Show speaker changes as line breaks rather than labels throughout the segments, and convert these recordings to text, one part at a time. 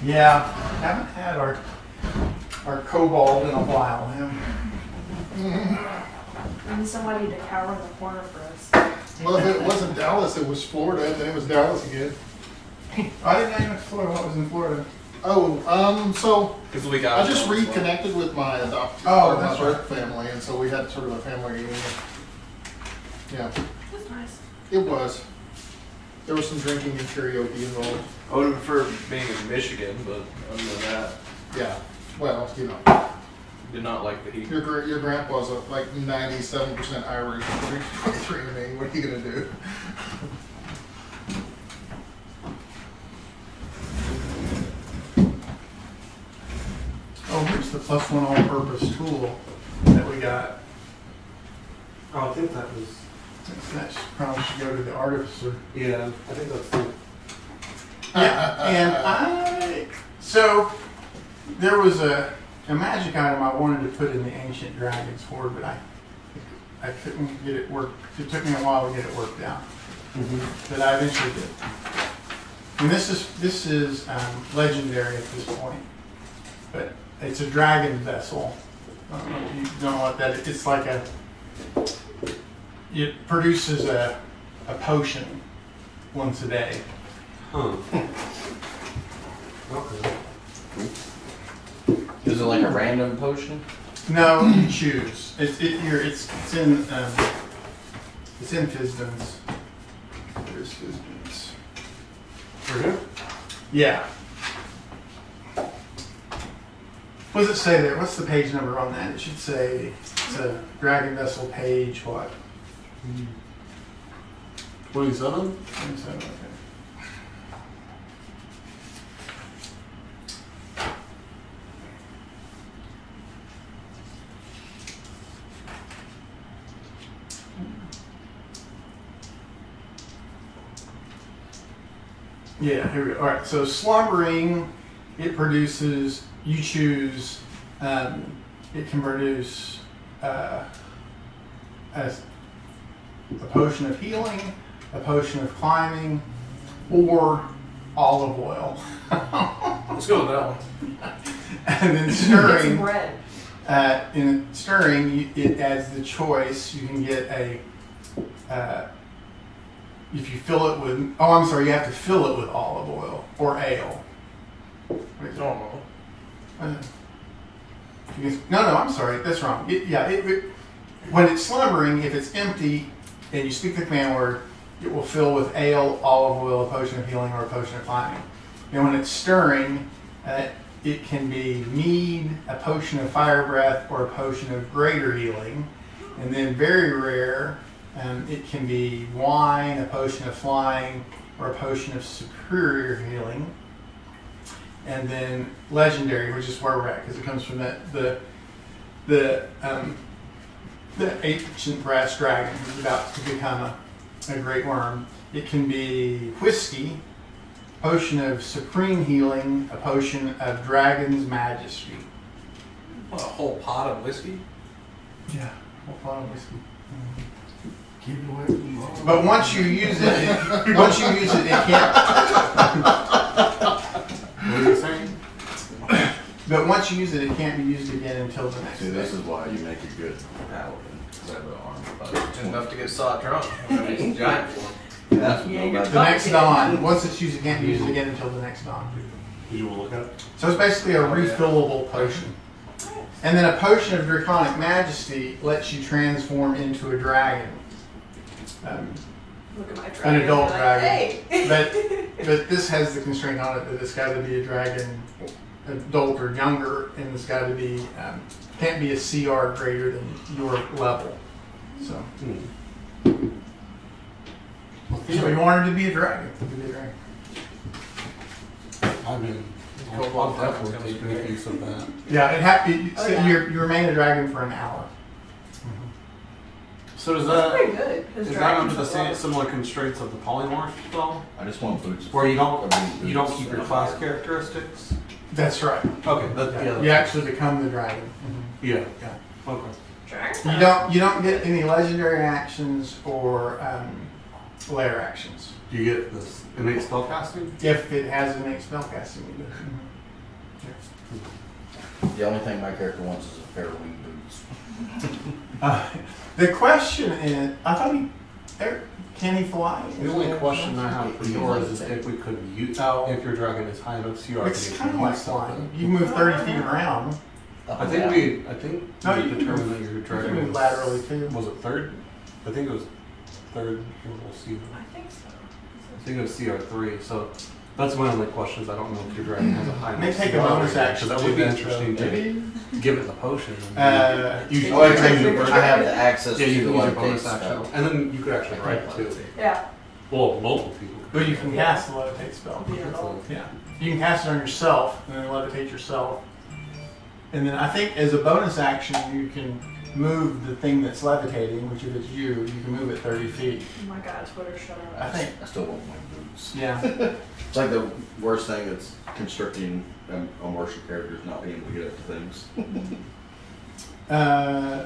Yeah, haven't had our kobold in a while.
We need somebody to cower in the corner for us.
Well, if it wasn't Dallas, it was Florida, and then it was Dallas again.
I didn't know Florida. What was in Florida?
Oh, so
Because we
I just reconnected with my adopted my birth family, and so we had sort of a family reunion. Yeah,
That's nice.
it was. There was some drinking and karaoke involved.
I would prefer being in Michigan, but other than that,
Yeah, well,
did not like the heat.
your grandpa's like 97% Irish, 3 What are you gonna do?
Oh, here's the +1 all-purpose tool that we got.
Oh, I think that was.
That probably should go to the artificer.
Yeah, I think that's the.
Yeah, and so there was a magic item I wanted to put in the Ancient Dragons Horde, but I couldn't get it worked. It took me a while to get it worked out, but I eventually did. And this is legendary at this point, but it's a dragon vessel. I don't know if you know what that is. It's like it produces a potion once a day.
Huh. Okay.
Is it like a random potion?
No, you choose. It's in Fizdens. There's Fizdens.
For here?
Yeah. What does it say there? What's the page number on that? It should say it's a Dragon Vessel page what?
27?
27, okay. Yeah, here we go. All right, so slumbering, it produces, you choose, it can produce a potion of healing, a potion of climbing, or olive oil.
Let's go with that one.
And then
Get
stirring,
some bread.
in stirring, it adds the choice. You can get if you fill it with, you have to fill it with olive oil or ale.
Normal.
No, I'm sorry, that's wrong. When it's slumbering, if it's empty and you speak the command word, it will fill with ale, olive oil, a potion of healing, or a potion of climbing. And when it's stirring, it can be mead, a potion of fire breath, or a potion of greater healing. And then very rare, it can be wine, a potion of flying, or a potion of superior healing. And then legendary, which is where we're at, because it comes from the ancient brass dragon who's about to become a great worm. It can be whiskey, potion of supreme healing, a potion of dragon's majesty.
What, a whole pot of whiskey?
Yeah, whole pot of whiskey.
Keep it away from me.
But once you use it, it can't.
What are you saying?
But once you use it, it can't be used again until the next
See,
day.
this is why you make a good paladin. Because I have an arm.
Enough to get sot drunk. It's a giant form.
Yeah,
Yeah, you're
The next dawn. Once it's used, it can't be used again until the next dawn.
Did you want to look at it?
So it's basically a refillable potion. And then a potion of draconic majesty lets you transform into a dragon.
Look at my
An
dragon.
adult
Like,
dragon.
hey.
But this has the constraint on it that it's got to be a dragon, adult or younger, and it's got to be, can't be a CR greater than your level. So, so you wanted to be a dragon. To be a dragon.
I mean, I'll definitely take a piece of that.
Yeah, you remain a dragon for an hour.
So does
That's
that,
pretty good. 'Cause
is that
dragons
under the
are
same
love.
similar constraints of the polymorph spell?
I just want boots.
Where you don't
Boots
keep your
and
class
a-
characteristics?
That's right.
Okay,
Yeah, you actually become the dragon.
Yeah.
Yeah.
Okay.
Dragon?
You don't get any legendary actions or lair actions.
Do you get this innate spellcasting?
If it has innate spellcasting, you do.
The only thing my character wants is a pair of wing boots.
The question is, I thought can he fly?
The only question I have for yours is if we could use, if your dragon is high enough, so you already
It's kind of like flying. You can move 30 feet around.
I think we determined that your
You
dragon
can move
was,
laterally too.
was it third? I think it was third. We'll see.
I think so.
I think it was CR3. So that's my only question. Is I don't know if your dragon has a high
May
enough
take a
CR
bonus
rating,
action
so that
to
would be
do that,
interesting
though.
to give it the potion.
Usually,
I have the access
yeah, you
to
can
the
use your bonus
levitate
action,
spell.
and then you could actually write it too.
Yeah.
Well, multiple people.
but you can cast the levitate spell. Yeah, you can cast it on yourself and then levitate yourself. And then I think as a bonus action, you can move the thing that's levitating, which if it's you can move it 30 feet.
Oh my god, Twitter, shut up.
I think.
I still want wing boots.
Yeah.
It's like the worst thing that's constricting a martial character is not being able to get up to things.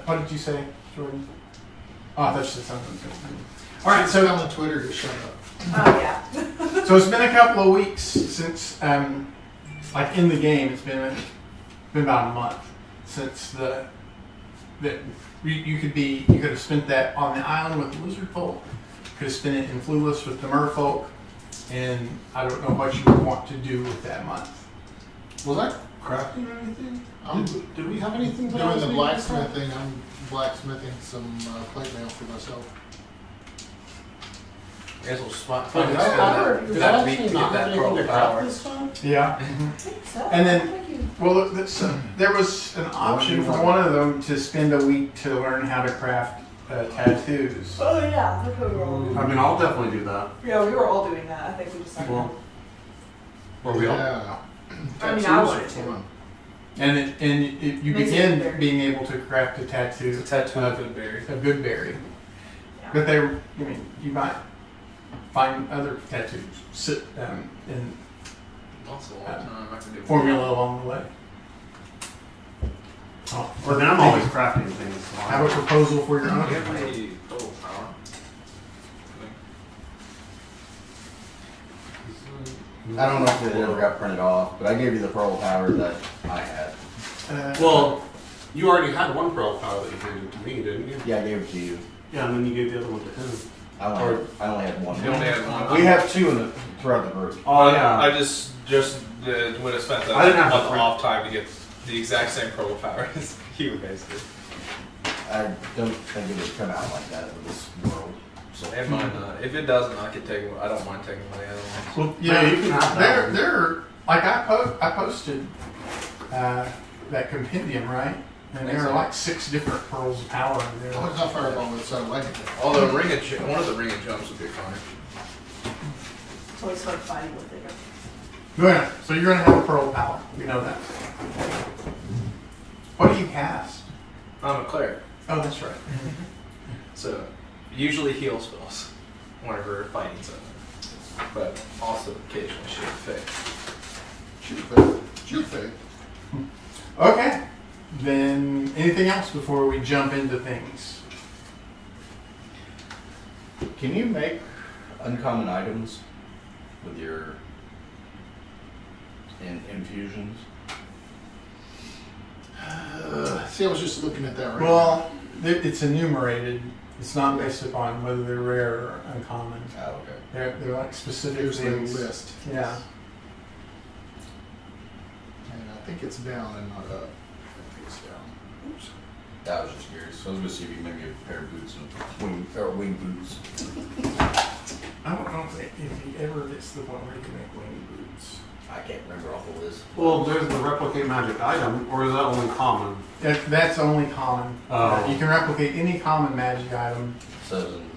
What did you say, Jordan? Oh, I thought you said something. All
All
right,
right,
so
on the Twitter to shut up.
Oh yeah.
So it's been a couple of weeks since, like in the game, it's been about a month since you could have spent that on the island with the lizard folk, could have spent it in Flulis with the merfolk, and I don't know what you would want to do with that month.
Was I crafting or anything? Did we have anything
that I was
doing the
making
blacksmithing? I'm blacksmithing some plate mail for myself.
I guess we'll spot.
Did I actually not have anything to craft this time?
Yeah.
I think so.
And then-
I think you-
Well, there was an option for one of them to spend a week to learn how to craft tattoos.
Oh yeah, that's what we were all doing.
I mean, I'll definitely do that.
Yeah, we were all doing that. I think we decided.
Well, were we all?
Yeah.
I mean, I
Tattoos
wanted
are
to.
fun.
You
Makes it
begin
very-
being able to craft a tattoo.
It's a tattoo of good berry.
A good berry.
Yeah.
But you might find other tattoos in
Also, a long time I can do
formula along the way. Oh,
Well, then I'm always crafting things. So
have a proposal for your
Do you
own.
have any total power?
I don't know if it ever got printed off, but I gave you the pearl power that I had.
Well, you already had one pearl power that you gave to me, didn't you?
Yeah, I gave it to you.
Yeah, and then you gave the other one to him.
I only had one.
You only had one.
We have two throughout the group.
Oh yeah.
I just would have spent
I didn't have
month
to
off time to get the exact same pearl power as you guys did.
I don't think it would come out like that with this world. So
It might not. If it doesn't, I could take. I don't mind taking one of the other ones.
Well,
Yeah, you can have that one.
they're like I posted that compendium, right? And there are like 6 different pearls of power in there.
How far along this lightning?
Although one of the ring of jumps would be fine.
So we started fighting with it.
Good. So you're gonna have a pearl of power. We know that. What do you cast?
I'm a cleric,
Oh, that's right.
so usually heal spells whenever fighting something, but also occasionally shoot fake.
Shoot fake.
Okay. Then anything else before we jump into things?
can you make uncommon items with your infusions?
See, I was just looking at that right
Well, it's enumerated. It's not based upon whether they're rare or uncommon.
Oh, okay.
They're like
now.
specific
Here's the
things.
list.
Yeah.
And I think it's down and not up. I think it's down. Oops.
That was just curious. I was gonna see if you could make me a pair of boots and wing boots.
I don't know if he ever gets to the point where he can make wing boots.
I can't remember off the list.
Well, there's the replicate magic item, or is that only common?
That's only common.
Oh.
You can replicate any common magic item.
Says in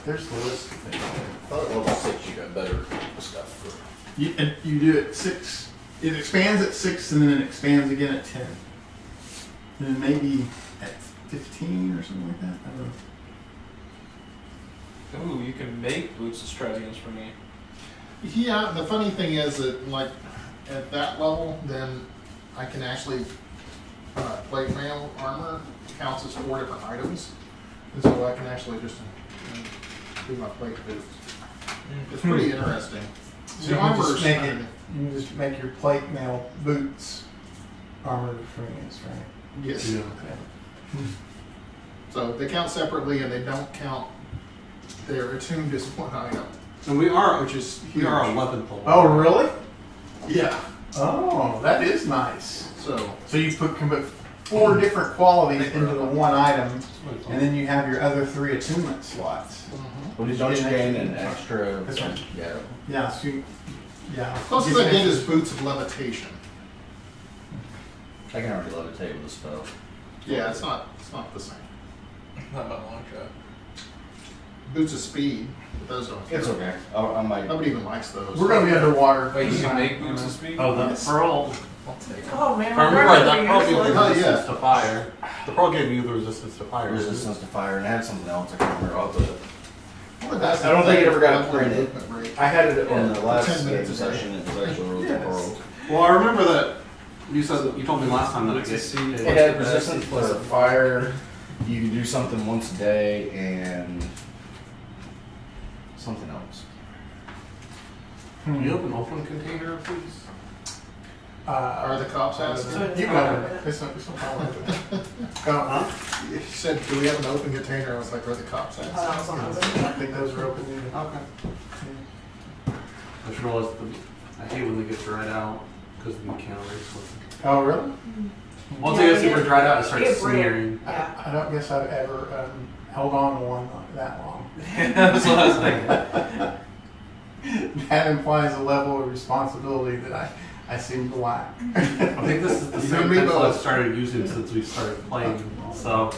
There's the list of things.
level 6 you got better stuff for.
You do it 6. It expands at 6 and then it expands again at 10. And then maybe at 15 or something like that. I don't know.
Ooh, you can make boots of Stradians for me.
Yeah, the funny thing is that, like, at that level, then I can actually, plate mail armor counts as 4 different items. And so I can actually just do my plate boots. It's pretty interesting.
So you can just make it. You can just make your plate mail boots armored friends, right?
Yes.
Yeah.
Okay.
So they count separately, and they don't count. They're attuned as one item.
And we are,
which is
we are
huge.
11th level.
Oh, really?
Yeah.
Oh, that is nice.
So
So you can put 4 different qualities into the one item, and then you have your other 3 attunement slots.
Well, don't you gain an extra?
This one.
Yeah.
Yeah, so you, yeah.
closest I get is boots of levitation.
I can already levitate with a spell.
Yeah, it's not the same.
Not by a long shot.
Boots of speed, but those don't.
It's okay. I might.
Nobody even likes those.
We're going to be underwater.
Wait, you
this
can
time.
make boots of speed?
Oh, the
Yes.
pearl.
I'll take it.
Oh man,
If I
my
remember right, that
grandmother
pearl gave you
usually-
the
Oh,
resistance
yeah.
to fire. The pearl gave you the resistance to fire.
Resistance to fire, and it had something else. I can't remember all the.
That's
I don't think it ever got
double
printed.
movement rate.
I had it on the last
10 minutes
game
a day.
session. It was actually really
Yes.
pearl.
Well, I remember that you said you told me last time that it gets.
It had resistance to fire. You can do something once a day and something else.
Can you open container, please?
Are the cops asking?
You got it. It's no problem with it.
Huh?
You said, do we have an open container? I was like, are the cops asking?
I think those are open.
Okay. I just realized I hate when they get dried out because we can't erase them.
Oh, really?
Once
Yeah,
they get super
it-
dried out, it
it
starts
gets brittle.
smearing.
Yeah.
I don't guess I've ever held on to one that long.
That's what I was thinking.
That implies a level of responsibility that I seem to lack.
I think this is the
You
same
and me
pencil I've
both.
started using since we started playing. So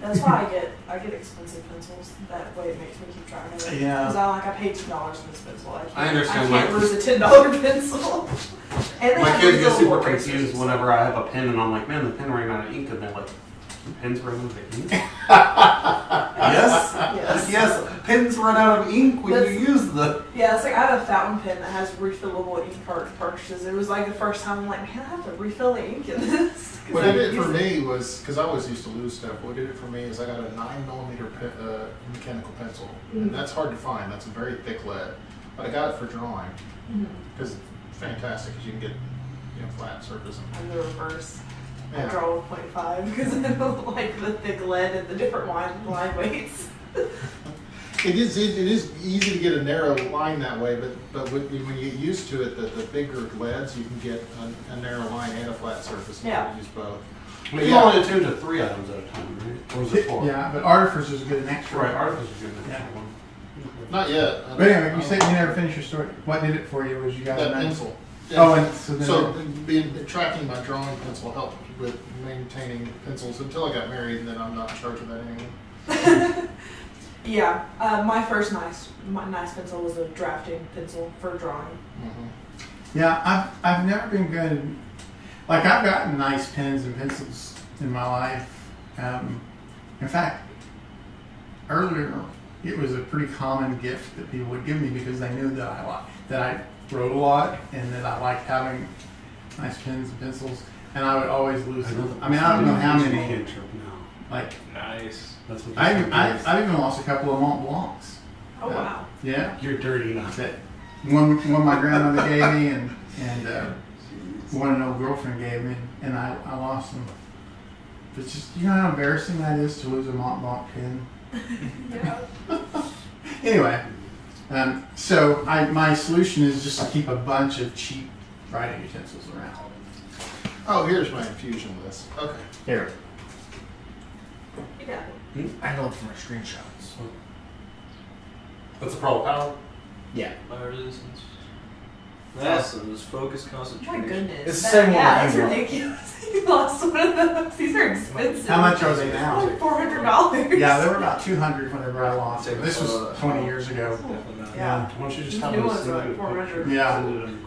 That's why I get expensive pencils. That way it makes me keep trying to.
Yeah.
Because I paid $2 for this pencil.
I understand,
I can't
like-
lose a $10 pencil. And they
my
have
kids get super
refillable erasers.
confused whenever I have a pen and I'm like, man, the pen ran out of ink, and they're like, the pen's run out of ink? Yes,
Yes.
yes, pens run out of ink when
That's-
you use the.
Yeah, it's like I have a fountain pen that has refillable ink cartridges. It was like the first time I'm like, man, I have to refill the ink in this. 'Cause
What
I
did it
use
for me was, because I always used to lose stuff, what did it for me is I got a 9mm mechanical pencil. And that's hard to find. That's a very thick lead. But I got it for drawing
Mhm.
because it's fantastic because you can get flat surface.
I'm the reverse. I
Yeah.
draw with 0.5 because I don't like the thick lead and the different line weights.
It is easy to get a narrow line that way, but when you get used to it, the bigger leads, you can get a narrow line and a flat surface. And
Yeah.
you can use both.
We can
Yeah.
only attune to 3 items at a time, right? Or is it 4?
Yeah, but Artificer is a good extra.
Right, Artifice is good.
Yeah.
One.
Not yet.
But anyway, you said you never finished your story. What did it for you? Was you got
that
a nice-
pencil.
Oh, and so then.
So tracking my drawing pencil helped with maintaining pencils until I got married, and then I'm not in charge of that anymore.
Yeah, my first nice pencil was a drafting pencil for drawing.
Yeah, I've never been good. Like I've gotten nice pens and pencils in my life. In fact, earlier it was a pretty common gift that people would give me because they knew that I wrote a lot and that I liked having nice pens and pencils. And I would always lose them. I mean, I don't know how many. Like
Nice.
That's what
I've even lost a couple of Mont Blancs.
Oh wow.
Yeah.
You're dirty now.
That one my grandmother gave me and one an old girlfriend gave me, and I lost them. It's just, you know how embarrassing that is to lose a Mont Blanc pen.
Yeah.
Anyway, so my solution is just to keep a bunch of cheap writing utensils around.
Oh, here's my infusion list. Okay.
Here,
You got it.
I know it from my screenshots.
That's a pearl of power.
Yeah.
Fire resistance. That's focus
My
concentration.
goodness.
It's the same one
Yeah,
that
that's
you want.
ridiculous. You lost one of those. These are expensive.
How much are they now?
Like $400.
Yeah, they were about 200 whenever I lost them.
Take
This was 20 years ago.
Definitely not.
Yeah.
Why don't you just
These
have
new
me
ones
send
are
it
like
a
400.
picture?
Yeah.
Send it in.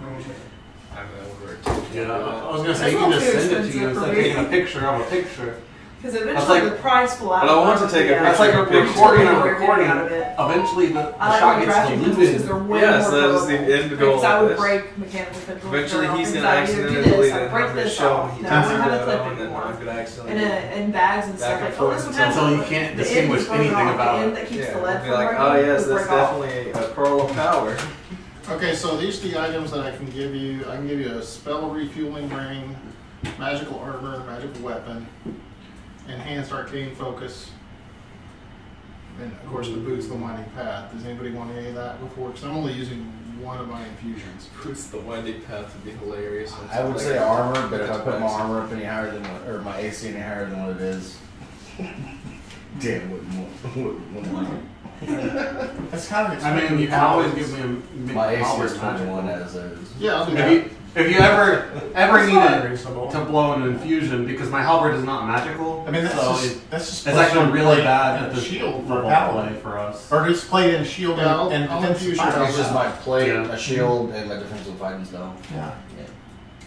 I'm over it.
Yeah, I was gonna say
It's
you
a
can just
little
send it to
too
you
expensive
instead
for
of
me.
taking a picture of a picture.
Because eventually the price will out.
But I want to take a
That's like a recording
out
of it. Eventually, the
I
shot
like
gets
drafting pencils because they're
diluted.
way
Yes,
more
that is the
powerful.
end goal
Because I
of
would
this.
break mechanical pencils.
Eventually, he's
going
gonna accidentally delete it. And
break
I'm gonna
this
show
off.
him he
No, I
does
don't have
it,
a clip
and then
anymore.
I'm gonna accidentally.
In bags and
Back
stuff.
and
Like,
forth
this one has
until you
the-
can't
the end
distinguish
is broken
anything
off.
about
the
it.
end that keeps the lead
Be
from
like,
breaking
oh yes,
would
that's
break off.
definitely a pearl of power.
Okay, so these are the items that I can give you. I can give you a spell refueling ring, magical armor, magical weapon, enhanced arcane focus, and of course the boots, the winding path. Does anybody want any of that before? Because I'm only using one of my infusions.
Boots the winding path would be hilarious.
I would say armor, but if I put my armor up any higher than what, or my AC any higher than what it is, damn, wouldn't like it.
That's kind of.
I mean, you can always give me a
My AC
power
is 21
magical.
as is.
Yeah, I'll do that.
If you ever
That's
need
not
it
reasonable.
to blow an infusion, because my halberd is not magical,
I mean, that's
so
just
it's actually really
plate
bad
and
at
a
the
shield for
level
paladin.
play for us.
Or just plate and shield
Yeah, I'll
and defensive
infuse your
fighting
It's just
style.
my plate,
Yeah.
a shield, and my defensive fighting style.
Yeah,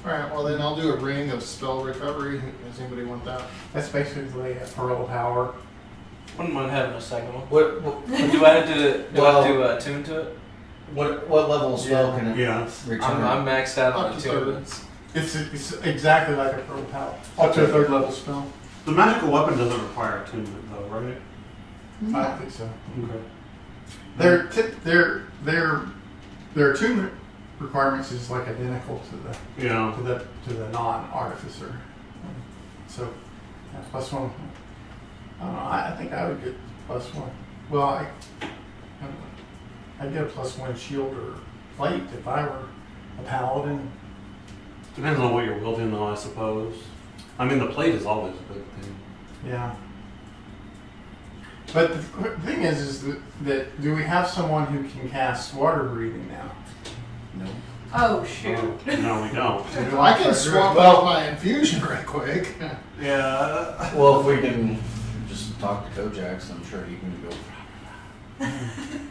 Alright, well then I'll do a ring of spell recovery. Does anybody want that?
that's basically a pearl of power.
Wouldn't mind having a second one.
What
Do I have to
Well-
tune to it?
what level spell can it
Yeah.
return?
I'm maxed out
Up
on
to
attunements.
It's exactly like a pearl of power. Up to a third level spell.
The magical weapon doesn't require attunement, though, right?
I don't think so.
Okay.
Their attunement requirements is like identical to
Yeah.
the non-artificer. So yeah, +1. I don't know. I think I would get +1. Well, I don't know. I'd get a +1 shield or plate if I were a paladin.
Depends on what you're wielding, though, I suppose. I mean, the plate is always a big thing.
Yeah. But the thing is that do we have someone who can cast water breathing now?
No.
Oh shoot.
No, we don't.
So do
I can
start
swap
doing-
out my infusion right quick.
Yeah.
Well, if we can just talk to Kojax, I'm sure he can go.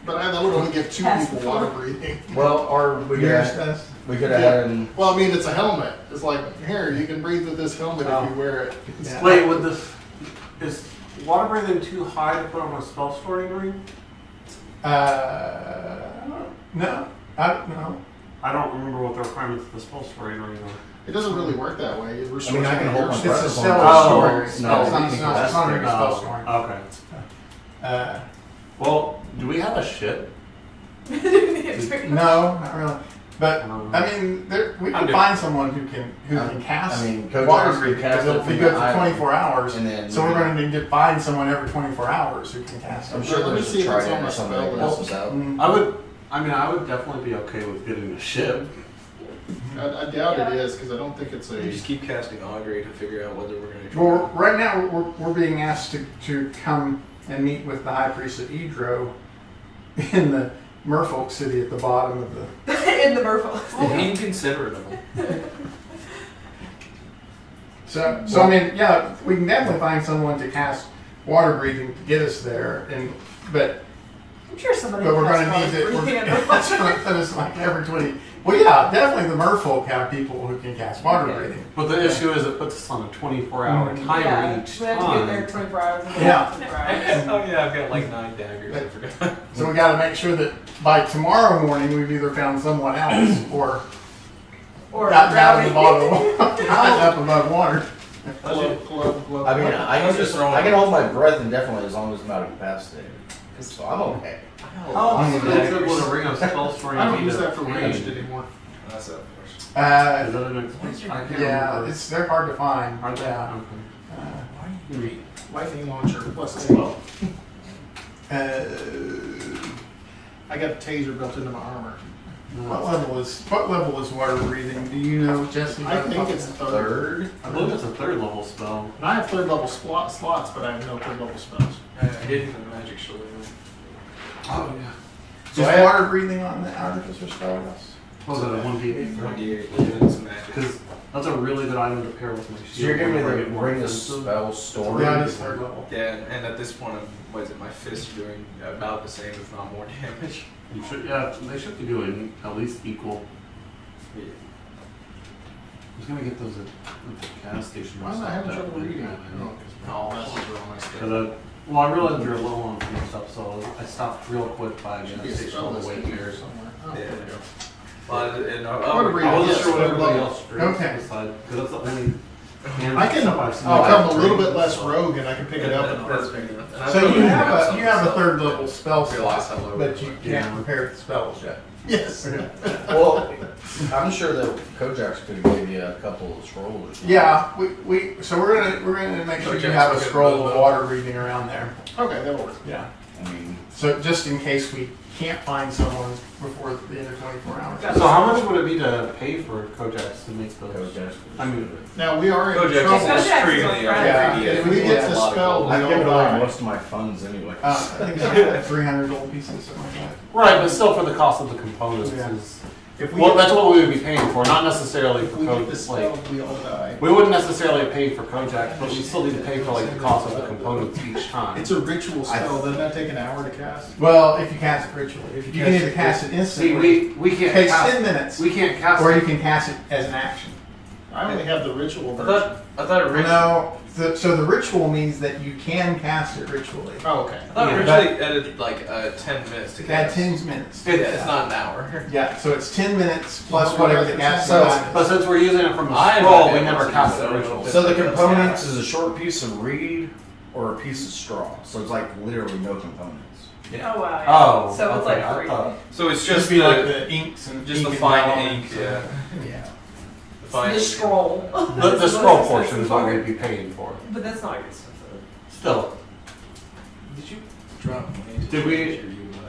But that would only give two
Pass
people
the
water
floor.
breathing.
Well, or
Yours does?
we could have had him.
Well, I mean, it's a helmet. It's like, here, you can breathe with this helmet if you wear it.
Yeah.
Wait, would this is water breathing too high to put on a spell storing ring?
No. I don't know.
I don't remember what the requirements of the spell storing ring are.
It doesn't really work that way.
I mean, I can hold my
It's a
breath.
stellar
Oh,
story.
no,
It's not
you
a
can
spell story.
Okay. Well, do we have a ship?
No, not really. But I mean, we
I'm
can
good.
find someone who can cast
I mean, Kojax
water
can
breathing.
cast
It'll
it
be
from
good
the
for
island.
24 hours.
And then
So we're going to need to find someone every 24 hours who can cast
I'm
it.
sure
Let me
there's
see
a
if it's on
trident
my
or something
spell
that can help
list.
us out.
Mm.
I would definitely be okay with getting a ship.
I doubt it is, because I don't think it's
We
a...
just keep casting Augury to figure out whether we're going to try.
Well, right now we're being asked to come and meet with the High Priest of Edro in the Merfolk city at the bottom of the.
In the Merfolk.
Inconsiderate of them.
So I mean, yeah, we can definitely find someone to cast water breathing to get us there, but
I'm sure somebody
we're
has
going to need it.
breathing under
That's
water.
going to put us like every 20. Well, yeah, definitely the Merfolk have people who can cast water
Okay.
breathing.
But the issue is it puts us on a 24-hour
Mm.
timer
Yeah,
each
we have to get there
time.
24 hours. And
Yeah.
24 hours.
Oh yeah, I've got like 9 daggers. I forgot.
So we got to make sure that by tomorrow morning we've either found someone else or
Or
gotten down to the
drowning.
bottom, gotten up above water.
Club.
I mean,
I was just throwing-
I can hold my breath indefinitely as long as I'm out of capacity. So I'm okay.
How
I'm
expensive would a ring of spell storing
I don't
be
use
to
that for
clean?
ranged anymore.
That's that first.
Is that an expensive? I can't
Yeah,
remember.
they're hard to find.
Aren't they?
Yeah.
Okay.
Lightning launcher plus 8. I got a taser built into my armor.
What level is water breathing? Do you know, Jesse?
I think it's third.
I believe it's a third level spell.
And I have third level slots, but I have no third level spells.
Hidden in the magic shield.
Oh yeah.
Is
So
water breathing on the artificer spell list?
What was it, a 1d8?
1d8 is magic.
Because that's a really good item to pair with my shield.
So you're giving me
whenever I
the
get more
ring of
defensive.
spell story.
Yeah, it's third level.
Yeah, and at this point, what is it? My fists are doing about the same, if not more damage.
You should, yeah, they should be doing at least equal. was gonna get those at the gas station.
Why am I having trouble reading?
Oh, that's real nice.
Well, I realized you're low on some stuff, so I stopped real quick by a
Should
gas
be a
station
spell
on the
list
way
in here
here.
somewhere. Oh,
Yeah.
there we go.
I wasn't sure what everybody else drinks
Okay.
because that's the only.
I can become a little bit less rogue and I can pick it up.
So you have a third level spell
Realize
slot,
how low
but
it
you
was.
can't prepare the spells yet.
Yes.
Well, I'm sure that Kojak's could have gave you a couple of scrolls or something.
Yeah, so we're gonna make sure you have a scroll of water reading around there.
Okay, that'll work.
Yeah.
I mean,
So just in case we can't find someone before the end of 24 hours.
So how much would it be to pay for Kojaks to make those?
Kojak's.
I mean,
Now we are in
Kojak
trouble.
is
Kojak's
free in
on
the
Friday.
Yeah.
If we get the spell, we
I've given
all
away
die.
most of my funds anyway.
I think it's like 300 gold pieces, something like that.
right, but still for the cost of the components
Yeah.
is.
If we
Well,
get,
that's what we would be paying for, not necessarily
if
for
we get the
Kojak.
spell,
Like,
we all die.
we wouldn't necessarily pay for Kojak, but we still need to pay for like the cost of the components each time.
It's a ritual spell. Doesn't that take an hour to cast?
Well, if you cast it ritually, you can either cast it
See,
instantly.
we
It
can't
takes
cast.
10 minutes,
We can't cast.
or you can cast it as an action.
I only have the ritual version.
I thought originally.
No, so the ritual means that you can cast it ritually.
Oh, okay.
I thought
Yeah,
originally added like 10 minutes to
Add
cast.
10 minutes.
Yeah, it's not an hour.
Yeah, so it's 10 minutes plus
Well,
whatever the
for
casting
so-
time
But
is.
since we're using it from
I
a scroll,
might
we
be able
never
to
cast
use
the
the
original.
original.
So the components is a short piece of reed or a piece of straw. So it's like literally no components.
Oh wow. Yeah.
Oh,
So it's
okay,
like
I
free.
thought-
So it's
Just
just
be like
the,
the inks and
just the
and
fine
vellum.
ink, yeah.
Yeah.
The fine
The
ink.
scroll.
The scroll portion is what we'd be paying for.
But that's not expensive.
Still,
Did you drop money?
Did we-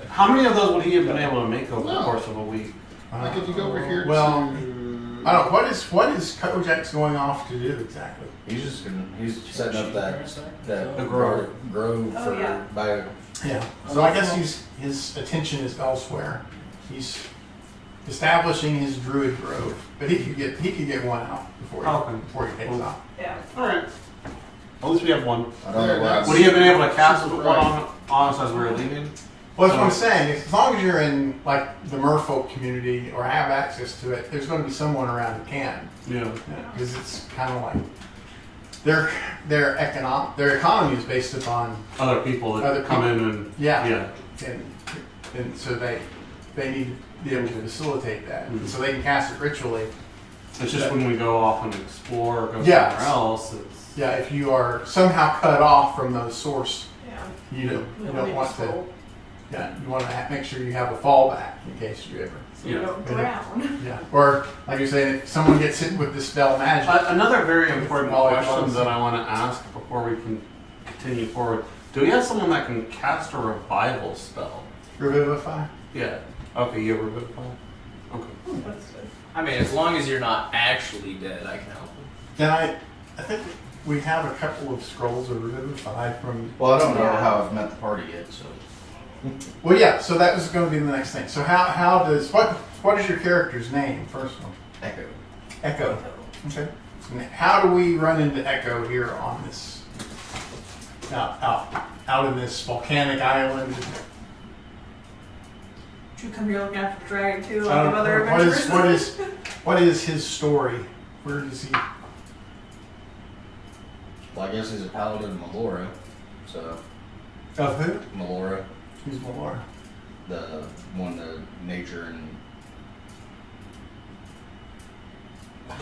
how many of those would he have been able to make over the
No.
course of a week?
Like if you go over here
Well,
to...
I don't know, what is Kojak's going off to do exactly?
He's just gonna, he's setting up that
The grove.
grove
Oh,
for
yeah.
by
Yeah. So I guess his attention is elsewhere. He's establishing his druid grove, but he could get one out
Okay.
before he takes off.
Yeah.
All right. At least we have one.
I don't
There,
know
that's-
what
Would he have been able to cast
Super
one
bright.
on us as we were leaving?
Well, that's what I'm saying. As long as you're in like the merfolk community or have access to it, there's going to be someone around who can,
Yeah.
because it's kind of like their economy is based upon
Other people that
Other
come
people.
in and
yeah, and so they need to be able to facilitate that,
Mhm.
so they can cast it ritually.
It's just when we go off and explore or go
Yeah.
somewhere else, it's
Yeah, if you are somehow cut off from those source,
Yeah.
you don't
need
want to.
scroll,
Yeah, you want to make sure you have a fallback in case you ever.
so you
Yeah.
don't
Yeah.
drown.
Yeah, or like you're saying, if someone gets hit with dispel magic.
Another very important
All
question
close.
that I want to ask before we can continue forward. Do we have someone that can cast a revival spell?
Revivify.
Yeah. Okay, you have revivify? Okay.
That's good.
I mean, as long as you're not actually dead, I can help.
Then I think we have a couple of scrolls of Revivify from.
Well, I don't know
Yeah.
how I've met the party yet, so.
Well, yeah. So that was going to be the next thing. So how does what is your character's name? First one.
Echo.
Echo. Okay. And how do we run into Echo here on this? Out in this volcanic island.
Should you come here looking after Dragon too,
I
like
don't
the other
know.
adventurers?
What is his story? Where does he?
Well, I guess he's a paladin of Melora, so
Of who?
Melora,
Who's Malora?
the one, the nature and.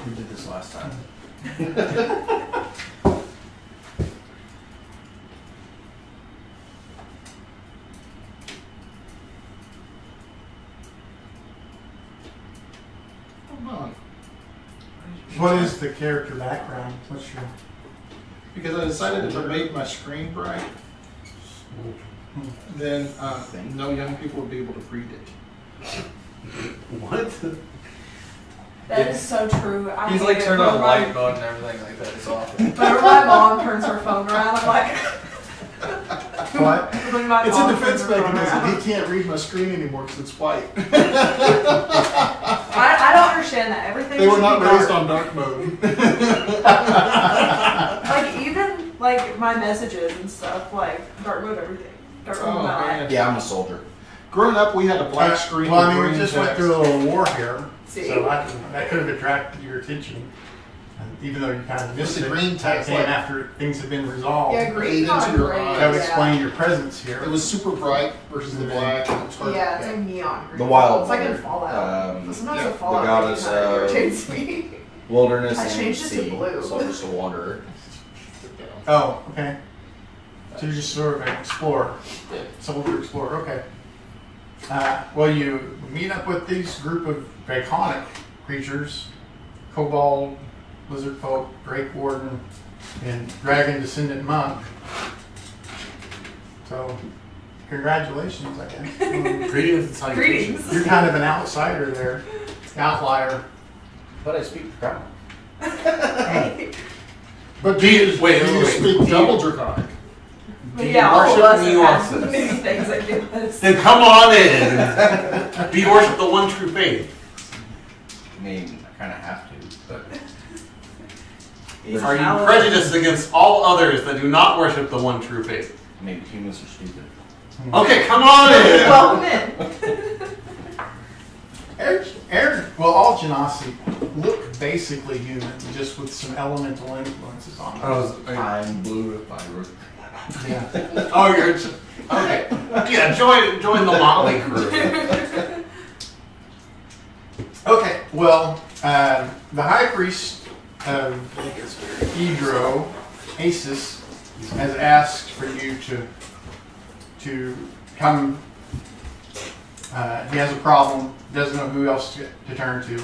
Who did this last time?
Hold on.
What is the character background? What's your?
Because I decided to make my screen bright, then no young people would be able to read it.
What?
That is so true. I
He's
hate
like
it
turned
when
on
my-
light mode and everything like that. It's awful.
Whenever my mom turns her phone around, I'm like,
What?
when my
It's a
mom
defense
turns her phone
mechanism.
around.
He can't read my screen anymore because it's white.
I don't understand that. Everything
They were
should
not
be
raised
dark.
on dark mode.
Like even like my messages and stuff, like dark mode everything. Dark mode
Oh,
my
man.
life.
Yeah, I'm a soldier.
Growing up, we had a black screen.
Well, I
with
mean, we
green
just went
text.
through a little war here,
See?
so that could have attracted your attention. And even though you kind of missed
the
it,
green
that
text
came
like-
after things have been resolved.
Yeah, green
Fade into your eyes.
That would explain your presence here.
It was super bright versus the black. And it was hard.
Yeah, it's like neon green.
The Wild
It's like in
Mother,
Fallout. But sometimes
yeah,
the Fallout
the goddess
kind of
of-
irritates me.
Wilderness
I
and
changed it to
sea.
blue.
So I'm just a wanderer.
Oh, okay. So you're just sort of an explorer.
Yeah.
Soldier explorer, okay. Well, you meet up with these group of draconic creatures, kobold, lizard folk, drake warden, and dragon descendant monk. So, congratulations, I guess.
Greetings and salutations.
Greetings.
You're kind of an outsider there, outlier.
But I speak Draconic.
Hey.
But
Do you
wait.
speak double draconic?
But yeah, all of
worship
us
nuances?
have many things that give us.
Then come on in. Do you worship the one true faith?
I mean, I kind of have to, but
Are you prejudiced against all others that do not worship the one true faith?
maybe humans are stupid.
Okay, come on in.
Welcome in.
Well, all Genasi look basically human, just with some elemental influences on them.
I'm blue if I were.
Yeah.
Oh, you're okay. Yeah, join the motley crew.
Okay, well, the high priest of Edro, Asus, has asked for you to come. He has a problem, doesn't know who else to turn to,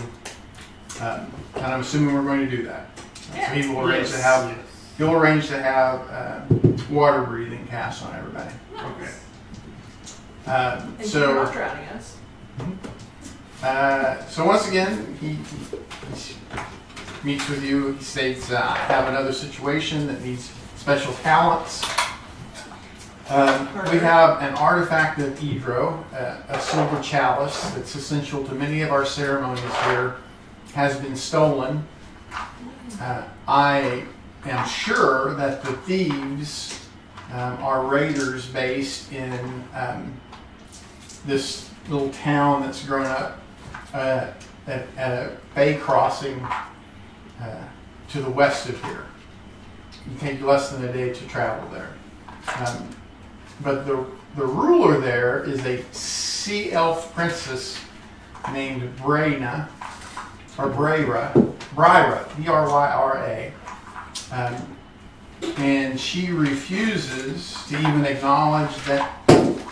and I'm assuming we're going to do that. So he will arrange to have he'll arrange to have water breathing cast on everybody.
Okay.
And you're
So.
not drowning us.
So once again, he meets with you. He states, I have another situation that needs special talents. We have an artifact of Edro, a silver chalice that's essential to many of our ceremonies here, has been stolen. I am sure that the thieves are raiders based in this little town that's grown up at a bay crossing to the west of here. You take less than a day to travel there. But the ruler there is a sea elf princess named Bryra, Bryra, and she refuses to even acknowledge that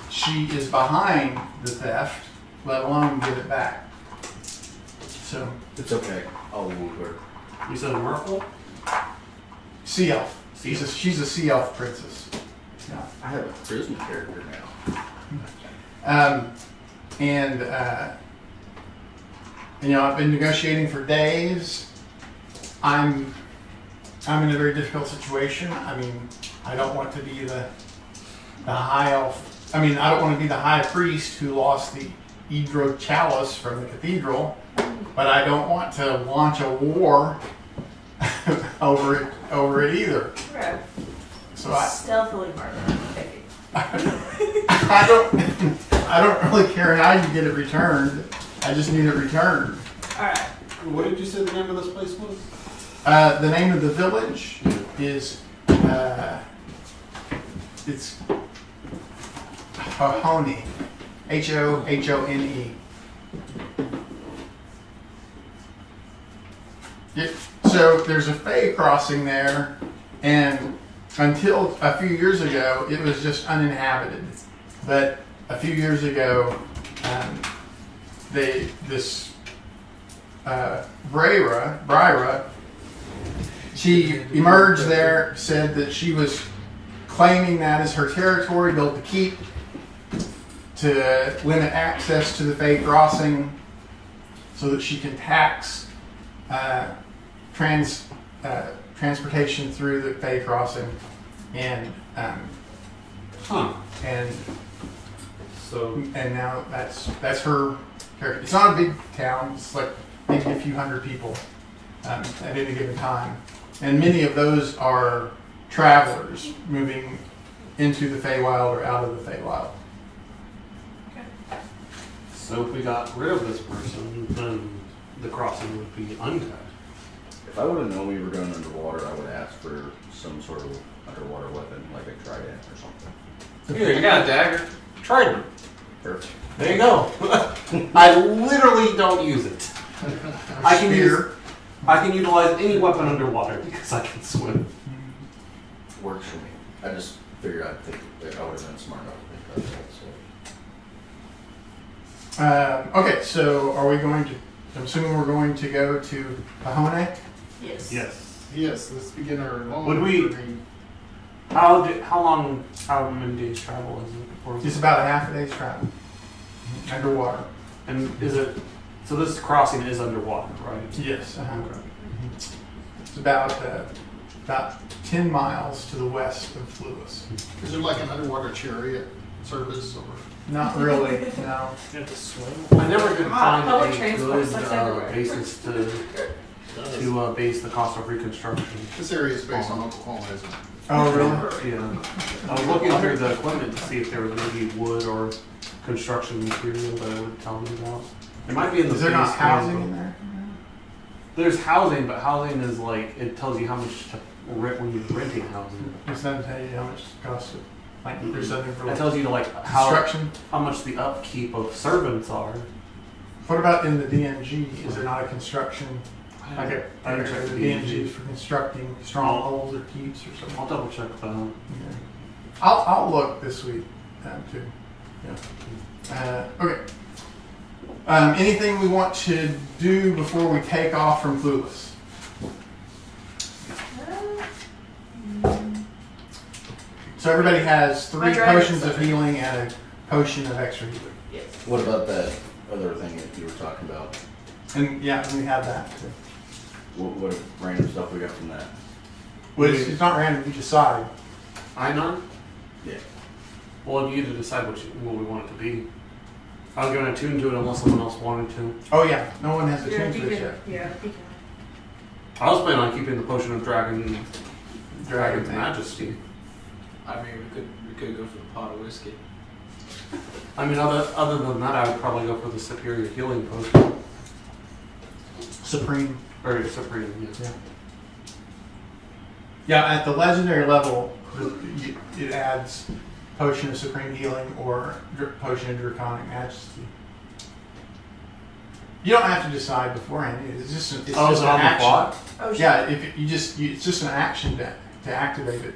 she is behind the theft, let alone give it back. So,
It's okay. I'll woo her.
You said a merfolk?
sea elf. She's a sea elf princess. Yeah.
I have a charisma character now.
I've been negotiating for days. I'm in a very difficult situation. I mean, I don't want to be the high elf. I mean, I don't want to be the high priest who lost the Edro chalice from the cathedral, but I don't want to launch a war over it either.
Okay.
So
Stealthily murder.
I don't really care how you get it returned. I just need it returned.
Alright.
What did you say the name of this place was?
The name of the village is it's Hohone, Hohone. So there's a Fey crossing there, and until a few years ago, it was just uninhabited. But a few years ago, Bryra, she emerged there, said that she was claiming that as her territory, built a keep to limit access to the Fey crossing so that she can tax transportation through the Fey crossing, and now that's her character. It's not a big town. It's like maybe a few hundred people at any given time, and many of those are travelers moving into the Feywild or out of the Feywild.
So if we got rid of this person, then the crossing would be uncut.
If I would have known we were going underwater, I would ask for some sort of underwater weapon, like a trident or something.
Here, you got a dagger.
Trident.
Perfect.
There you go. I literally don't use it. I can utilize any weapon underwater because I can swim.
Works for me. I just figured I would have been smart enough to think of that.
Okay, so are we going to? I'm assuming we're going to go to Pahone.
Yes.
Yes.
Yes, let's begin our long
Would we-
journey.
How many days travel is it? Before
It's about a half a day's travel underwater.
And is it? So this crossing is underwater, right?
Yes.
Okay.
It's about 10 miles to the west of Flulis.
Is there like an underwater chariot service or?
Not really. No.
You have to swim.
I never could find
public
a
transport
good
sucks everywhere.
basis to base the cost of reconstruction.
This area is based on Oklahoma, isn't it?
Oh, really?
Yeah. I was looking through the equipment to see if there was maybe wood or construction material that it would tell me about. It might be in the
Is there not
base
housing
handbook.
in there?
There's housing, but housing is like, it tells you how much to rent when you're renting housing.
It doesn't tell you how much it costs. Like there's something for
It
like
tells you like how
construction.
much the upkeep of servants are.
What about in the DMG? Is there not a construction?
I
Like
can
a
check
the
the
DMGs for constructing strongholds or keeps or something?
I'll double check that.
Yeah. I'll look this week too. Yeah. Okay. Anything we want to do before we take off from Flulis? So everybody has 3
My dragon
potions of
sucker.
healing and a potion of extra healing.
Yes.
What about that other thing that you were talking about?
And yeah, we have that too.
What random stuff we got from that?
Well, it's not random, you decide.
Einon?
Yeah.
Well, you to decide what we want it to be. I was going to tune to it unless someone else wanted to.
Oh yeah, no one has a
Yeah,
tune to this yet.
yeah.
I was planning on keeping the potion of dragon's majesty.
I mean, we could go for the pot of whiskey.
I mean, other than that, I would probably go for the superior healing potion.
Supreme.
Or supreme, yes.
Yeah. Yeah, at the legendary level, it adds potion of supreme healing or potion of draconic majesty. You don't have to decide beforehand. It's just
Is it
an
on the
action.
plot?
Oh, shit.
Yeah, if it's just an action to activate it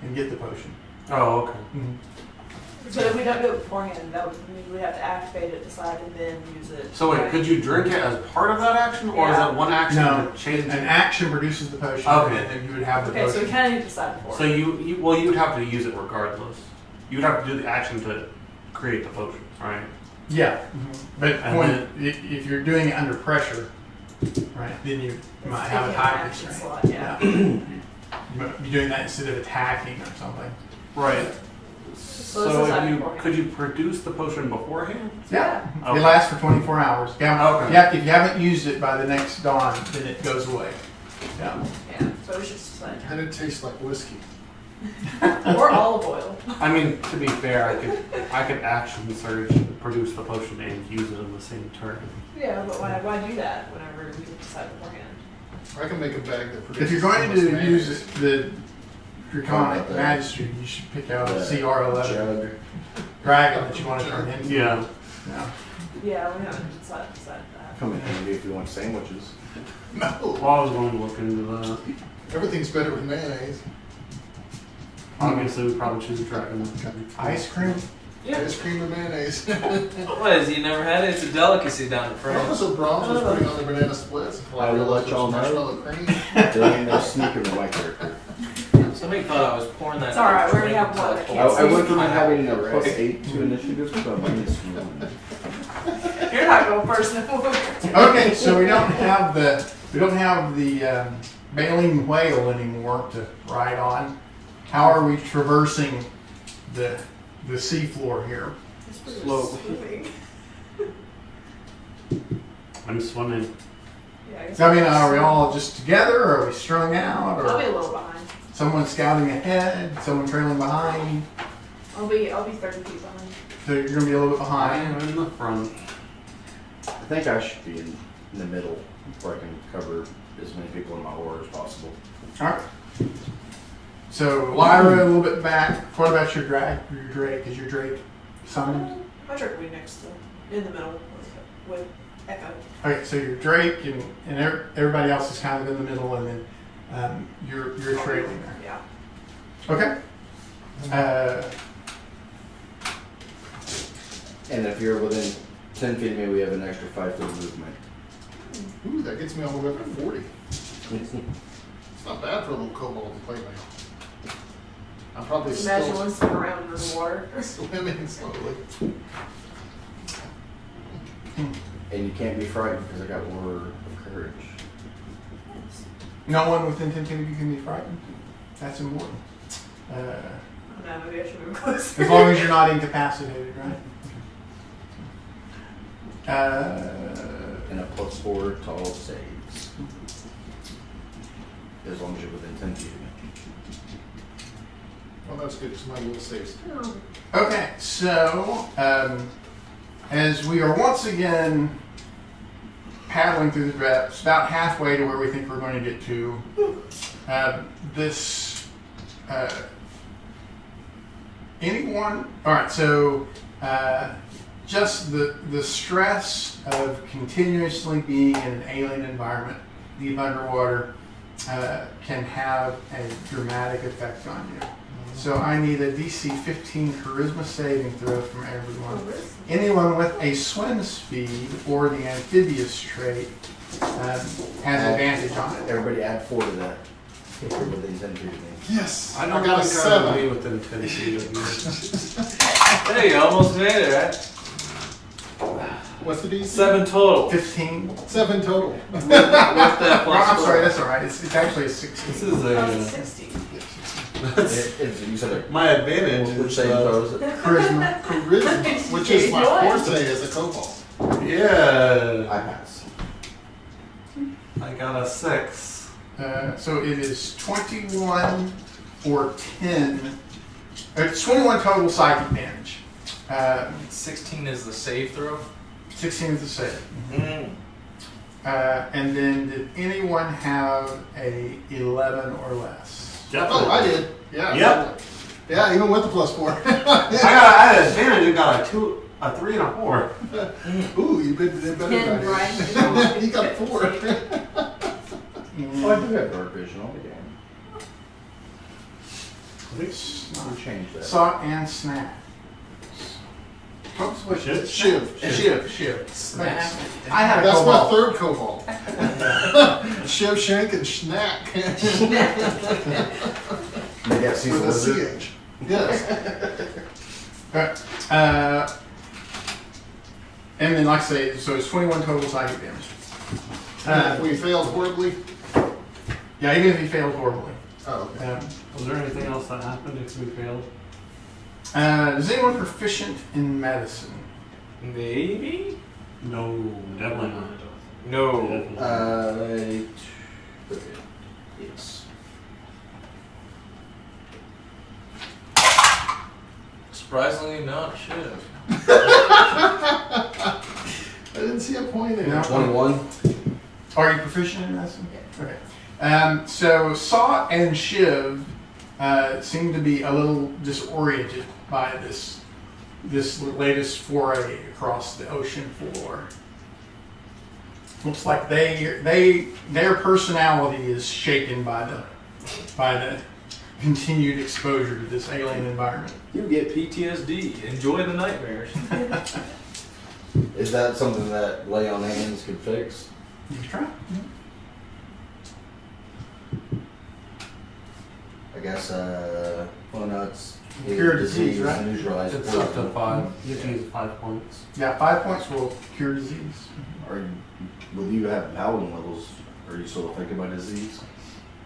and get the potion.
Oh, okay.
But if we don't do it beforehand, that would mean we have to activate it, decide, and then use it.
So wait, could you drink it as part of that action, or is
Yeah.
it one action
No,
to change
an
it?
action produces the potion,
Okay.
and then you would have the
Okay, so we
potion.
kind of need to decide before.
So you would have to use it regardless. You would have to do the action to create the potion, right?
Yeah, but
And
if you're doing it under pressure, right, then you might have a time
action
constraint.
slot, yeah.
You might be doing that instead of attacking or something.
Right.
So this
So
is not
if you,
beforehand.
could you produce the potion beforehand?
Yeah,
Okay.
it lasts for 24 hours. Yeah,
Okay.
if you haven't used it by the next dawn, then it goes away. Yeah.
Yeah, so we should decide.
And it tastes like whiskey.
Or olive oil.
I mean, to be fair, I could action surge, produce the potion, and use it in the same turn.
Yeah, but why do that whenever we can decide beforehand?
I can make a bag that produces.
If you're going
so much
to
mayonnaise.
use the draconic
the-
majesty, you should pick out a
The
CR11
jug.
dragon that you want to turn into.
Yeah.
Yeah.
Yeah, we haven't decided that.
Come in handy if you want sandwiches.
No,
Well, I was going to look into that.
everything's better with mayonnaise.
Obviously, we'd probably choose a dragon.
Ice cream.
Ice cream and mayonnaise.
What is you never had it? It's a delicacy down in France.
Also, Brahms was putting on the banana splits.
I will let y'all know.
Marshmallow cream.
There ain't no sneaking with my character.
Somebody thought I was pouring that.
It's alright, we already
drink
have one.
until
I can't
I went from
I
having a
know,
plus
right?
8 to initiative to a minus 1.
You're not going first, no.
Okay, so we don't have the baleen whale anymore to ride on. How are we traversing the seafloor here?
Slowly. I'm swimming.
Yeah, guess
I mean, are we all just together, or are we strung out,
I'll be a
or
little behind.
someone scouting ahead, someone trailing behind?
I'll be 30 feet behind.
So you're gonna be a little bit
I
behind.
am in the front.
I think I should be in the middle where I can cover as many people in my horde as possible.
Alright. So Lyra a little bit back. What about your Drake? Is your Drake summoned?
My Drake will be next to, in the middle with Echo.
Okay, so your Drake and everybody else is kind of in the middle, and then you're trailing there.
Yeah.
Okay.
And if you're within 10 feet of me, we have an extra 5 foot of movement.
Ooh, that gets me all the way up to 40. It's not bad for a little kobold to play now. I'm probably
Imagine
still
one sitting around under the water.
swimming slowly.
And you can't be frightened because I got word of courage.
No one within 10 feet of you can be frightened. That's important.
No, maybe I should move closer.
As long as you're not incapacitated, right?
And a +4 to all saves. As long as you're within 10 feet of me.
Well, that's good because my will saves.
Okay, so as we are once again paddling through the depths, about halfway to where we think we're going to get to, anyone? All right, so just the stress of continuously being in an alien environment, deep underwater, can have a dramatic effect on you. So I need a DC 15 charisma saving throw from everyone. Anyone with a swim speed or the amphibious trait has advantage on it.
Everybody add 4 to that. If you're within 10 feet of me.
Yes!
I don't
got a
think I
7.
would be within 10 feet of you.
Hey, you almost made it, right?
What's the DC?
7 total.
15.
7 total.
With that plus
I'm sorry,
4.
that's all right. It's actually a 16.
This is
That was a
a.
60.
You said it.
My advantage
Which
is.
saving throw is it?
Charisma.
Charisma, which is my forte as a kobold.
Yeah.
I pass.
I got a 6.
So it is 21 or 10. It's 21 total psychic damage.
16 is the save throw.
16 is the save.
Mm.
And then did anyone have a 11 or less?
Definitely.
Oh, I did. Yeah.
Yep.
Yeah, even with the +4.
I had advantage and got a 2, a 3, and a 4.
Ooh, you did better than I did. You got 4.
Oh, I do have dark vision on the game. We'll change that.
Saw and snap. Folks, what
Shiv?
Shiv.
Snap.
I had a
That's my
cobalt.
third kobold. Shiv, Shank, and Schnack.
Maybe I see
With a
some
CH. Yes.
Okay. And then, like I say, so it's 21 total psychic damage.
If we failed horribly.
Yeah, even if he failed horribly.
Oh, okay.
Was there anything else that happened if we failed?
Is anyone proficient in medicine?
Maybe?
No, definitely not.
No.
Definitely.
Yes.
Surprisingly not Shiv.
I didn't see a point in
No.
it.
21.
Are you proficient in medicine? Okay. So Saw and Shiv seem to be a little disoriented by this latest foray across the ocean floor. Looks like their personality is shaken by the continued exposure to this alien environment.
You get PTSD. Enjoy the nightmares.
Is that something that lay on hands could fix?
You can try.
I guess, well, no, it's
Cure disease, right?
and neutralize
It's up to
poison.
5. You can use 5 points.
Yeah, 5 points will cure disease.
Will you have paladin levels? Are you still affected by disease?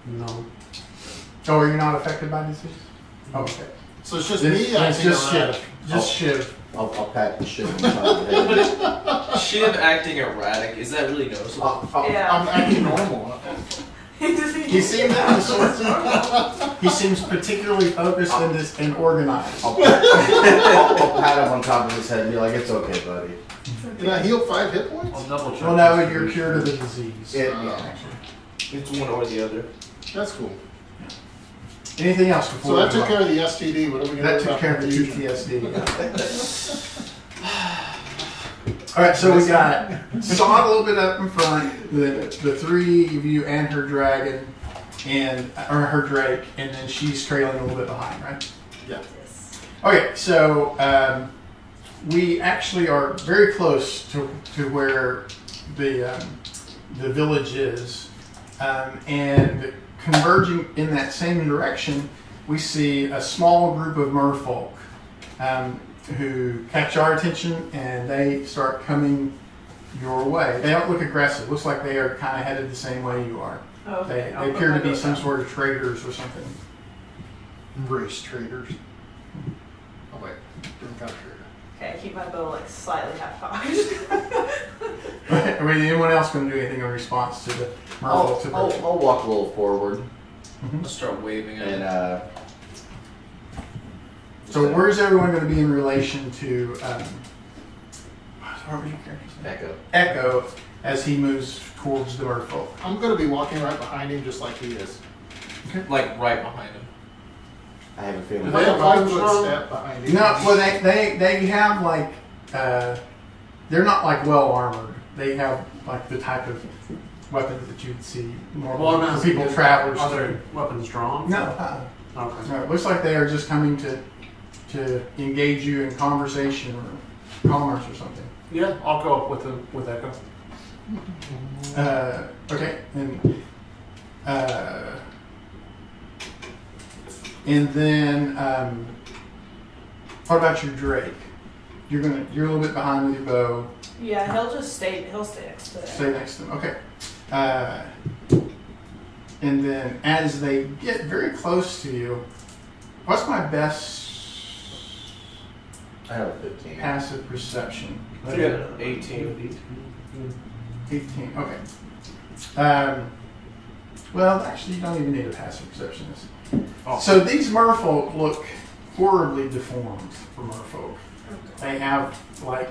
No.
Oh, are you not affected by disease? Okay.
So it's just
Then
me
it's
acting
just
erratic.
Shiv. Just Shiv.
I'll pat the shit on the top of the head.
Shiv acting erratic, is that really noticeable?
Yeah.
I'm acting normal.
He seems he seems particularly focused and organized.
I'll pat him on top of his head and be like, "It's okay, buddy."
Did I heal 5 hit points?
I'll double check.
Well, no, you're cured of the disease.
Yeah.
It's one or the other.
That's cool.
Anything else before?
So that
we
took
move
care
on?
of the STD. What are we going to
That
do
took
about
care of the
confusion?
PTSD. All right, so we got Saw a little bit up in front, the three of you and her dragon, or her drake, and then she's trailing a little bit behind, right?
Yeah.
Yes.
Okay, so we actually are very close to where the village is, and converging in that same direction, we see a small group of merfolk who catch our attention, and they start coming your way. They don't look aggressive. Looks like they are kind of headed the same way you are.
Okay.
They appear to be some sort of traders or something.
Race traders. Oh wait, different kind of trader.
Okay, keep my bow like slightly half cocked.
I mean, anyone else going to do anything in response to the merfolk?
I'll walk a little forward
I'll start waving at
and
it.
So where's everyone going to be in relation to what was your character's name?
Echo.
Echo as he moves towards the merfolk?
I'm going to be walking right behind him just like he is.
Like right behind him.
I have a feeling.
If I have a 5 foot step behind him.
No, well they have like they're not like well armored. They have like the type of weapons that you'd see normally for people travelers.
Are their weapons drawn?
No,
Okay.
no. It looks like they are just coming to engage you in conversation or commerce or something.
Yeah, I'll go up with Echo.
Okay, and then what about your drake? You're a little bit behind with your bow.
Yeah, he'll stay next to it.
Stay next to them. Okay. And then as they get very close to you, what's my best
I have a 15.
passive perception?
I got 18.
18. Okay. Well, actually, you don't even need a passive perception.
Oh.
So these merfolk look horribly deformed for merfolk. They have like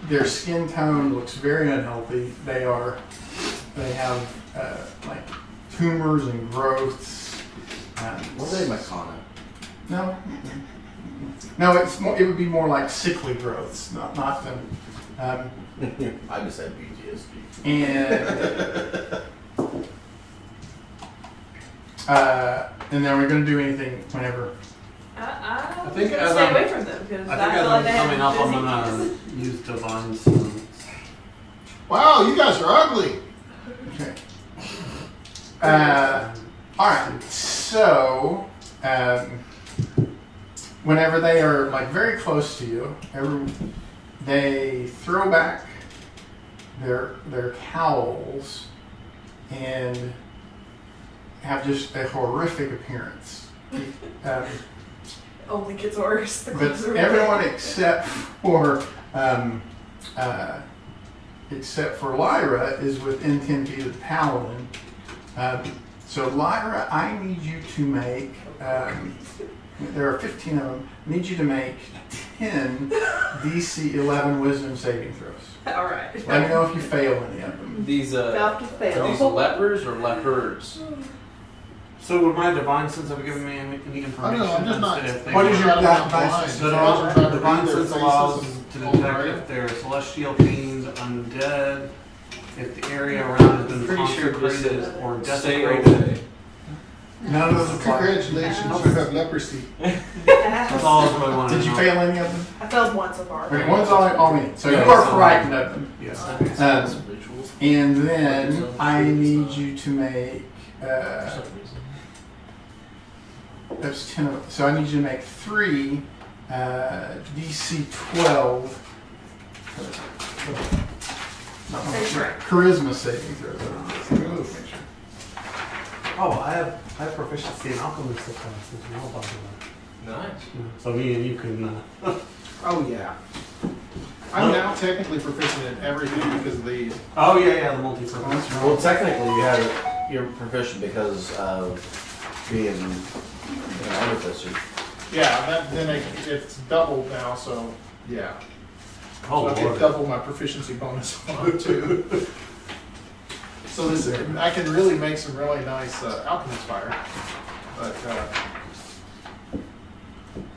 their skin tone looks very unhealthy. They have like tumors and growths.
What are they, Makana?
No, no. It would be more like sickly growths, not them.
I just had PTSD.
And then we're going to do anything whenever.
I
think
think
as
stay
I'm-
away from them because
I
I,
think
feel
as
like
I'm
they have
coming up, I'm
disease.
gonna use divine sense.
Wow, you guys are ugly.
Okay. All right. So, whenever they are like very close to you, they throw back their cowls and have just a horrific appeance.
Only gets worse. The
But
closer we
everyone
get.
except for Lyra is within 10 feet of the paladin. So Lyra, I need you to make. There are 15 of them. I need you to make 10 DC 11 Wisdom saving throws.
All right.
Let me know if you fail any of them.
These
About to
are
fail.
these lepers or lepers?
So would my divine sense have given me any information?
I don't know, I'm just not.
instead of
What is your
I'm
divine
blind.
sense?
So
I'm trying to
divine
read their
sense
faces
allows
and
to
all
detect
right.
if they're celestial fiends, undead, if the area around has been
Pretty sure this
consecrated
is
or
stay
desecrated.
away.
None of those apply.
Congratulations, you have leprosy.
That's all I really want to know.
Did you fail any of them?
I failed one so far.
Okay, one's all me. So you
Yeah,
are
so-
frightened of them.
Yes.
And then I need you to make. That's 10 of them. So I need you to make 3 DC 12.
That's right.
Charisma saving throws. Make sure.
Oh, I have proficiency in alchemist classes. You know about that.
Nice.
So me and you can.
Oh yeah. I'm now technically proficient in everything because of these.
Oh yeah, the multi-purpose.
Well, technically, you're proficient because of being an artificer.
Yeah, it's doubled now, so yeah.
Oh
So I get
lord.
double my proficiency bonus on it too. So this, I can really make some really nice alchemist fire. But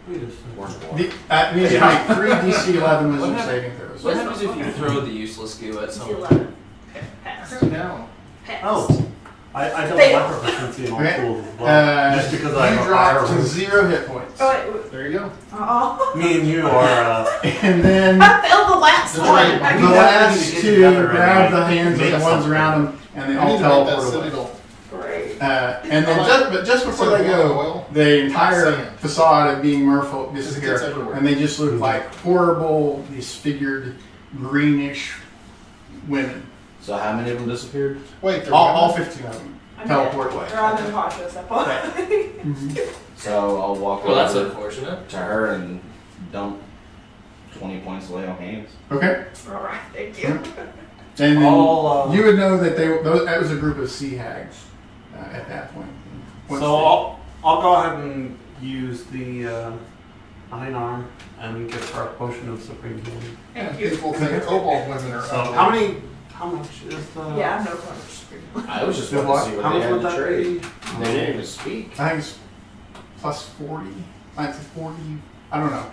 Wait a second.
That means you make 3 DC 11 wisdom saving throws.
What happens if you throw the useless goo at
DC
someone?
11. Okay, pass.
turn down.
Pass.
Oh, I double
Fail.
my proficiency in all
Okay.
tools as well. Just because I
you
have a
drop
higher
to
one.
0 hit points.
Oh, wait.
There you go.
Oh.
Me and you are.
And then
I failed the last
That's
one.
right.
the
definitely
last
need to get
2
together
grab
and
the hands of
make
the ones
something.
around them, and they
I
all
need to make that
teleport away.
citadel.
Great.
And then, but just before they go, the entire
Sand.
facade of being merfolk
It gets
disappears,
everywhere.
and they just look like horrible, disfigured, greenish women.
So how many of them disappeared?
Wait, they're
All
women?
15 of them
I'm
teleport
dead.
away.
Or I'm incautious. I thought.
So I'll walk
Well, that's
over
unfortunate.
to her and dump 20 points of lay on hands.
Okay,
All right. Thank you.
and then
All,
you would know that that was a group of sea hags at that point. Once
So I'll go ahead and use the iron arm and give her a potion of supreme healing.
And people think kobold women are
So
ugly.
how much is the?
Yeah, I'm no clue.
I was just
Good
wanting to
luck.
see what
How
they
much
had
would
to
that
trade.
be?
They didn't even speak.
I think it's plus 40. I think it's 40. I don't know.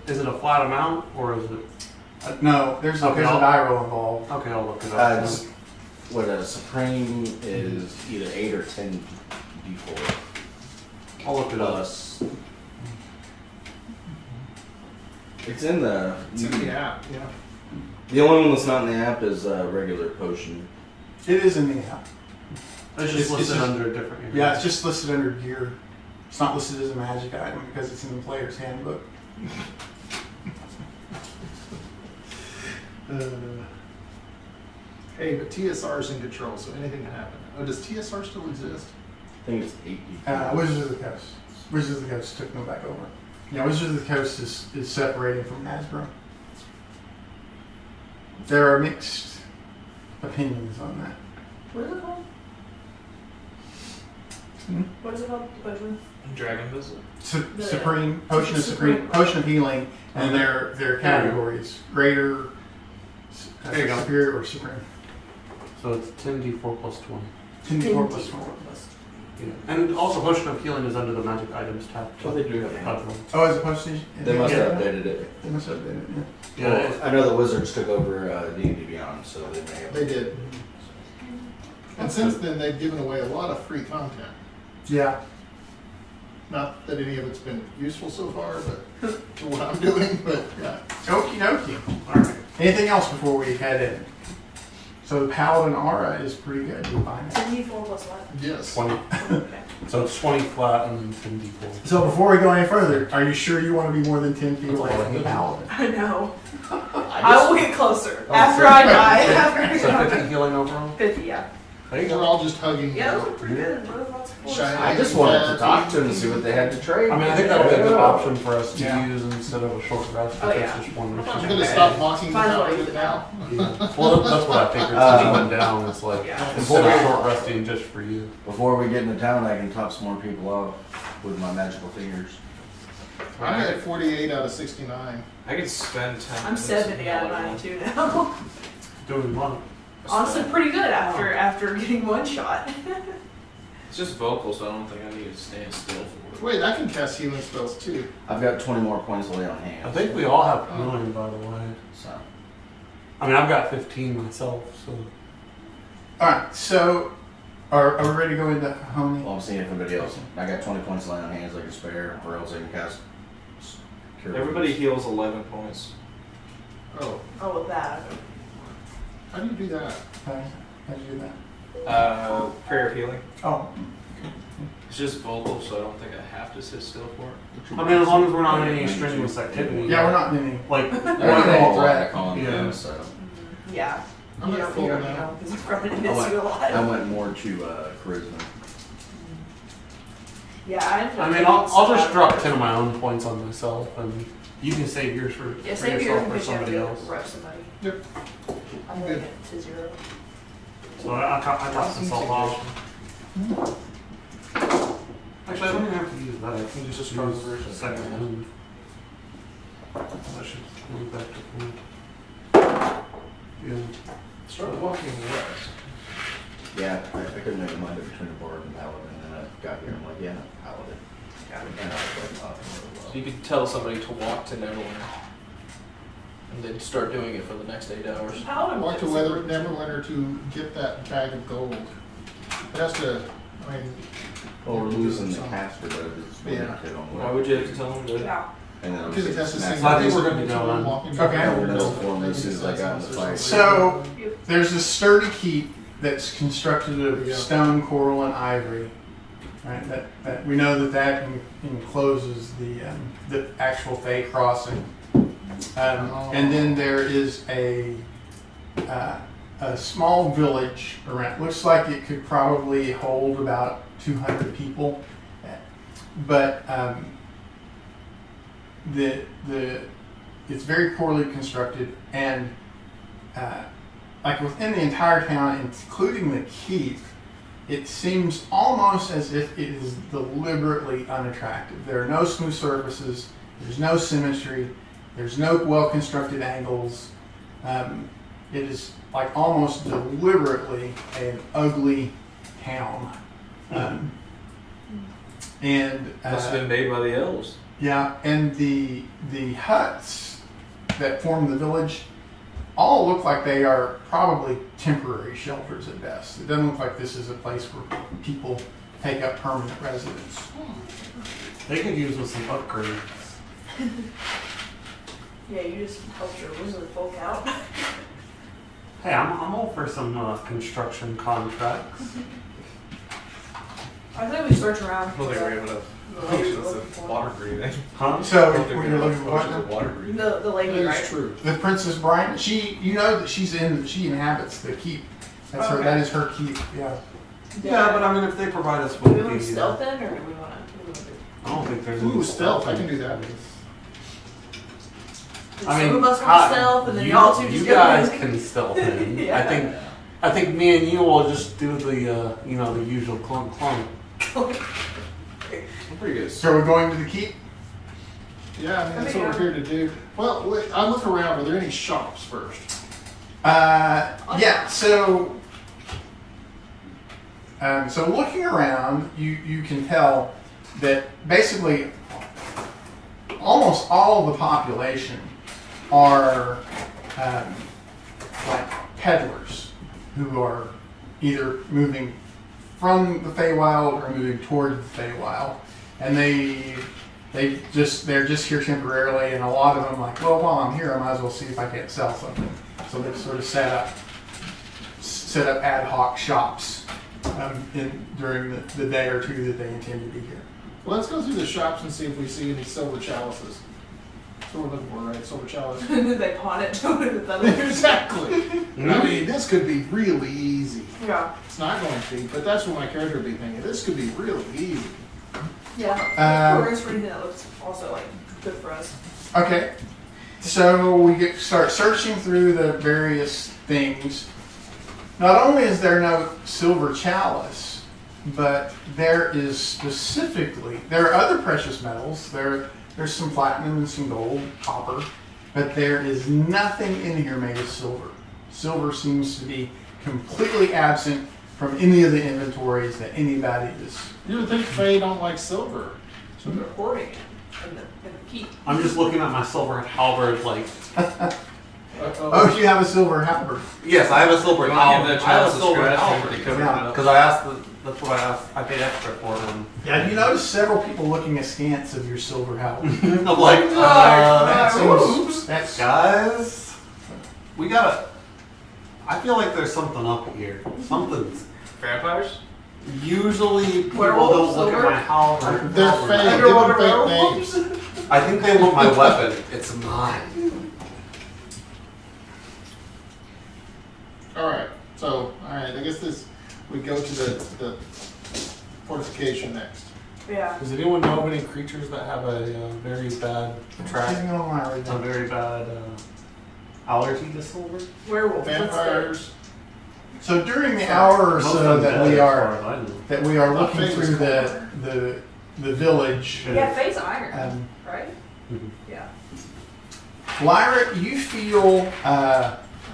Is it a flat amount or is it?
No, there's a
Okay,
die roll involved.
Okay, I'll look it up.
Just what a supreme is either 8 or 10 d4
I'll look it up.
plus. It's in the.
It's in the app, yeah.
The only one that's not in the app is regular potion.
It is in the app.
It's
it's
just listed
just-
under different areas.
Yeah, it's just listed under gear. It's not listed as a magic item because it's in the player's handbook.
Hey, but TSR is in control, so anything can happen. Oh, does TSR still exist?
I think it's 8 d4.
Wizards of the Coast. Wizards of the Coast took them back over. Yeah, Wizards of the Coast is separated from Hasbro. There are mixed opinions on that.
What is it called?
Hmm?
What is it called? Potion?
Dragon visit.
Supreme potion of supreme potion of healing, and their categories: greater,
There you go.
superior, or supreme.
So it's 10d4 plus 20.
10d4 plus 20.
Yeah. And also potion of healing is under the magic items tab.
Oh, they do have it.
Oh, as opposed to
They must
yeah.
have updated it.
They must have did it. Yeah.
Yeah.
Well, I know the Wizards took over D&D Beyond, so they may have.
They did. And since then, they've given away a lot of free content.
Yeah.
Not that any of it's been useful so far, but to what I'm doing, but yeah.
Okie dokie. All right. Anything else before we head in? So the Paladin aura is pretty good. You find it.
10d4 plus what?
Yes.
20.
Okay.
So it's 20 flat and 10d4.
So before we go any further, are you sure you want to be more than 10 feet away from the Paladin?
I know.
I
I will get closer
Oh,
after
sure.
I die. After I
So
die.
50 healing overall?
50, yeah.
There you
We're
go.
all just hugging.
Yeah, those are pretty good. Those are lots of force.
Shiny.
I just wanted to talk to them and see what they had to trade.
I mean, I think that'll be a good option for us to
Yeah.
use instead of a short rest. If
Oh,
it's
yeah.
just one
I'm
mission.
going to stop mocking
Might as well
about
use
it
it
now.
Yeah. Well, that's what I figured. Since you went down, it's like
Yeah.
instead of short resting just for you.
Before we get into town, I can top some more people off with my magical fingers.
I'm at 48 out of 69.
I could spend 10
I'm
minutes
70 out of
in
92 now.
Doing what?
Honestly, pretty good after getting one shot.
It's just vocal, so I don't think I need to stand still for it.
Wait, I can cast healing spells too.
I've got 20 more points to lay on hands.
I think we all have healing, by the way.
So,
I mean, I've got 15 myself, so.
All right. So, are we ready to go into honing?
well, I'm seeing if anybody else. I got 20 points to lay on hands I can spare, or else I can cast. Cure
Everybody
Wounds.
heals 11 points.
Oh,
Oh, with that.
how do you do that?
How do you do that?
Prayer of healing.
Oh,
It's just vocal, so I don't think I have to sit still for it.
I mean, as long as we're not in any strenuous activity.
yeah. We're not in any.
Like,
I
We're
got
all
all
threat.
back on
Yeah.
them, so
Yeah.
I'm
you
at
don't,
full
you don't
now.
know, because I'm running into
I
you a
I
lot.
went more to charisma.
Yeah,
I mean, I'll just drop 10 of my own points on myself, and you can save yours for
Yeah, save yours
yourself
in
or
case you have
somebody
to
else.
rep somebody.
Yep.
I'm
Good.
going to 0.
So I got this all off. Actually, I don't even have to use that. I can just
strong
use
version.
second move. That should move back to 4. Yeah.
Start walking west.
Yeah, I couldn't make a mind up between a bard and paladin, and I got here. I'm like, yeah, paladin. And I was like, oh,
So you could tell somebody to walk to Neverwinter, and then start doing it for the next 8 hours.
Paladin
Walk to
gets
Neverwinter to get that bag of gold. It has to, I mean...
well, we're losing the caster, but it's
Yeah.
Why would you have to tell them to?
Yeah.
And then
Because it has to
snack
sing.
I think we're gonna go on.
Okay.
That's formed as soon as I got in the fight.
So there's a sturdy keep that's constructed of
Yeah.
stone, coral, and ivory. Right. That we know that encloses the actual Fey crossing. And then there is a small village around. Looks like it could probably hold about 200 people, but it's very poorly constructed, and like within the entire town, including the keep, it seems almost as if it is deliberately unattractive. There are no smooth surfaces. There's no symmetry. There's no well-constructed angles. It is like almost deliberately an ugly town. And
Must have been made by the elves.
yeah, and the huts that form the village all look like they are probably temporary shelters at best. It doesn't look like this is a place where people take up permanent residence.
They could use with some upgrades.
Yeah, you just helped your wizard folk out.
Hey, I'm all for some construction contracts.
I think we search around
I
for
don't think we're able to
the lady
potions
we're looking
of
for.
water breathing.
Huh?
So
I don't think
when
we
you're
have
looking for
potions
what?
of water breathing.
The lady,
That
right?
is true.
The Princess Brian, she she inhabits the keep. That's her.
Okay.
That is her keep. Yeah.
Yeah, but I mean, if they provide us
Do
with
we want to
the,
stealth in, or do we want to do?
I don't think there's
Ooh,
any
stealth, I can do that.
I mean,
Some of us want
hi,
to stealth, and then
you,
y'all two just
you
go
guys
in.
can stealth in.
Yeah.
I think me and you will just do the the usual clunk clunk.
I'm pretty good.
So we're going to the keep.
Yeah, I mean, that's what we're here to do. Well, wait, I look around. Are there any shops first?
Yeah. So looking around, you can tell that basically almost all of the population are like peddlers who are either moving from the Feywild or moving toward the Feywild, and they're just here temporarily, and a lot of them like, well, while I'm here, I might as well see if I can't sell something. So they sort of set up ad hoc shops during the day or two that they intend to be here.
Well, let's go through the shops and see if we see any silver chalices. That's what we're looking for, right? Silver chalice.
They pawn it to it with others.
Exactly. I mean, this could be really easy.
Yeah.
It's not going to be, but that's what my character would be thinking. This could be really easy.
Yeah. Or is for anything that looks also like good for us.
Okay, so we start searching through the various things. Not only is there no silver chalice, but there are other precious metals. There's some platinum and some gold, copper, but there is nothing in here made of silver. Silver seems to be completely absent from any of the inventories that anybody is.
You would think Fae don't like silver.
So they're hoarding it in the keep.
I'm just looking at my silver halberd like.
Oh, you have a silver halberd.
Yes, I have a silver
You want to
halberd.
give that
I have a
chalice a
silver
scratch
halberd.
and cover it
Yeah.
up?
Because I asked. That's what I asked. I paid extra for them.
Yeah, you notice several people looking askance of your silver halberd.
I'm like,
That's
guys, we gotta. I feel like there's something up here. Something's.
Vampires?
Usually people
Werewolves,
don't look at
silver?
my halberd.
They're Fae. Give
Underwater
them fake
werewolves?
names.
I think they want my weapon. It's mine.
All right. I guess we go to the fortification next.
Yeah.
Does anyone know of any creatures that have a very bad
Sitting on my right
a
now.
very bad allergy to silver?
Werewolves.
Vampires.
So during the hour or so that we are
Not
looking
famous
through
color.
the village,
Yeah, Faye's iron, right?
Mhm.
Yeah.
Lyra, you feel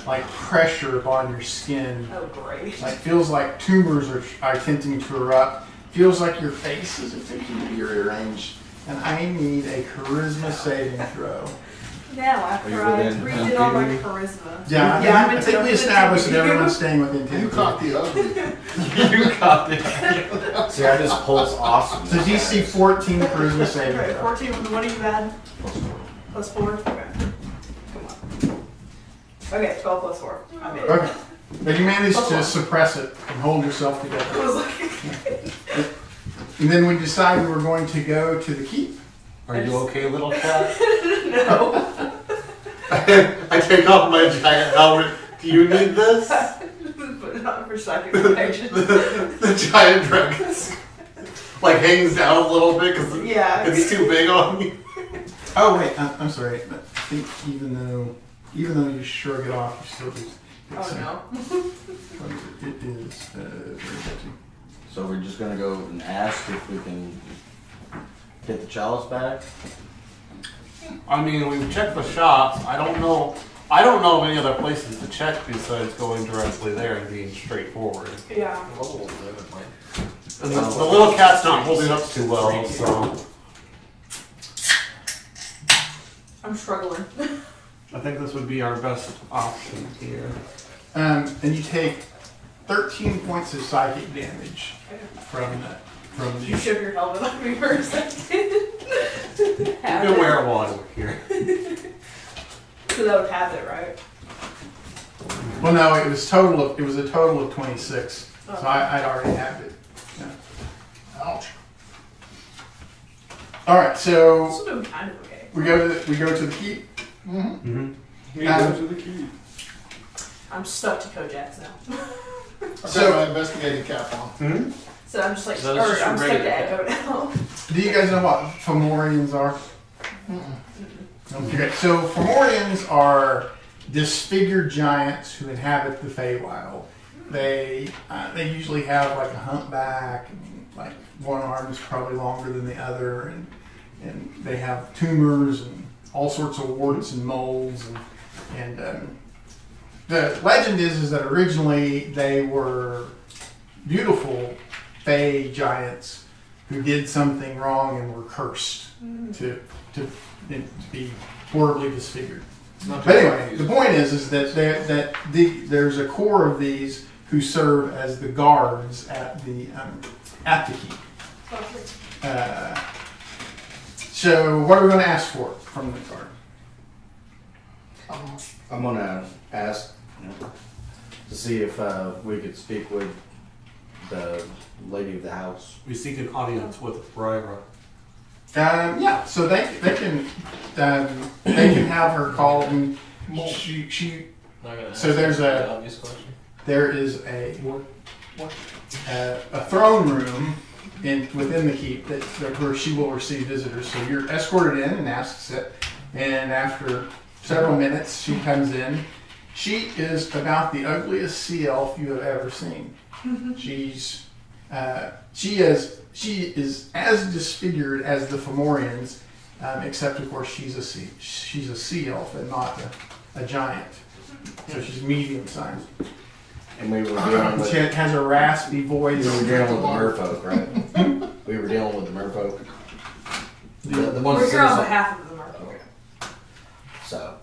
like pressure upon your skin.
Oh, great.
Like feels like tumors are attempting to erupt. Feels like your face is attempting to be rearranged. And I need a charisma saving throw.
Now, after I redid all my charisma.
Yeah, I think we established that everyone's staying within 10
You
feet.
caught the ugly.
You got it.
See, I just pulse awesome.
So DC 14 charisma saving
Okay,
throw.
14, what do you add? Plus 4? Okay. Come on. Okay, 12 plus 4. I made it.
Okay. But you managed to suppress it and hold yourself
I
together.
was like,
And then we decided we were going to go to the keep.
Are you okay, little cat?
no.
I take off my giant helmet. Do you need this?
But not for psychic protection.
The giant dragon like hangs down a little bit because it's too big on me.
Oh wait, I'm sorry. I think even though you shrug it off, you still do.
Oh no.
It is very touchy.
So we're just gonna go and ask if we can get the chalice back.
I mean, we've checked the shops. I don't know of any other places to check besides going directly there and being straightforward.
Yeah.
And the little cat's not holding up too well, so
I'm struggling.
I think this would be our best option here.
And you take 13 points of psychic damage from
You
the.
shook your helmet on me for a second.
You can wear a wand over here.
So that would have it, right?
Well, no, it was a total of 26. So I'd already had it. Yeah.
Ouch.
All right, so
This is doing kind of okay.
we go to the keep.
Mm-hmm.
We go to the key.
I'm stuck to Kojak's now.
I've
So-
got my investigating cap on.
So I'm just like,
So
or
that's just
I'm stuck to
regular
Echo now.
Do you guys know what Fomorians are? Okay, so Fomorians are disfigured giants who inhabit the Feywild. They usually have like a humpback, and like one arm is probably longer than the other, and they have tumors and all sorts of warts and moles, and the legend is that originally they were beautiful Fey giants who did something wrong and were cursed to be horribly disfigured. But anyway, the point is that there's a core of these who serve as the guards at the keep. So what are we going to ask for from the guard?
I'm gonna ask to see if we could speak with the lady of the house.
We seek an audience with Ryra.
Yeah, so they can have her called, and she
Not gonna
So
ask
there's
the
a-
obvious question.
there is a throne room within the keep where she will receive visitors. So you're escorted in and asked it, and after several minutes she comes in. She is about the ugliest sea elf you have ever seen. She is as disfigured as the Fomorians, except of course she's a sea elf and not a giant. So she's medium sized.
And we were dealing with
She has a raspy voice.
we were dealing with the merfolk, right? We were dealing with the merfolk. The ones
We're here on
citizen-
behalf of the market.
Okay. So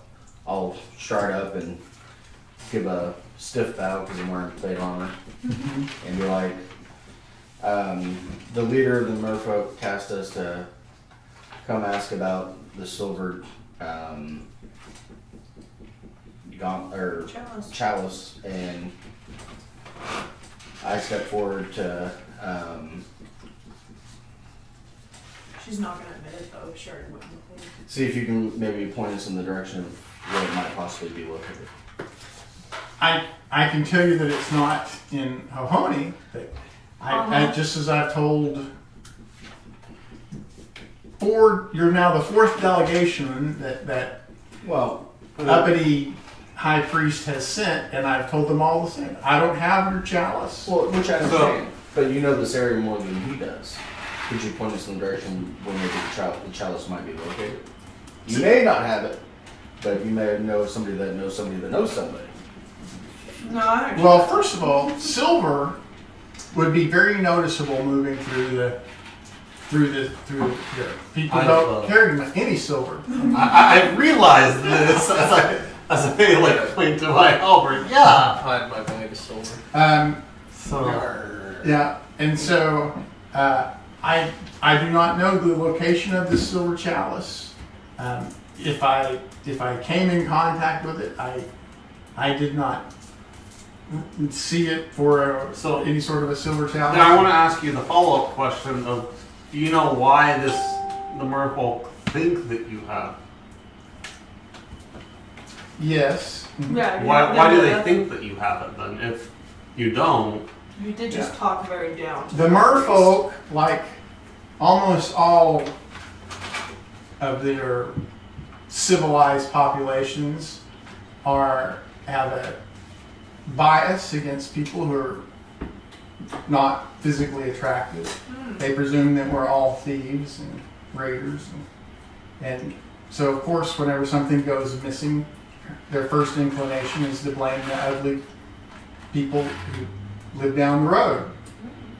I'll stride up and give a stiff bow because I'm wearing plate armor, and be like, the leader of the merfolk tasked us to come ask about the silver chalice, and I stepped forward to
She's not going to admit it though. Sure. It wouldn't.
see if you can maybe point us in the direction of where it might possibly be located.
I can tell you that it's not in Hohoni. But I just as I've told you're now the fourth delegation that
Well,
uppity high priest has sent, and I've told them all the same. I don't have your chalice.
well, which I understand, but you know this area more than he does. Could you point us in the direction where maybe the chalice might be located? You may not have it, but you may know somebody that knows somebody that knows somebody.
No, I actually.
Well, first of all, silver would be very noticeable moving through here. People don't carry any silver.
I realized this as I like point to my halberd. Yeah.
Hide my bag of silver.
So
Yeah, and so I do not know the location of this silver chalice. If I came in contact with it, I did not see it for any sort of a silver chalice.
now I want to ask you the follow-up question of, do you know why the merfolk think that you have?
Yes.
Yeah.
Why do they think that you have it then? If you don't,
You did just talk very down. To
The merfolk, like almost all of their civilized populations, have a bias against people who are not physically attractive. They presume that we're all thieves and raiders, and so of course, whenever something goes missing, their first inclination is to blame the ugly people who live down the road.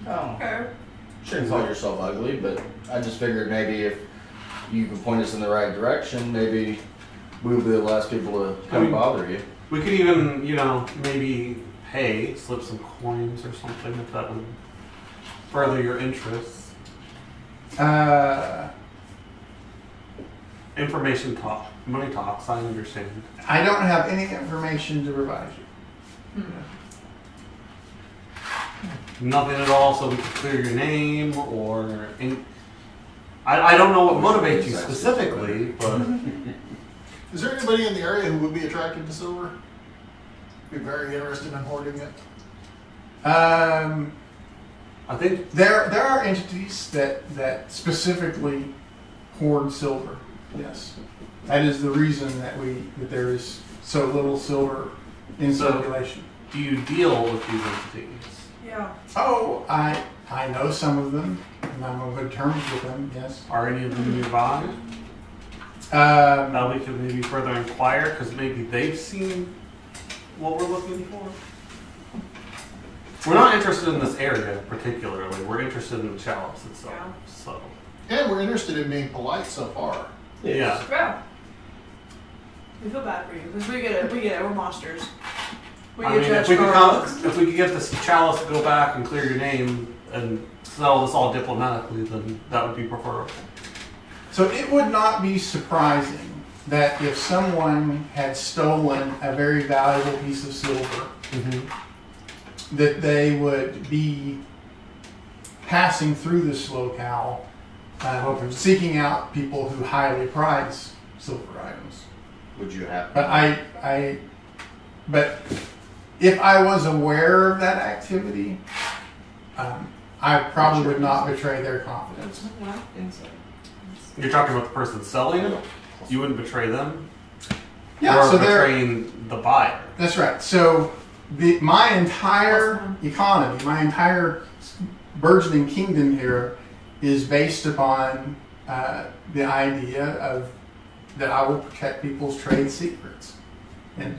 Oh,
Okay.
shouldn't call yourself ugly, but I just figured maybe if you could point us in the right direction, maybe we would be the last people to come bother you.
we could even, maybe slip some coins or something if that would further your interests. Information talk, money talks, I understand.
I don't have any information to provide you.
Nothing at all, so we could clear your name or... I don't know what motivates you specifically, but...
Is there anybody in the area who would be attracted to silver? Be very interested in hoarding it?
I think...
There are entities that specifically hoard silver. Yes, that is the reason that there is so little silver in circulation.
Do you deal with these entities?
Yeah.
Oh, I know some of them, and I'm on good terms with them. Yes.
Are any of them nearby? We could maybe further inquire, because maybe they've seen what we're looking for. We're not interested in this area particularly. We're interested in the chalice itself.
Yeah.
So.
And we're interested in being polite so far.
Yeah.
Yeah. We feel bad for you because we get it. We're monsters. We
I
get
mean,
judged
if we could get this chalice to go back and clear your name and settle this all diplomatically, then that would be preferable.
So it would not be surprising that if someone had stolen a very valuable piece of silver, that they would be passing through this locale, seeking out people who highly prize silver items.
Would you have?
But but if I was aware of that activity, I probably would not betray their confidence.
You're talking about the person selling it? You wouldn't betray them?
Yeah,
or
so they're
betraying the buyer.
That's right. So my entire economy, my entire burgeoning kingdom here is based upon the idea that I will protect people's trade secrets. And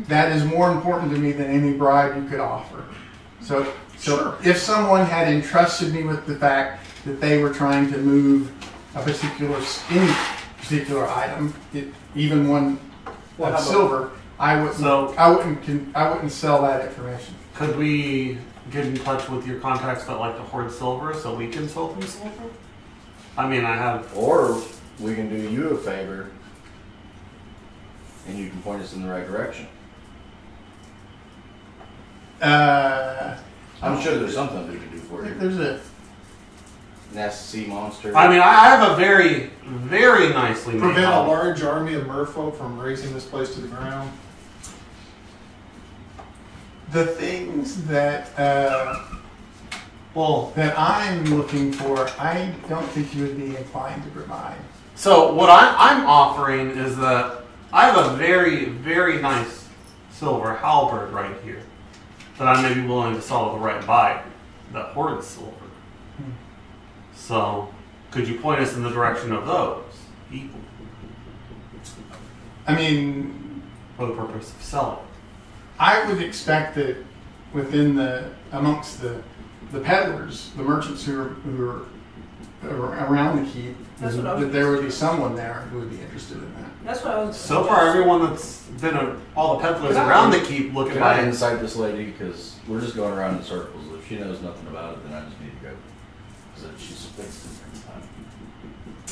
that is more important to me than any bribe you could offer. So
Sure.
if someone had entrusted me with the fact that they were trying to move any particular item, even one of silver, I wouldn't sell that information.
Could we get in touch with your contacts that like to hoard silver so we can sell them silver? I mean, I have...
Or we can do you a favor and you can point us in the right direction. I'm sure there's something we can do for you.
There's a
Nasty sea monster.
I mean, I have a very, very nicely made
Prevent a
house.
large army of merfolk from razing this place to the ground.
the things that that I'm looking for. I don't think you would be inclined to provide.
So what I'm offering is that I have a very, very nice silver halberd right here that I may be willing to sell to the right buyer that hoards silver. So could you point us in the direction of those people
I mean,
for the purpose of selling?
I would expect that within amongst the peddlers, the merchants who are around the keep, that there would be someone there who would be interested in that.
That's what I was.
So far, everyone that's been all the peddlers around the keep looking
Can I
by
insight this lady? Because we're just going around in circles. If she knows nothing about it, then I just need to go. Because she's fixed it every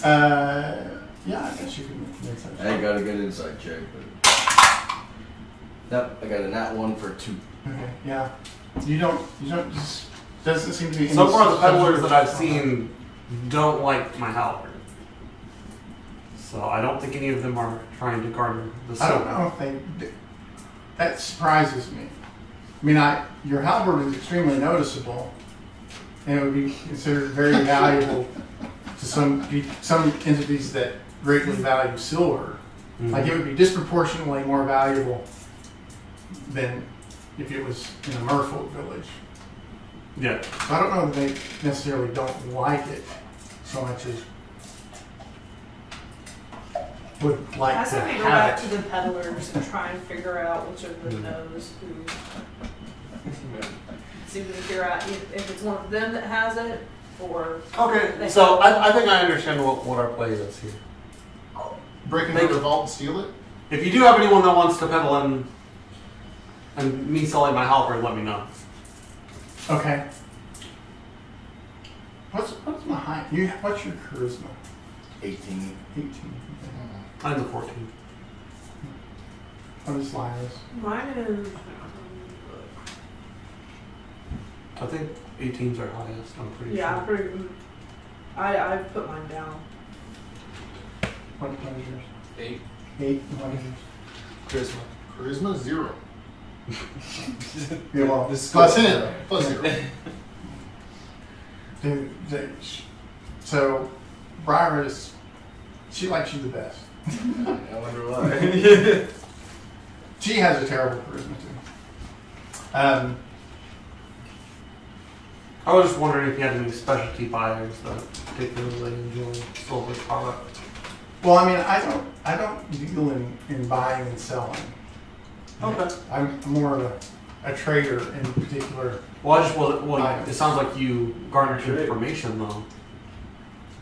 time.
Yeah, I guess you can make sense.
I ain't got a good insight check, but nope, I got a nat 1 for 2.
Okay, yeah. You don't just doesn't seem to be.
So far, the peddlers that I've seen don't like my halberd. So I don't think any of them are trying to garner the
I
silver.
don't know if they. That surprises me. I mean, your halberd is extremely noticeable, and it would be considered very valuable to some entities that greatly value silver.
Mm-hmm.
Like, it would be disproportionately more valuable than if it was in a merfolk village.
Yeah.
So I don't know that they necessarily don't like it so much as would like
I
to
say we go back
have
to
it.
the peddlers and try and figure out which of them knows who. See if we can figure out if it's one of them that has it, or
Okay, so I think I understand what our play is here.
Breaking into the vault and steal it?
If you do have anyone that wants to peddle and me selling my halberd, let me know.
Okay. What's my height? What's your charisma?
18.
18.
Mine's a 14.
What is Lyra's?
mine is.
I think 18s are highest, I'm pretty
Yeah,
sure.
I'm pretty. I put mine down.
What is yours?
8.
8. What is yours?
Charisma.
Charisma 0.
Yeah, well,
Plus 10. Plus 0.
So, Briar she likes you the best.
I wonder why.
She has a terrible charisma too.
I was just wondering if you had any specialty buyers that particularly enjoy silver product.
Well, I mean, I don't deal in buying and selling.
Okay.
I'm more of a trader in particular.
Well, it sounds like you garnered information though.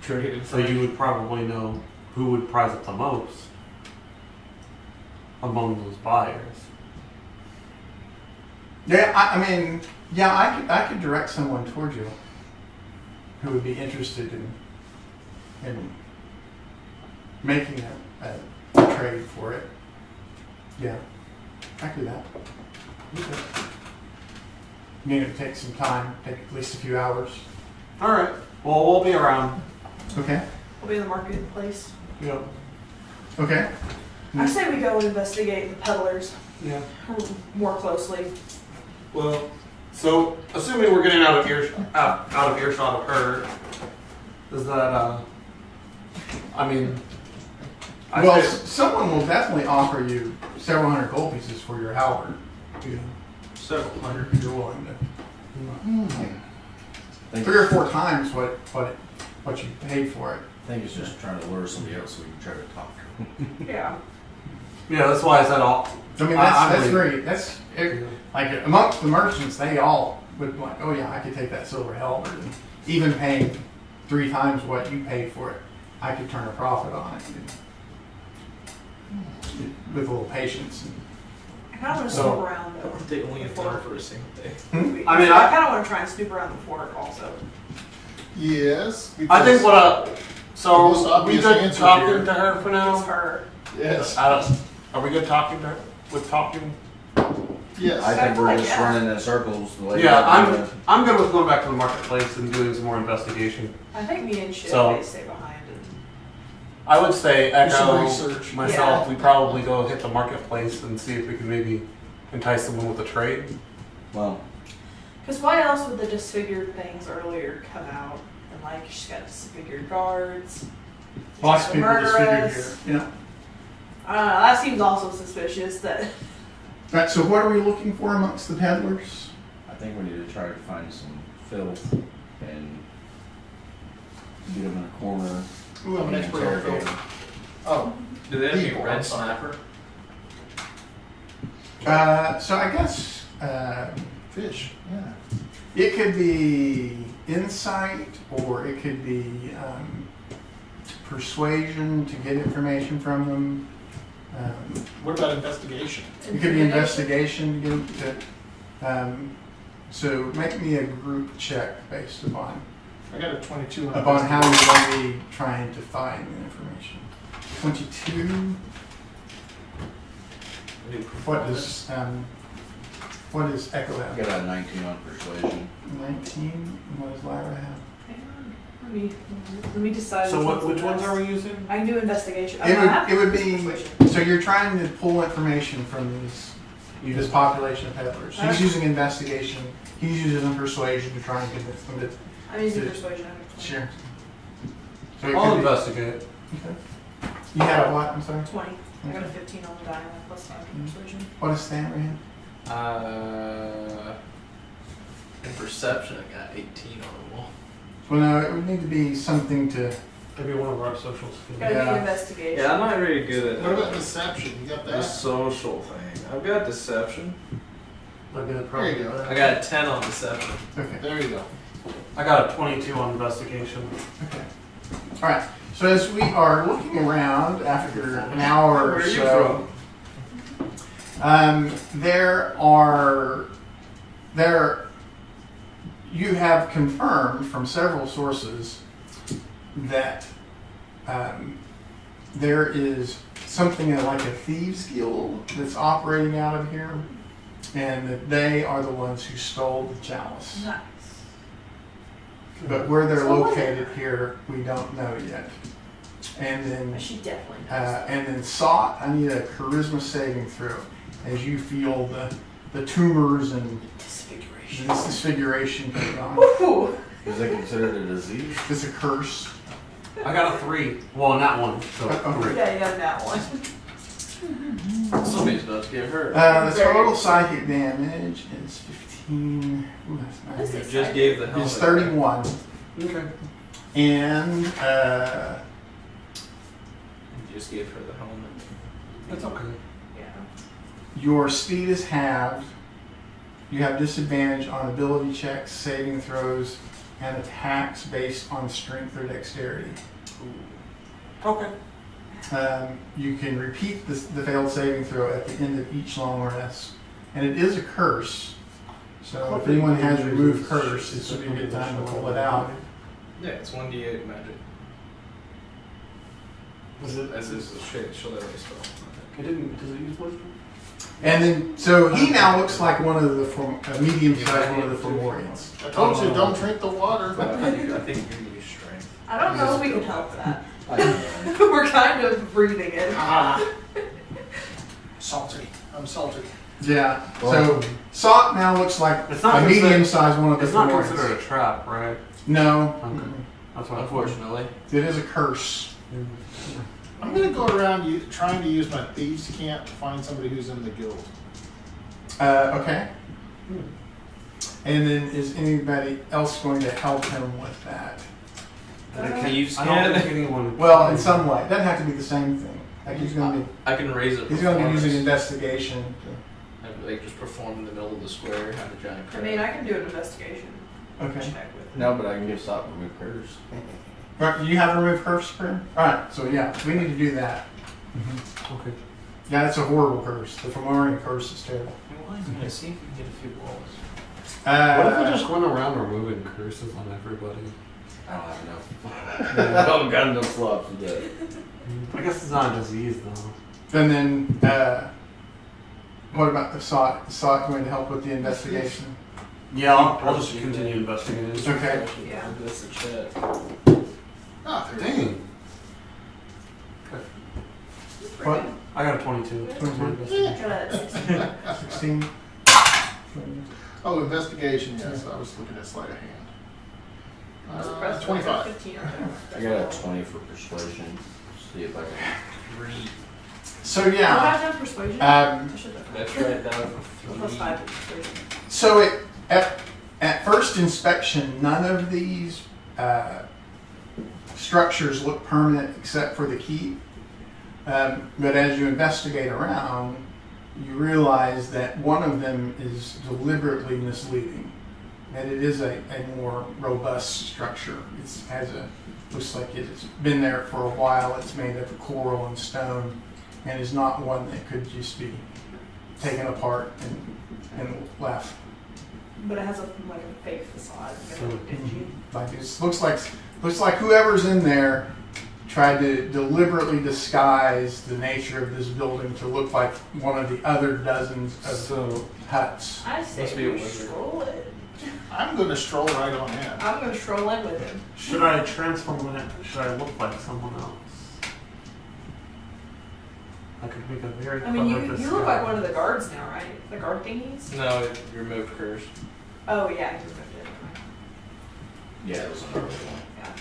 Trade.
So you would probably know who would prize it the most among those buyers.
Yeah, I mean, yeah, I could direct someone toward you who would be interested in making a trade for it. Yeah, I could do that. Okay. I mean, it would take some time, take at least a few hours.
All right. Well, we'll be around.
Okay.
We'll be in the marketplace.
Yeah.
Okay.
I say we go investigate the peddlers
Yeah.
more closely.
Well, so assuming we're getting out of earshot of her, is that I mean,
Well, someone will definitely offer you several hundred gold pieces for your halberd.
yeah.
Several hundred if you're willing to.
Think
3 or 4 times what you paid for it.
I think it's just trying to lure somebody else so we can try to talk to them.
Yeah.
Yeah, that's why I said all.
I mean, that's great. That's like amongst the merchants, they all would be like, oh yeah, I could take that silver halberd, and even paying 3 times what you paid for it, I could turn a profit on it with a little patience.
I kind of want to snoop around though.
They only have time for a single day.
I mean,
I kind of want to try and snoop around the fort also.
Yes.
I think
The
so
most
we
obvious
good
answer
talking
here.
to her for now?
It's her.
Yes.
Are we good talking to her? With talking?
Yes.
I think we're
like,
just
yeah.
running in circles. The way
Yeah, I'm good with going back to the marketplace and doing some more investigation.
I think me and Shiv
So-
may stay behind.
I would say
Do some
Echo,
research.
myself,
Yeah.
we probably go hit the marketplace and see if we can maybe entice someone with a trade.
Well,
Because why else would the disfigured things earlier come out? And like, she's got disfigured guards.
Lots of
she's
people disfigured here.
murderess.
You know.
I don't know, that seems also suspicious that.
Right. So what are we looking for amongst the peddlers?
I think we need to try to find some filth and get them in a corner.
Ooh, I'm an
and
expert on
interrogate
filth.
them.
Oh.
Do they have any
People,
red
I'm sorry.
snapper?
So I guess
Fish, yeah.
it could be insight, or it could be persuasion to get information from them.
What about investigation?
It could be investigation to get so make me a group check based upon
I got a 22 on
how
investigation.
you're going to be trying to find the information. 22. What does Echo
I
have?
got a 19 on persuasion.
19. What does Lyra have?
Hang on. Let me decide.
So
which
which ones
best.
are we using?
I can do investigation.
It would be. So you're trying to pull information from this population of peddlers. He's using investigation. He's using persuasion to try and convince them that.
I'm using persuasion.
Sure. So it
I'll
could be-
investigate.
Okay. You had a what? I'm sorry.
20. I got a 15 on the die, plus 5 in persuasion.
What does Stanley have?
In perception, I got 18 on the wall.
Well, no, it would need to be something to.
Maybe one of our social skills.
Gotta
Yeah.
be investigation.
Yeah, I'm not very good at
What about deception? You got
the
that?
social thing. I've got deception.
Might be the
There
problem.
you go.
I got a 10 on deception.
Okay.
There you go.
I got a 22 on investigation.
Okay. All right. So as we are looking around after an hour
Where
or
are you
so, you have confirmed from several sources that there is something like a thieves guild that's operating out of here, and that they are the ones who stole the chalice.
Nice.
But where they're
So what-
located here, we don't know yet. And then
She definitely knows.
and then Sot, I need a charisma saving throw as you feel the tumors and
Disfiguration.
this disfiguration going on.
Woohoo!
Is that considered a disease?
It's a curse.
I got a 3. Well, not one. So
Okay.
3.
Yeah, you got that one.
Somebody's about to get hurt.
The total psychic damage is 15. Ooh, that's
What
nice.
is
You
this?
just gave the helmet.
It's 31.
Okay.
And
You just gave her the helmet.
That's okay.
Yeah.
your speed is halved. You have disadvantage on ability checks, saving throws, and attacks based on strength or dexterity.
Okay.
You can repeat the failed saving throw at the end of each long rest. And it is a curse. So if anyone has removed curse, this would be a good time to pull it out.
Yeah, it's 1d8 magic.
Is it?
As is the shillelagh spell.
It didn't. Does it use wisdom?
And then, so he now looks like one of the medium-sized one of the Fomorians.
I told you, don't drink the water.
I think you can use strength.
I don't know if we can help that.
I know.
We're kind of breathing it.
Salty. I'm salty.
Yeah. So Sot now looks like
It's not
a
considered-
medium-sized one of the
It's not
Fomorians.
considered a trap, right?
No.
Okay. That's what I thought.
Unfortunately.
It is a curse.
I'm going to go around trying to use my thieves' camp to find somebody who's in the guild.
Okay. And then is anybody else going to help him with that?
Thieves
I don't
can.
think anyone.
Well, in some way. It doesn't have to be the same thing. Like he's going
I can raise it.
to be using investigation.
Like just perform in the middle of the square, have a giant
I
crowd.
mean, I can do an investigation
Okay.
check with it.
No, but I can give stop remove curse.
Right, you have removed curse for him? Alright, so yeah, we need to do that.
Okay.
Yeah, it's a horrible curse. The Fomorian curse is terrible.
Well, I'm gonna see if we can get a few balls.
What if we just went around removing curses on everybody?
I don't have enough. I don't got enough slots for that.
I guess it's not a disease though.
And then, what about the Sot? Is Sot going to help with the investigation?
Yeah, I'll just continue investigating.
Okay.
Yeah.
That's a chat.
Oh,
Dang.
What?
I got a 22.
22.
Good.
16?
Oh, investigation, yes. I was looking at sleight of hand. 25.
15.
I got a 20 for persuasion. See if I can.
3.
So
What
yeah,
have done persuasion? I should have.
That's right down
Plus
3.
5 to persuasion.
so at first inspection, none of these structures look permanent except for the keep. But as you investigate around, you realize that one of them is deliberately misleading. That it is a more robust structure. Looks like it's been there for a while. It's made of coral and stone, and is not one that could just be taken apart and left.
But it has a fake facade. Dingy.
Like it looks like whoever's in there tried to deliberately disguise the nature of this building to look like one of the other dozens of huts.
I say
Must be a
we
wizard.
stroll it.
I'm going to stroll right on in.
I'm going to stroll in with him.
Should I transform it? Should I look like someone else? I could make a very
I mean, you
clever
look like
disguise.
one of the guards now, right? The guard thingies?
No, it removed curse.
Oh, yeah, you removed it.
Yeah, it was another one.
Yeah.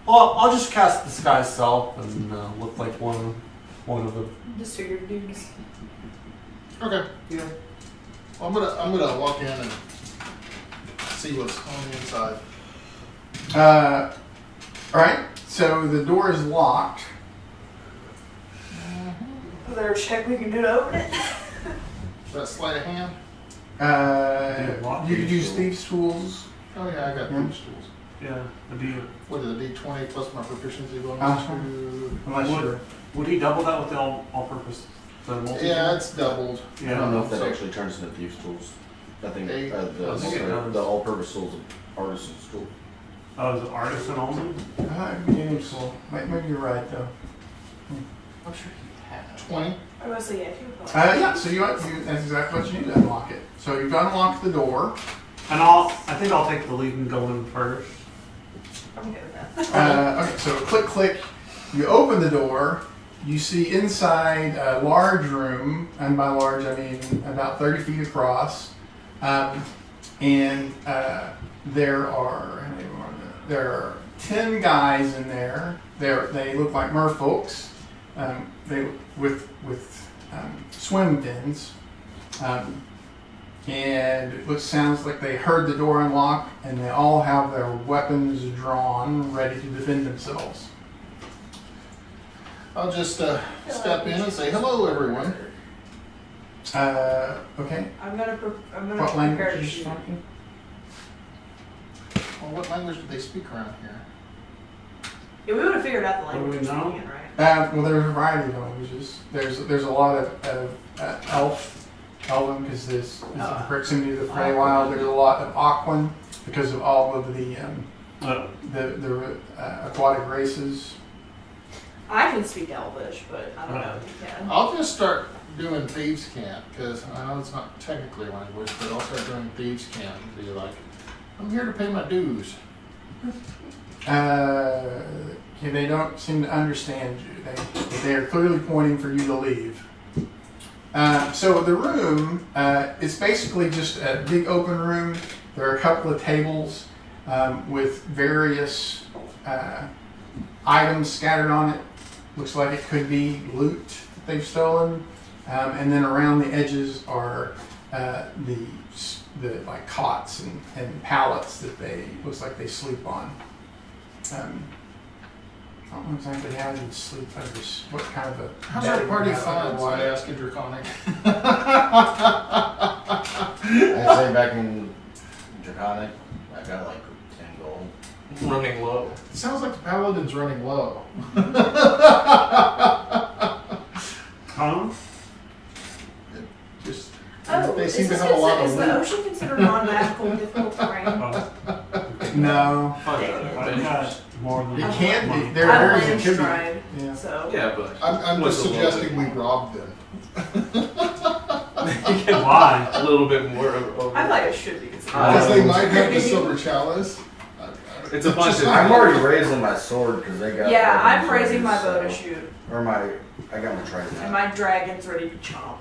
I'll just cast disguise self and look like one of the.
Disfigured dudes.
Okay.
Yeah.
Well, I'm gonna walk in and see what's on the inside.
All right. So the door is locked.
Is there a check we can do to open it?
That sleight of hand?
You could use thieves' tools.
Oh yeah, I got these tools.
Yeah. It'd be,
What is it, D20 plus my proficiency bonus?
Uh-huh.
to-
Unless you're.
would he double that with the all-purpose? The multi?
Yeah, it's doubled.
I don't know if that
So-
actually turns into thieves' tools. I think
Hey,
I think it does.
the all-purpose tools, artisan's tool.
Oh, is it artisan only?
Meaningful. Maybe you're right though.
I'm sure he had.
20.
I was say, yeah, if you would go.
Yeah. So that's exactly what you need to unlock it. So you've unlocked the door.
And I think I'll take the lead and go in first.
I'm good with that.
Okay. So click, click. You open the door. You see inside a large room, and by large I mean about 30 feet across. And there are 10 guys in there. They look like merfolks. They with swim fins, and it sounds like they heard the door unlock, and they all have their weapons drawn, ready to defend themselves.
I'll just step in and say hello, everyone.
Okay.
I'm gonna
What
prepare
language
to
are you
shoot.
talking?
Well, what language do they speak around here?
Yeah, we would have figured out the
What do
language
we
we're
know?
speaking, right?
Well, there's a variety of languages. There's a lot of Elven, because there's the proximity to the Feywild. There's a lot of Aquan because of all of the aquatic races.
I can speak Elvish, but I don't know if you can.
I'll just start doing thieves' camp, because I know it's not technically a language, but I'll start doing thieves' camp and be like, I'm here to pay my dues.
They don't seem to understand you. They are clearly pointing for you to leave. So the room is basically just a big open room. There are a couple of tables with various items scattered on it. Looks like it could be loot that they've stolen. And then around the edges are the like cots and pallets that looks like they sleep on. I don't know exactly how you sleep under what kind of a.
How's our party fun? Why I ask a draconic?
I say back in Draconic, I got like 10 gold.
Running low.
It sounds like the paladin's running low.
Huh?
Just
Oh,
seem to have a lot
is
of
the
loot.
ocean considered non-magical difficult terrain?
No,
I got more than
it can be.
money.
There are
I'm
areas that
land
could
stride,
be. Yeah.
so.
Yeah, but
I'm
What's
just
a little
suggesting
bit
we rob them.
Why?
a little bit more over.
I feel like it should be considered.
Because they might have the silver chalice.
It's a bunch of.
I'm already raising my sword because they got.
Yeah, I'm
weapons
raising my
ready,
bow to
so-
shoot,
Or I got my trident.
and my dragon's ready to chomp.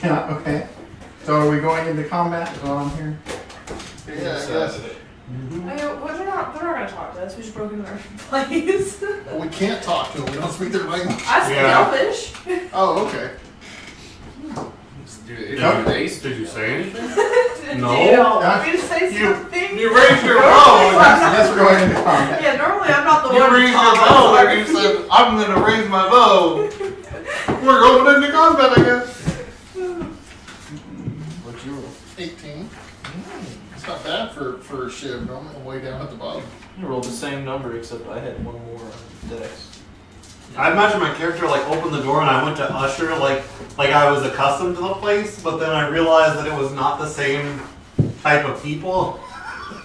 Yeah. Okay. So are we going into combat? Is what I'm here.
Yeah, I guess.
I mean, well, they're not gonna talk to us. We just broke into their place.
We can't talk to them. We don't speak their language.
I speak
Yeah.
Elfish.
Oh, okay.
Did you say anything? No.
Do you want me to say something?
You raised your bow.
Yes, we're going into combat.
Yeah, normally I'm not the
You
one
raised
to
your
talk.
bow and you said, I'm going to raise my bow.
We're going into combat, I guess.
What'd you roll?
18. It's not bad for a shiv. Normally I'm way down at the bottom.
You rolled the same number except I had one more on dex.
I imagine my character like opened the door and I went to usher like I was accustomed to the place, but then I realized that it was not the same type of people.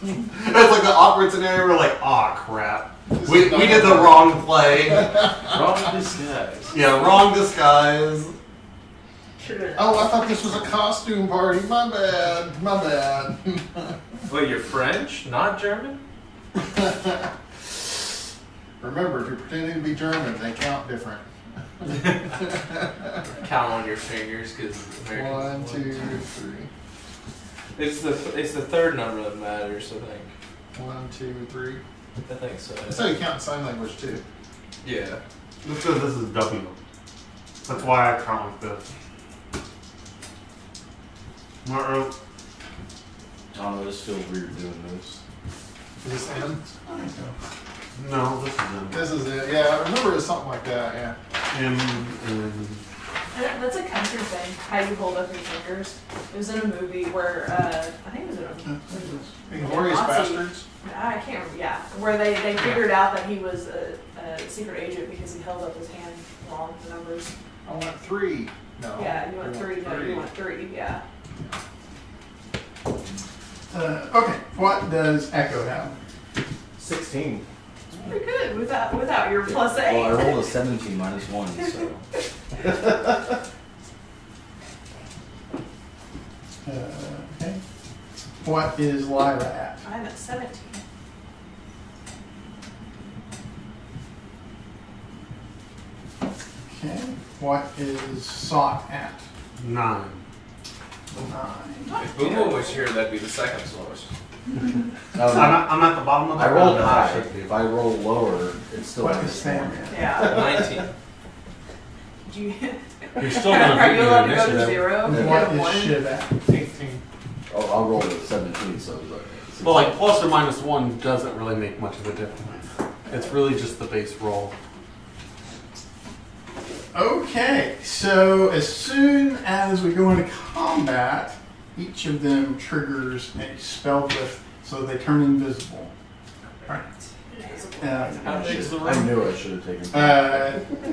It's like the awkward scenario where like, aw crap. We did the wrong play.
Wrong disguise.
Yeah, wrong disguise.
Oh, I thought this was a costume party. My bad. My bad.
Wait, you're French, not German?
Remember, if you're pretending to be German, they count different.
Count on your fingers because
1, 2, 3.
It's the third number that matters, I think.
1, 2, 3.
I think so.
That's how you count in sign language too.
Yeah.
This is W. That's why I count like this.
I don't know, this feels weird doing this.
Is this M?
No, this is them.
This is it. Yeah, I remember it's something like that. Yeah.
That's a country thing, how you hold up your fingers. It was in a movie where, I think it was in a
Inglourious
Nazi-
Bastards.
I can't remember, yeah. Where they figured out that he was a secret agent because he held up his hand wrong, the numbers.
I want 3. No.
Yeah, you want 3, no, you want 3, yeah.
Okay, what does Echo have?
16.
Pretty good without your plus 8.
Well, I rolled a 17 minus 1, so.
Okay. What is Lyra at?
I'm at 17.
Okay. What is Sot at?
9.
9.
If Boomo was here, that'd be the second slowest.
I'm at the bottom of the
I rolled
round.
high. If I roll lower, it's still
What
minus
is Sam
1.
at?
Yeah.
19.
You're still gonna
Are
beat
you
me
allowed
in
to go to
initiative.
0?
And
You
what
get a
is
1?
Shiv at?
18.
Oh, I'll roll a 17, so it's like.
Well, like plus or minus 1 doesn't really make much of a difference. It's really just the base roll.
Okay, so as soon as we go into combat, each of them triggers a spell lift so they turn invisible.
How big is the
I
room?
knew I should have taken.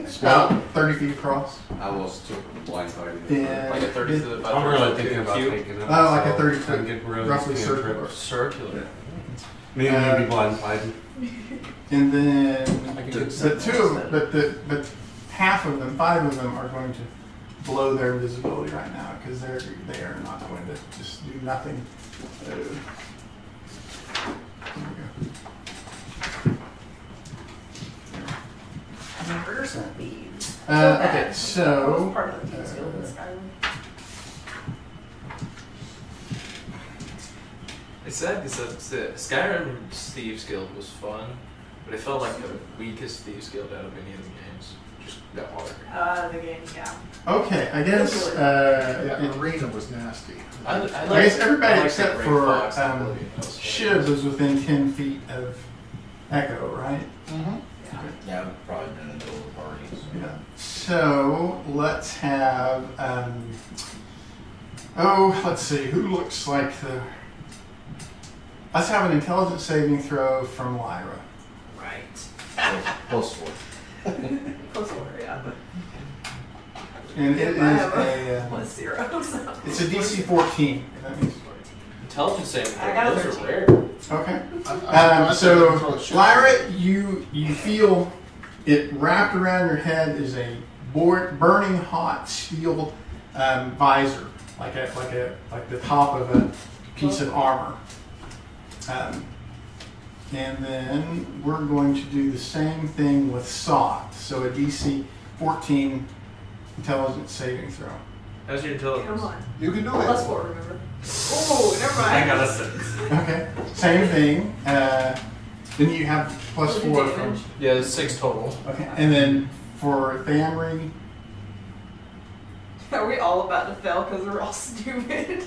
It's about 30 feet across.
I was too blind fighting.
Yeah.
Like a 30 to the
I'm really thinking about
cube?
taking it.
Like a
so
30
I
foot,
can get rid of
roughly
these
circular.
cantrips.
Circular.
Maybe you'd be blind fighting.
And then
I can
the
get
two of but half of them, 5 of them are going to blow their invisibility right now because they are not going to just do nothing. Here we go.
Murders and thieves.
Okay,
That
so
was part of the thieves guild in Skyrim.
It's sad because Skyrim's Thieves Guild was fun, but it felt like the weakest Thieves Guild out of any of the games. Just got harder.
The game, yeah.
okay, I guess
Yeah, Arena was nasty.
I
guess everybody
like
except
the
for
Grey Fox and Oblivion. That was fun.
Shiv is within 10 feet of Echo, right?
Mm-hmm.
Yeah, I've probably been in the middle of the parties.
Yeah. So let's have. Let's see. Who looks like the? Let's have an intelligence saving throw from Lyra.
Right.
Plus 4.
Close order, yeah.
And it is
I have
a.
plus 0, so.
It's a DC 14. That means.
Intelligence saving
I got a
throws are
13.
rare.
Okay. So Lyra, you feel it wrapped around your head is a burning hot steel visor, like the top of a piece of armor. And then we're going to do the same thing with Sot. So a DC 14 intelligence saving throw.
How's your intelligence?
Come on.
You can do
Plus
it.
4, remember? Oh, never mind.
I got a 6.
Okay. Same thing. Then you have plus
With the
4 from.
damage.
Yeah, there's 6 total.
Okay. And then for Thamri,
Are we all about to fail because we're all stupid?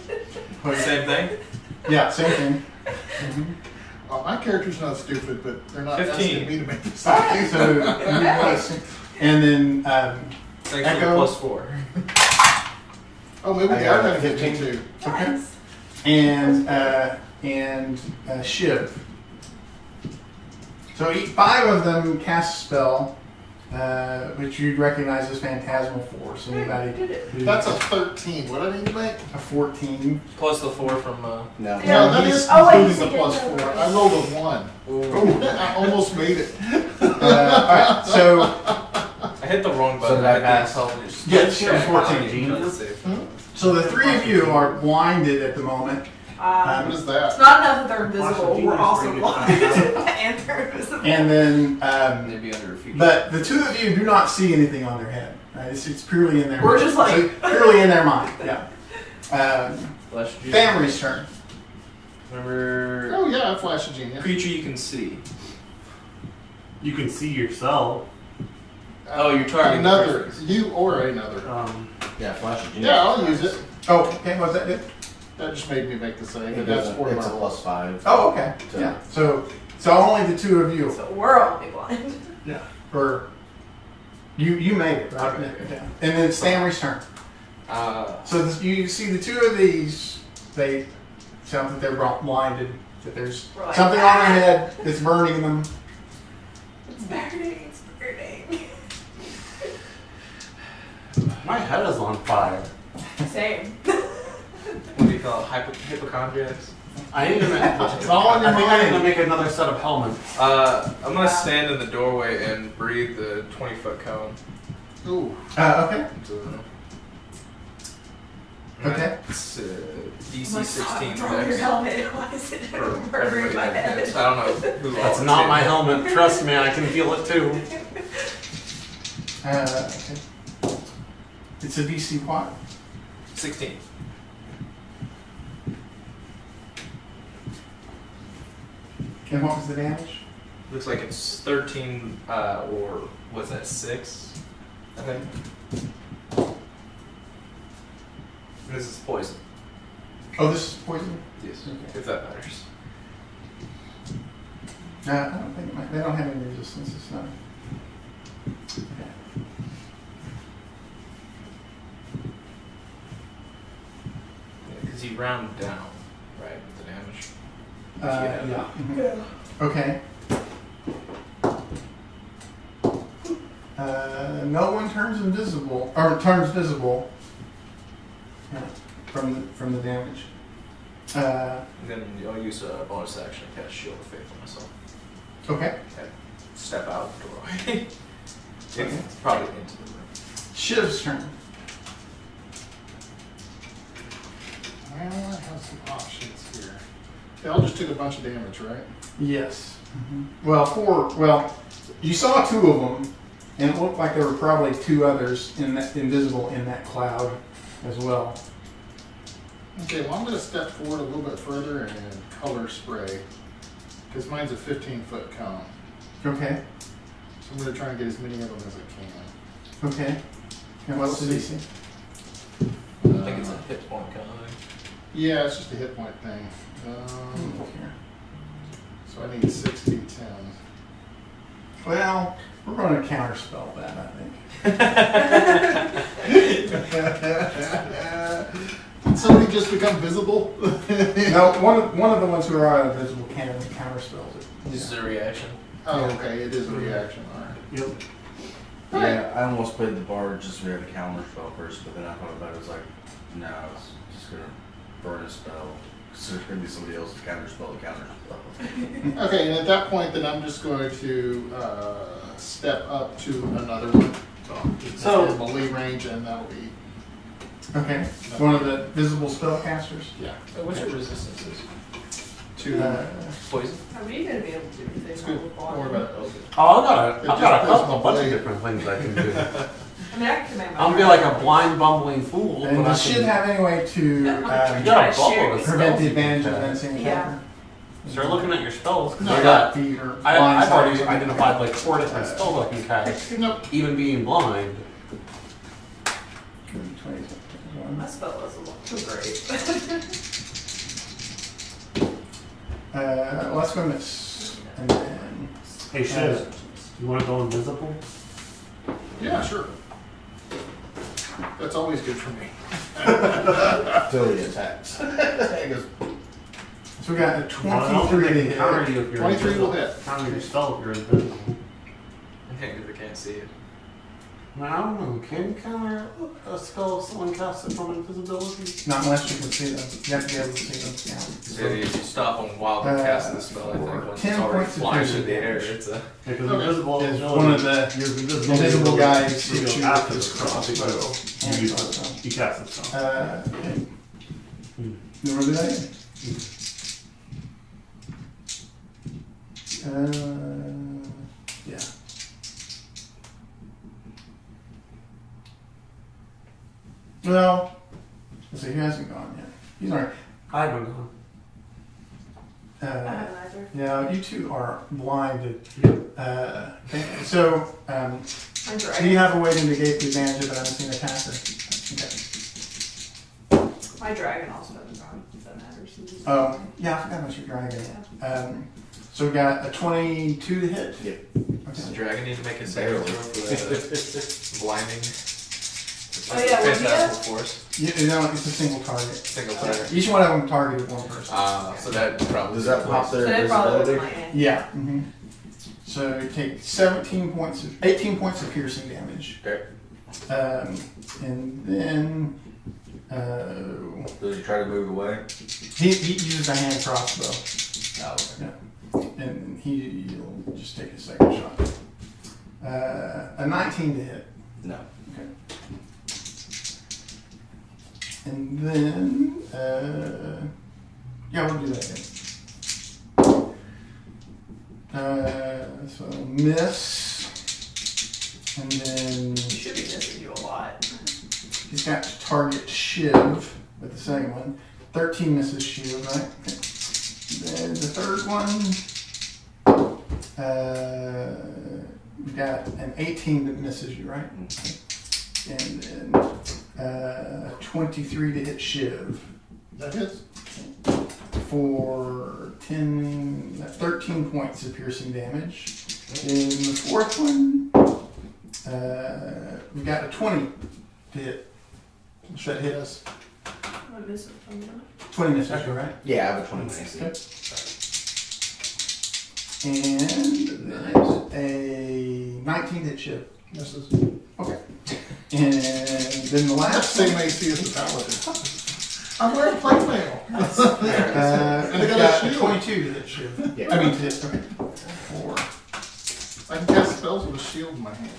Same thing?
yeah, same thing. Mhm.
My character's not stupid, but they're not
15.
asking me to make this.
Okay, so you guys, and then
Thanks for the
Echo.
+4.
Oh, maybe
I
they
got
are going
a
to get
15.
me too.
Nice.
And Shiv. So 5 of them cast a spell, which you'd recognize as Phantasmal Force. Anybody? who-
That's a 13. What I need to make?
a 14.
Plus the 4 from.
No.
Yeah.
No, that
he's-
is
Oh, wait,
including
so
the
you
plus
get
4.
the-
I rolled a 1. I almost made it.
Alright, so
I hit the wrong button.
So did I
I
pass?
tell me just
Yes,
check
14.
on it.
the 3 of you are blinded at the moment.
What is that?
It's not enough that they're invisible.
Watch
We're
the
also
genius
blind.
where you
And they're invisible.
And then,
Maybe under a feature.
but the 2 of you do not see anything on their head. Right? It's purely in their
We're just like-
so purely in their mind. Yeah.
Flash of
Family's turn.
Remember,
Oh, yeah, I flash a genius.
creature you can see.
You can see yourself.
Oh, you're targeting the
another.
person.
You or another.
Yeah, flash of genius.
Yeah, I'll use it.
Oh, okay. What's that do?
That just made me make the save.
It
But that's
doesn't-
for
it's a
my
+5.
Oh, okay.
So-
Yeah. So only the 2 of you,
So we're only blind.
or you made it, right?
Okay.
Yeah. And then Stanley's turn. So you see the 2 of these. They sound that they're blinded. That there's
We're like,
something on their head that's burning them.
It's burning. It's burning.
My head is on fire.
Same.
What do you call it? Hypochondriacs?
I need to make,
It's all in your
I think I need to
mind.
make another set of helmets.
I'm gonna stand in the doorway and breathe the 20-foot cone.
Ooh.
Okay.
So,
Okay.
It's
Oh
DC
my God,
16
throw your
dex.
helmet. Why is it
For
murdering
everybody
my
that
head?
hits. I don't know who
That's
all
not
it's
my
in.
helmet. Trust me, I can feel it too.
Okay. It's a DC what?
16.
And what was the damage?
Looks like it's 13, or was that 6? I think. This is poison.
Oh, this is poison?
Yes.
Okay.
If that matters.
No, I don't think it might. They don't have any resistances, no. Okay.
Because you round down, right, with the damage.
Yeah. Mhm. Okay. No one turns invisible, or turns visible from the damage.
And then I'll use a bonus action to cast Shield of Faith on myself.
Okay.
Okay. Step out the doorway.
Okay.
It's probably into the room.
Shiv's turn.
Well, I have some options here. They all just took a bunch of damage, right?
Yes. Well, you saw 2 of them, and it looked like there were probably 2 others invisible in that cloud as well.
Okay, well, I'm going to step forward a little bit further and color spray. Because mine's a 15-foot cone.
Okay.
So I'm going to try and get as many of them as I can.
Okay. And what's the DC?
I think it's a hit point kind of thing.
Yeah, it's just a hit point thing. So I need 60 10.
Well, we're going to counterspell that, I think.
Did somebody just become visible?
No, one of the ones who are invisible counterspells it.
This is a reaction.
Oh, okay, it is a reaction. All right.
Yep.
Yeah, I almost played the bard just so we had a counter spell first, but then I thought about it, I was like, no, it's just gonna burn a spell. Because there's gonna be somebody else's counter spell to counter spell.
Okay, and at that point, then I'm just going to step up to another one.
So-
in melee range, and that'll be
Okay. One of the visible spellcasters.
yeah.
What's your resistances?
To
Poison?
Are we going to be able to do anything?
it's good. Don't worry about it.
Okay.
Oh,
It
I've got
just
a
goes
couple,
to
bunch
play.
of different things I can do.
I mean, I can command my
I'll be like a blind, bumbling fool.
And
but I
you should
can
have any way to
You got a bubble with
prevent the
spells you can
advantage of
cast.
unseen
Yeah.
attacker.
Start looking at your spells. 'cause
No,
I got.
Feet or
I've
blind
already
sight.
identified like 4 different spells I can cast,
Nope.
even being blind.
My spell doesn't look too great.
Let's go miss. And then
Hey, shit. You want to go invisible?
Yeah, sure. That's always good for me.
Till he attacks. He goes,
So we got a
Well, I don't think
23
they
to
can counter
hit.
you if you're
23 will
invisible.
hit.
Counter your spell if you're invisible.
Yeah, because they can't see it.
I don't know. Can you counter a spell if someone casts it from invisibility?
Not unless you can see them. You have to be able to see them.
So you stop them while they're casting the spell, I think. Once
10
it's already
points of
flying through
piercing
the air,
damage.
it's a...
Because
Okay.
invisible
Is
ability,
one of the
your
invisible guys
you
who
go
shoot
after
with
the
his
spell.
crossbow.
You use it. You cast the spell.
Okay. You want to do that? Yeah. Well, let's see, he hasn't gone yet. He's alright.
I don't know.
I haven't either.
Yeah, you two are blinded.
Yeah.
Okay, so,
My
do
dragon.
you have a way to negate the advantage of an unseen attacker? Okay.
My dragon also doesn't run. That matters.
Oh, yeah, I forgot about your dragon. So we got a 22 to hit.
Yep.
Does the
Okay.
dragon need to make a saving throw for the blinding?
Oh, yeah, well,
Phantasmal force.
You know, it's a single target.
Single target.
Each one of them targeted one person.
So that probably...
Does that pop
So
their
that probably was
invisibility?
my end.
Yeah. So you take 18 points of piercing damage.
Okay.
And then
Does he try to move away?
he uses a hand crossbow.
Oh, okay.
And he'll just take a second shot. A 19 to hit.
No.
Okay. And then, yeah, we'll do that again. So miss. And then
You should be missing you a lot.
he's got to target Shiv with the second one. 13 misses Shiv, right? Okay. Then the third one, we've got an 18 that misses you, right? And then 23 to hit Shiv
That hits.
for 13 points of piercing damage. In the fourth one, we've got a 20 to hit. Should that hit us?
I miss it.
20 misses you, right?
Yeah, I have a 20 AC.
Okay. And then a 19 hit Shiv.
Misses.
Okay. And then the
That's
last
the same
one,
AC as the paladin. I'm wearing plate mail.
we've
they got a
got a
shield.
22 to hit Shiv.
Yeah.
I mean to hit, okay.
I can cast spells with a shield in my hand.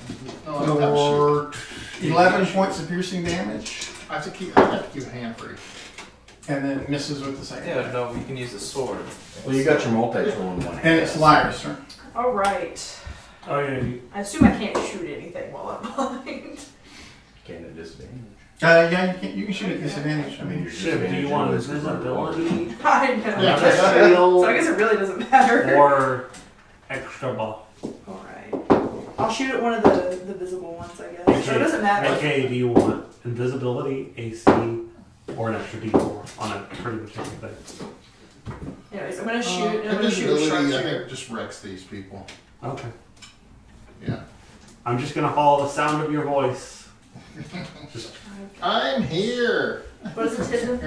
No, I don't have a shield.
For 11 points of piercing damage,
I have to keep a hand free.
and then misses with the second.
Yeah, no, you can use the sword.
Well, you got your multi-tool in one hand.
And it's Lyra's turn.
All right.
Oh yeah.
I assume I can't shoot anything while I'm blind.
Can at disadvantage.
Yeah, you can shoot at disadvantage.
I mean, your
Shit, do
disadvantage
you want
is
invisibility
I know.
Yeah.
So I guess it really doesn't matter.
or extra buff?
All right. I'll shoot at one of the visible ones, I guess. So it doesn't matter.
Okay, do you want invisibility, AC, or an extra D4 on a pretty much everything?
Anyways, I'm gonna shoot. And I'm gonna shoot a
Invisibility, I
sharpshooter.
think, just wrecks these people.
Okay.
Yeah.
I'm just gonna follow the sound of your voice. Just
I'm here.
What is it, hidden?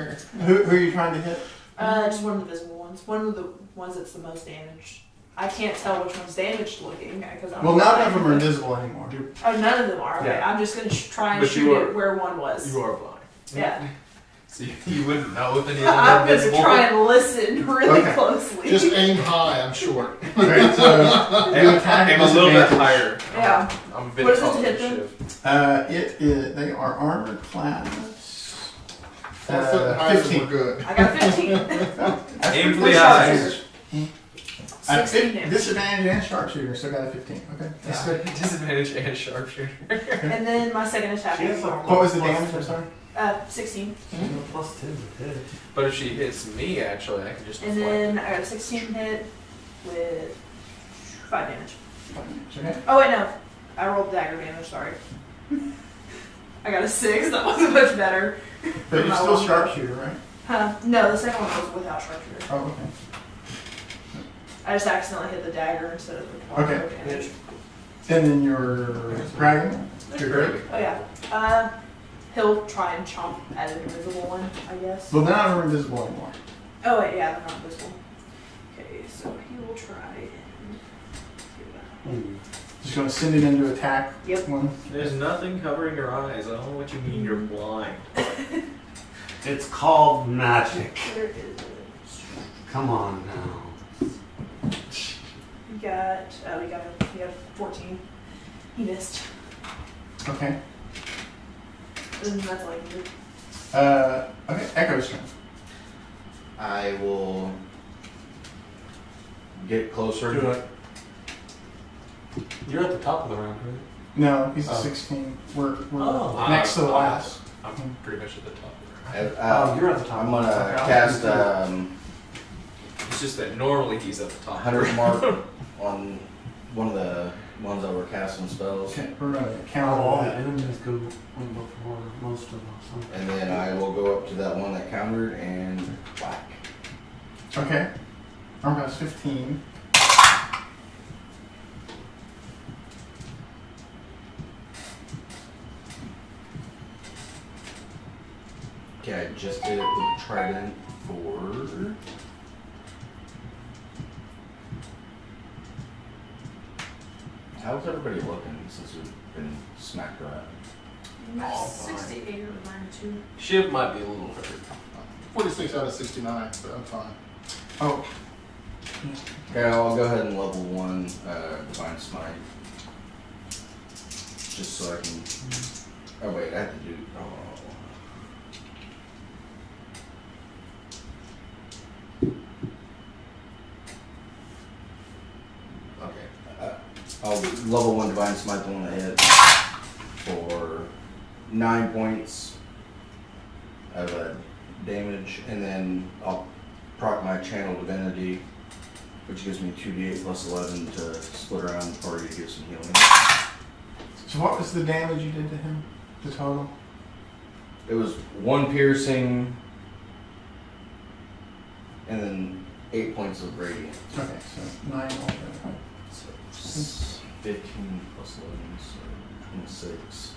Who are you trying to hit?
Just one of the visible ones. One of the ones that's the most damaged. I can't tell which one's damaged looking because I'm
Well, none
blind.
of them are invisible anymore.
Oh, none of them are. Okay,
Yeah.
I'm just gonna try and
But you
shoot
are-
it where one was.
You are blind.
Yeah.
So you wouldn't know if any of them are
I'm gonna
invisible.
try and listen really
Okay.
closely.
Just aim high, I'm short.
Alright, so you attack
Aim
at
a little bit
disadvantage.
higher.
Yeah.
I'm a bit
What is it to
taller
hit
than
them?
Shiv.
It is. They are armored class.
4 foot higher,
15.
we're good.
I got 15.
Aim for
Which
the eyes.
sharpshooter? 16 damage.
Disadvantage and sharpshooter. Still got a 15. Okay. That's good.
Disadvantage and sharpshooter.
And then my second attack
She has
is
a-
normal.
What was the damage? I'm sorry.
16.
plus 10 to hit.
But if she hits me, actually, I can just
And
deflect
then
it.
I got a 16 hit with 5 damage.
Okay.
Oh wait, no. I rolled dagger damage, sorry. I got a 6, that wasn't much better.
But you're still sharpshooter, right?
Huh? No, the second one was without sharpshooter.
Oh, okay.
I just accidentally hit the dagger instead of the tornado
Okay.
damage.
And then your dragon. Your great.
Oh yeah. He'll try and chomp at an invisible one, I guess.
Well, they're not invisible anymore.
Oh wait, yeah, they're not invisible. Okay, so he will try and
Just gonna send it into attack.
Yep.
One.
There's nothing covering your eyes. I don't know what you mean you're blind.
It's called magic.
there is.
Come on now.
We got 14. He missed.
Okay.
And that's like
Okay, Echo's turn.
I will get closer.
Do it.
You're at the top of the round, right?
No, he's a
Oh.
16. We're
Oh.
next to the last.
I'm pretty much at the top of the round.
You're at the top.
I'm gonna
Okay, I'll
cast
do that.
It's just that normally he's at the top.
100 mark on one of the ones that were casting spells,
Okay, we're gonna
Oh,
count
all
all
the
that.
enemies go one before most of us.
and then I will go up to that one that countered and whack.
Okay. Arm class 15.
Okay, I just did it with trident for. How's everybody looking since we've been smacked around?
Oh,
68 or 92.
Shiv might be a little hurt.
46 out of 69, so I'm fine.
Oh.
Okay, I'll go ahead and level 1 Divine Smite. Just so I can. Oh, wait, I have to do. Oh. Okay. I'll level 1 Divine Smite the one that hit for 9 points of damage, and then I'll proc my Channel Divinity, which gives me 2d8 plus 11 to split around the party to give some healing.
So what was the damage you did to him? The total?
It was 1 piercing, and then 8 points of radiant.
Okay, so 9 altogether.
So 15 plus 11, so 26.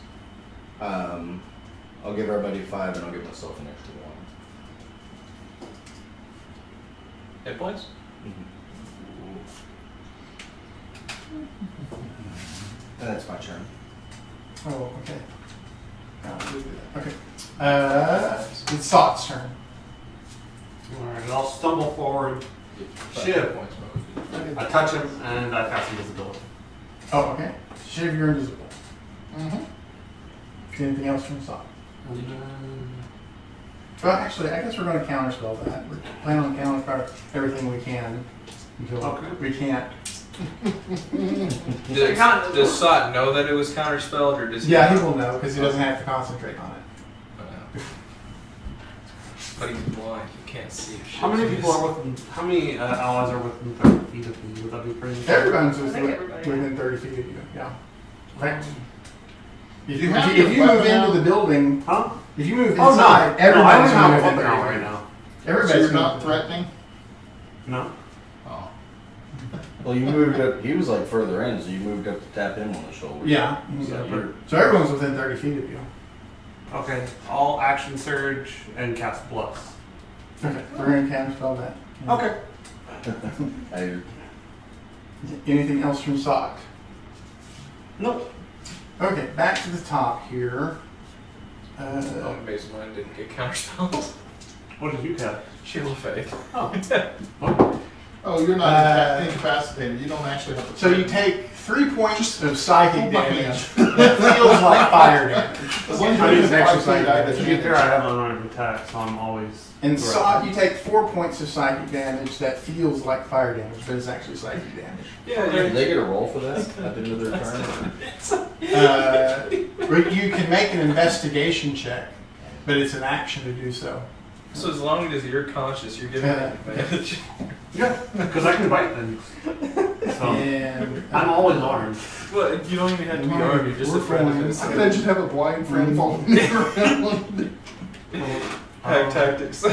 I'll give everybody 5, and I'll give myself an extra 1.
Hit points?
And that's my turn.
Oh, okay. Okay. It's Sot's turn.
Alright, I'll stumble forward.
Hit points,
I touch him and I cast invisibility.
Oh, okay. Shiv, you're invisible.
Mm-hmm.
Anything else from Sot?
And then
Well, actually, I guess we're going to counterspell that. We're planning on counterspell everything we can until we can't.
Does Sot know that it was counterspelled, or does he?
Yeah, he will know because he doesn't have to concentrate on it.
But he's blind. He can't see.
how many people are within? How many allies are within 30 feet of me? Would that be pretty?
Everyone's
I think everybody.
within 30 feet of you. Yeah. Okay. If
You
you,
have
if
your
you move
weapon
into
out?
the building,
Huh?
if you move
Oh
inside,
no!
everybody's
no, I don't have a
within
weapon
30
out
feet.
right now.
Everybody's
So you're
gonna
not
be-
threatening?
No.
Oh.
Well, you moved up. He was like further in, so you moved up to tap him on the shoulder.
Yeah.
So you're,
So everyone's within 30 feet of you.
Okay. I'll action surge and cast bless.
Okay. We're going to counterspell that.
Okay.
I,
Anything else from Sock?
Nope.
Okay, back to the top here.
Oh, base mine didn't get counterspelled.
What did you cast?
Shield of Faith.
Oh.
Oh, you're not incapacitated. You don't actually have to.
So you take 3 points of psychic
Hold my
damage. That feels like fire damage.
As long as
I
you're
use
within
extra
5 feet,
psychic
I have
To be fair, I have an unarmed attack, so I'm always.
And
threatened.
Sot, you take 4 points of psychic damage that feels like fire damage, but it's actually psychic damage.
did they get a roll for that at the end of their turn?
But you can make an investigation check, but it's an action to do so.
So as long as you're conscious, you're giving an advantage.
Yeah, because I can bite things. So
And
I'm always armed.
Well, you don't even have to be armed. You're just a friend of his.
I could just have a blind friend following me around.
Hack tactics.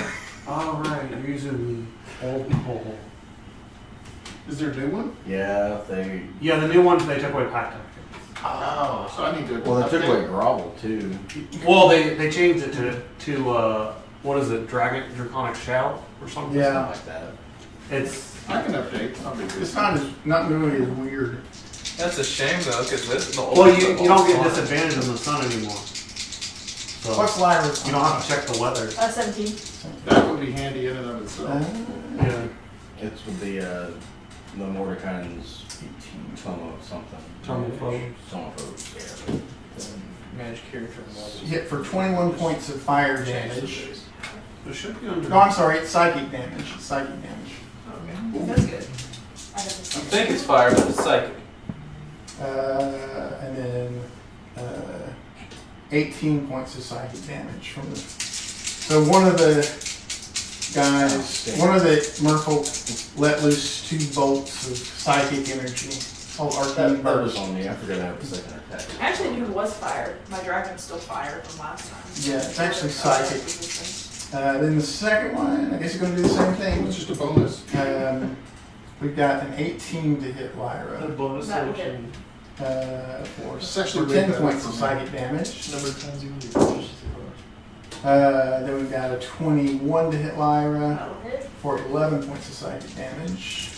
All right, you're using the old pole.
Is there a new one?
Yeah, they.
Yeah, the new ones they took away pack tactics.
Oh, so I need to.
Well, they took
update.
away grovel too.
Well, they changed it to what is it, draconic shout or something?
Yeah.
Like that.
It's
I can update. I'll be good.
It's not nearly as weird.
That's a shame though, because this the
well, you don't get disadvantage in the sun anymore. So
What's Lyra's?
you don't have to check the weather.
17.
That would be handy in and of itself.
Yeah.
It's with the Mordecai's tome of something.
Tome of Foes.
Tome of Foes, yeah.
Managed character models.
Hit for 21 points of fire damage.
It should be under.
No, I'm sorry, it's psychic damage. It's psychic damage.
Okay. That's good. I have
I think it's fire, but it's psychic.
And then 18 points of psychic damage from the. So one of the guys, one of the merfolk let loose 2 bolts of psychic energy. Called arcane
That was
burst.
on me. I forgot I have the second attack.
I actually knew it was fire. My dragon's still fire from last time.
Yeah, it's actually psychic. Then the second one, I guess you're going to do the same thing.
It's just a bonus.
We've got an 18 to hit
The
Lyra
bonus
That would
action.
It's
for
actually
10
way better
points
for
of
me.
psychic damage.
Number of times you can do
Then we've got a 21 to hit Lyra
That'll hit.
for 11 points of psychic damage.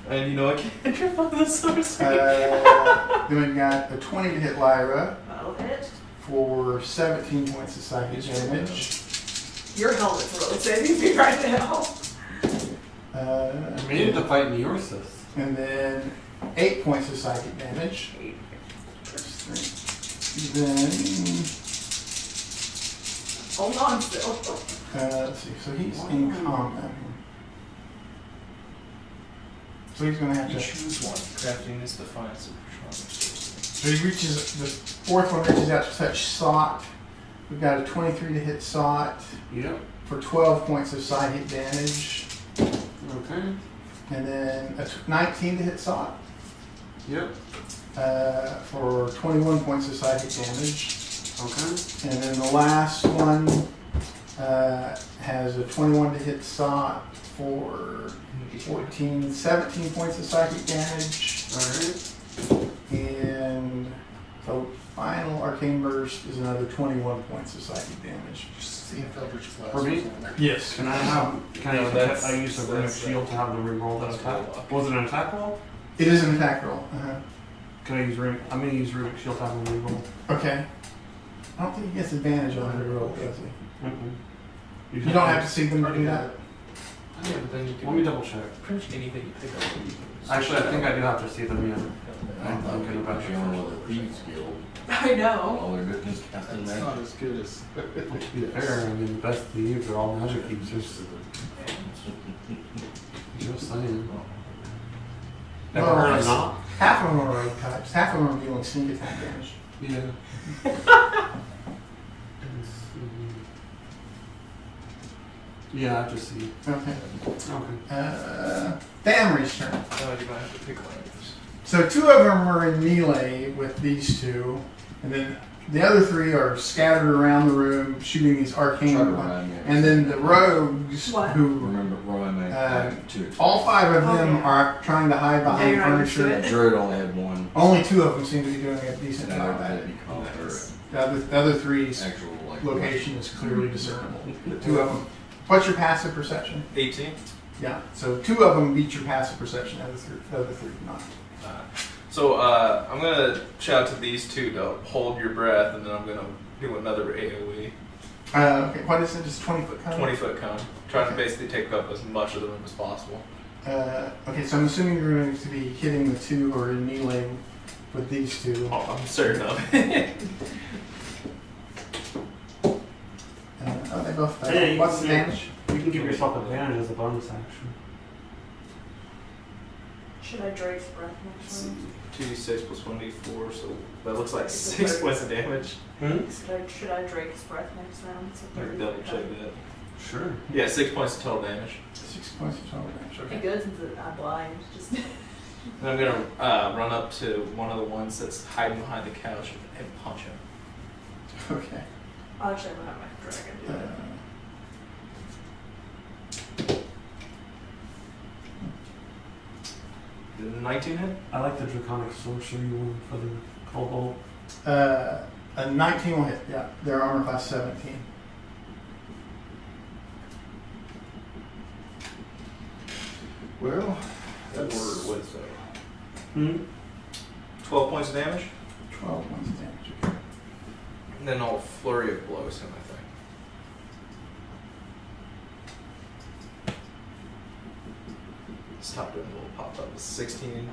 And you know I can't trip on the sorcery.
Then we've got a 20 to hit Lyra
That'll hit.
for 17 points of psychic damage.
Your helmet's really saving me right now.
We need to fight Neorsis.
And then 8 points of psychic damage. Then,
Hold on still.
let's see, so he's in combat. So he's going to have
You
to.
choose one. Crafting is defiance of trauma sorcery.
So he reaches, the fourth one reaches out to touch Sot. We've got a 23 to hit Sot
Yep.
for 12 points of psychic damage.
Okay.
And then a 19 to hit Sot
Yep.
for 21 points of psychic damage.
Okay.
And then the last one has a 21 to hit Sot for 17 points of psychic damage.
Alright.
And the final arcane burst is another 21 points of psychic damage.
See if Eldritch Flash
For me?
is on there.
Yes.
Can I
No, that's-
I use a runic
that's,
shield to have them reroll that
that's
attack?
cool.
Was it an attack roll?
It is an attack roll.
Can I use runic? I'm gonna use runic shield to have them reroll.
Okay. I don't think he gets advantage on the roll, does he?
Mm-mm.
You don't have to see them to do that.
Yeah, but then you can
Let me double check.
pretty much anything you pick up.
Actually, I think I do have to see them. Yeah.
I'm thinking about you on with the Thieves Guild.
I know.
All their goodness casting
It's
magic.
not as good as.
Well, to be fair, I mean, the best thieves are all magic users. Just saying. Ever
Well,
heard of
it's-
not?
Half of them are rogue types. Half of them are dealing sneak attack damage.
Yeah. Yeah, I just see.
Okay.
Okay.
Damry's turn.
No, you might have to pick one of these.
So 2 of them are in melee with these 2, and then the other 3 are scattered around the room shooting these arcane
Try to
ones.
remind me of
And then the rogues
What?
who,
Remember, remind me. Two.
all 5 of them
Okay.
are trying to hide behind
you're not used to
furniture.
it.
Druid only had one.
Only 2 of them seem to be doing a decent
And
job
I
at
had
it.
to be called
The other 3's
actual like
location is clearly discernible. 2 of them. What's your passive perception?
18.
Yeah, so 2 of them beat your passive perception, the other 3 do not.
So I'm gonna shout to these 2 to hold your breath, and then I'm gonna do another AOE.
Okay, what is it? Just 20-foot cone?
20-foot cone. Trying to basically take up as much of the room as possible.
Okay, so I'm assuming you're going to be hitting the 2 who are in melee with these 2.
Oh, I'm certain of it.
Oh, they both fail.
Hey,
What's the damage?
You can give yourself advantage as a bonus action.
Should I Drake's breath next one?
2d6 plus 1d4, so that looks like
It's a
6
30.
points of damage.
Should I Drake's breath next round? It's a
I can
30.
double check that.
Sure.
Yeah, 6 points of total damage.
6 points of total damage.
Be
Okay.
good since I'm blind. Just
And I'm gonna run up to one of the ones that's hiding behind the couch and punch him.
Okay.
actually, I'm gonna have my dragon do it.
Did 19 hit?
I like the draconic sorcery one for the kobold.
A 19 will hit. Yeah, their armor class 17.
Well,
That's
that's
what is that?
12 points of damage.
12 points of damage. Okay.
And then I'll flurry of blows him, I think. Stop doing a little pop up. 16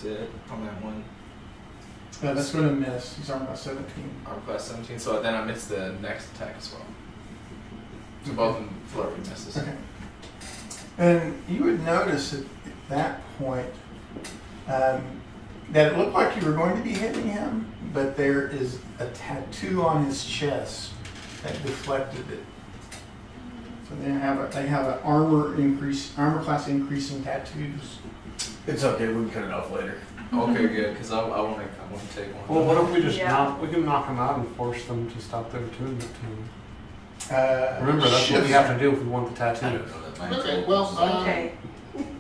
did on that one.
That's going to miss. He's armor class 17.
Arm class 17, so then I miss the next attack as well. So both of them flurry misses.
Okay. And you would notice at that point that it looked like you were going to be hitting him, but there is a tattoo on his chest that deflected it. So they have an armor class increasing tattoos.
It's okay. We can cut it off later.
Okay, good, because I want to take one.
Well, what if we just
Yeah.
we can knock them out and force them to stop their attunement to him? Remember, that's what
shift-
we have to do if we want the tattoo.
I don't know that might
Okay, well,
Okay,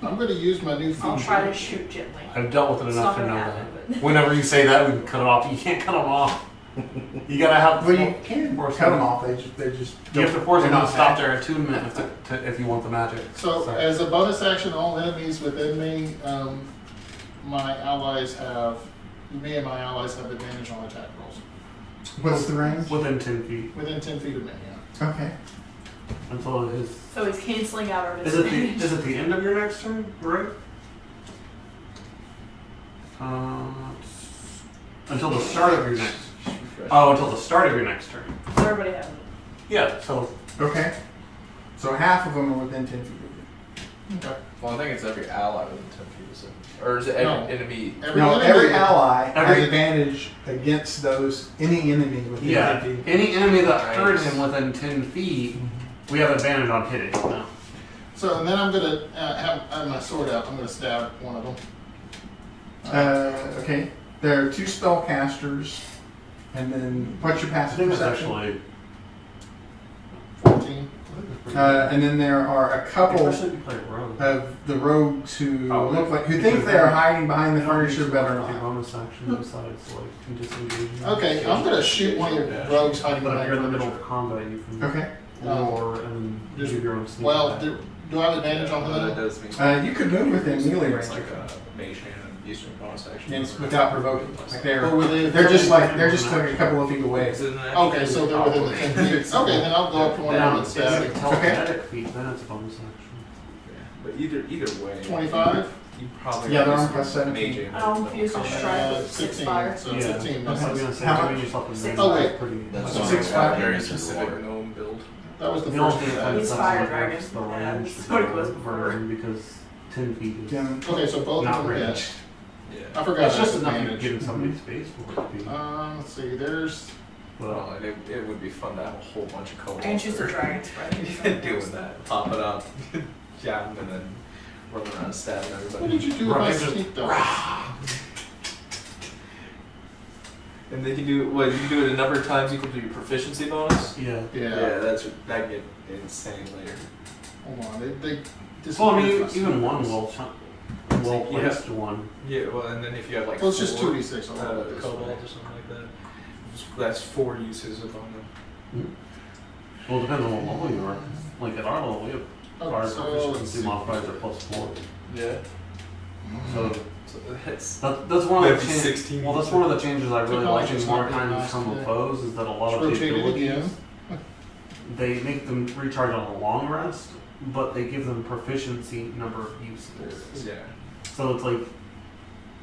I'm going to use my new
I'll
feature.
try to shoot gently.
I've dealt with it
It's
enough
not
to know
gonna
that.
happen, but
Whenever you say that, we can cut it off. You can't cut them off. You gotta have.
Well, you can
force
cut them off. They just
You have to force
they're
them to
not
stop
magic.
their attunement if you want the magic.
So,
Sorry.
as a bonus action, all enemies within me, my allies have, me and my allies have advantage on attack rolls.
What's the range?
Within 10 feet.
Within 10 feet of me, yeah.
Okay.
Until his.
So he's canceling out our
Is it
disadvantage.
the end of your next turn, right? Until the start of your next. Oh, until the start of your next turn.
So everybody has it.
Yeah. So
Okay. So half of them are within 10 feet of you.
Okay.
Well, I think it's every ally within 10 feet, is it? Or is it
No.
every enemy?
Every ally
Every-
has advantage against any enemy within 10 feet.
Any enemy that hurt
Nice.
him within 10 feet, we have advantage on hitting. No.
So, and then I'm going to have my sword out. I'm going to stab one of them.
Okay. There are 2 spellcasters, and then what's your
I
passive
think it's
perception?
actually.
14.
And then there are a couple
Especially if you play rogue.
of the rogues who
Oh,
look like who think they are hiding behind the furniture, but are
Your
not.
bonus action besides like disengaging.
Okay, I'm going to shoot one of the rogues hiding
But if
behind
you're in the middle
furniture.
of combat, you can
Okay.
roar and
Just-
give your own sneak
Well,
attack.
do I have advantage on
That
the
does mean.
You could move within melee
It's
range
like a mage hand and use your bonus action.
and it's without provoking. Like
Or within-
they're just like a couple of feet away.
Is it an action?
Okay, so they're within the 10 feet. Okay, then I'll go up to one
Now,
of
it's
them and
like
stab.
telekinetic feat, then it's a bonus action.
But either way.
25?
You probably
Yeah, they're
use
on plus 17.
mage hand
I'll
and
use a
combat.
strike with 6 fire.
So
Yeah,
15.
that's what I was gonna say.
How
Giving
much?
yourself a
Six.
range
Oh,
is
wait.
pretty.
That's
So
not
6,
a
5.
Very
range
specific
reward.
gnome build.
That was the
The
first
only
one.
thing
He's
that's
fire
like
dragon.
the
Yeah,
range
that's what it was before.
burn because 10 feet is
Jim,
Okay, so both
not
of them are dead.
range.
Yeah.
I forgot
It's just
that's
enough to
advantage.
give somebody space for it to be.
Let's see, there's...
Well, and it would be fun to have a whole bunch of kobolds.
And choose the
there.
dragons, right?
Doing that. Pop it up, jab them, and then run around stabbing everybody.
What did you do if I
Right, just-
sneaked though?
And then you do you do it a number of times equal to your proficiency bonus.
Yeah.
Yeah.
That get insane later.
Hold on, they
Well, I mean,
disappeared fast.
even one well placed one.
Yeah, well, and then if you have like
Well, it's just
4,
2d6. I'll roll this
kobolds
way.
or something like that, that's 4 uses of on them.
Well, it depends on what level you are. Like at our level, we have
Okay,
our
so let's
proficiency
see.
modifiers are +4.
Yeah.
So
So that's
that's one of the
Maybe 16.
Well, that's one of the changes I really like in
Technology's not being
Wartime
nice
from
today.
foes is that a lot
Just
of the
rotate it
abilities
again.
they make them recharge on a long rest, but they give them proficiency number of uses.
yeah.
So it's like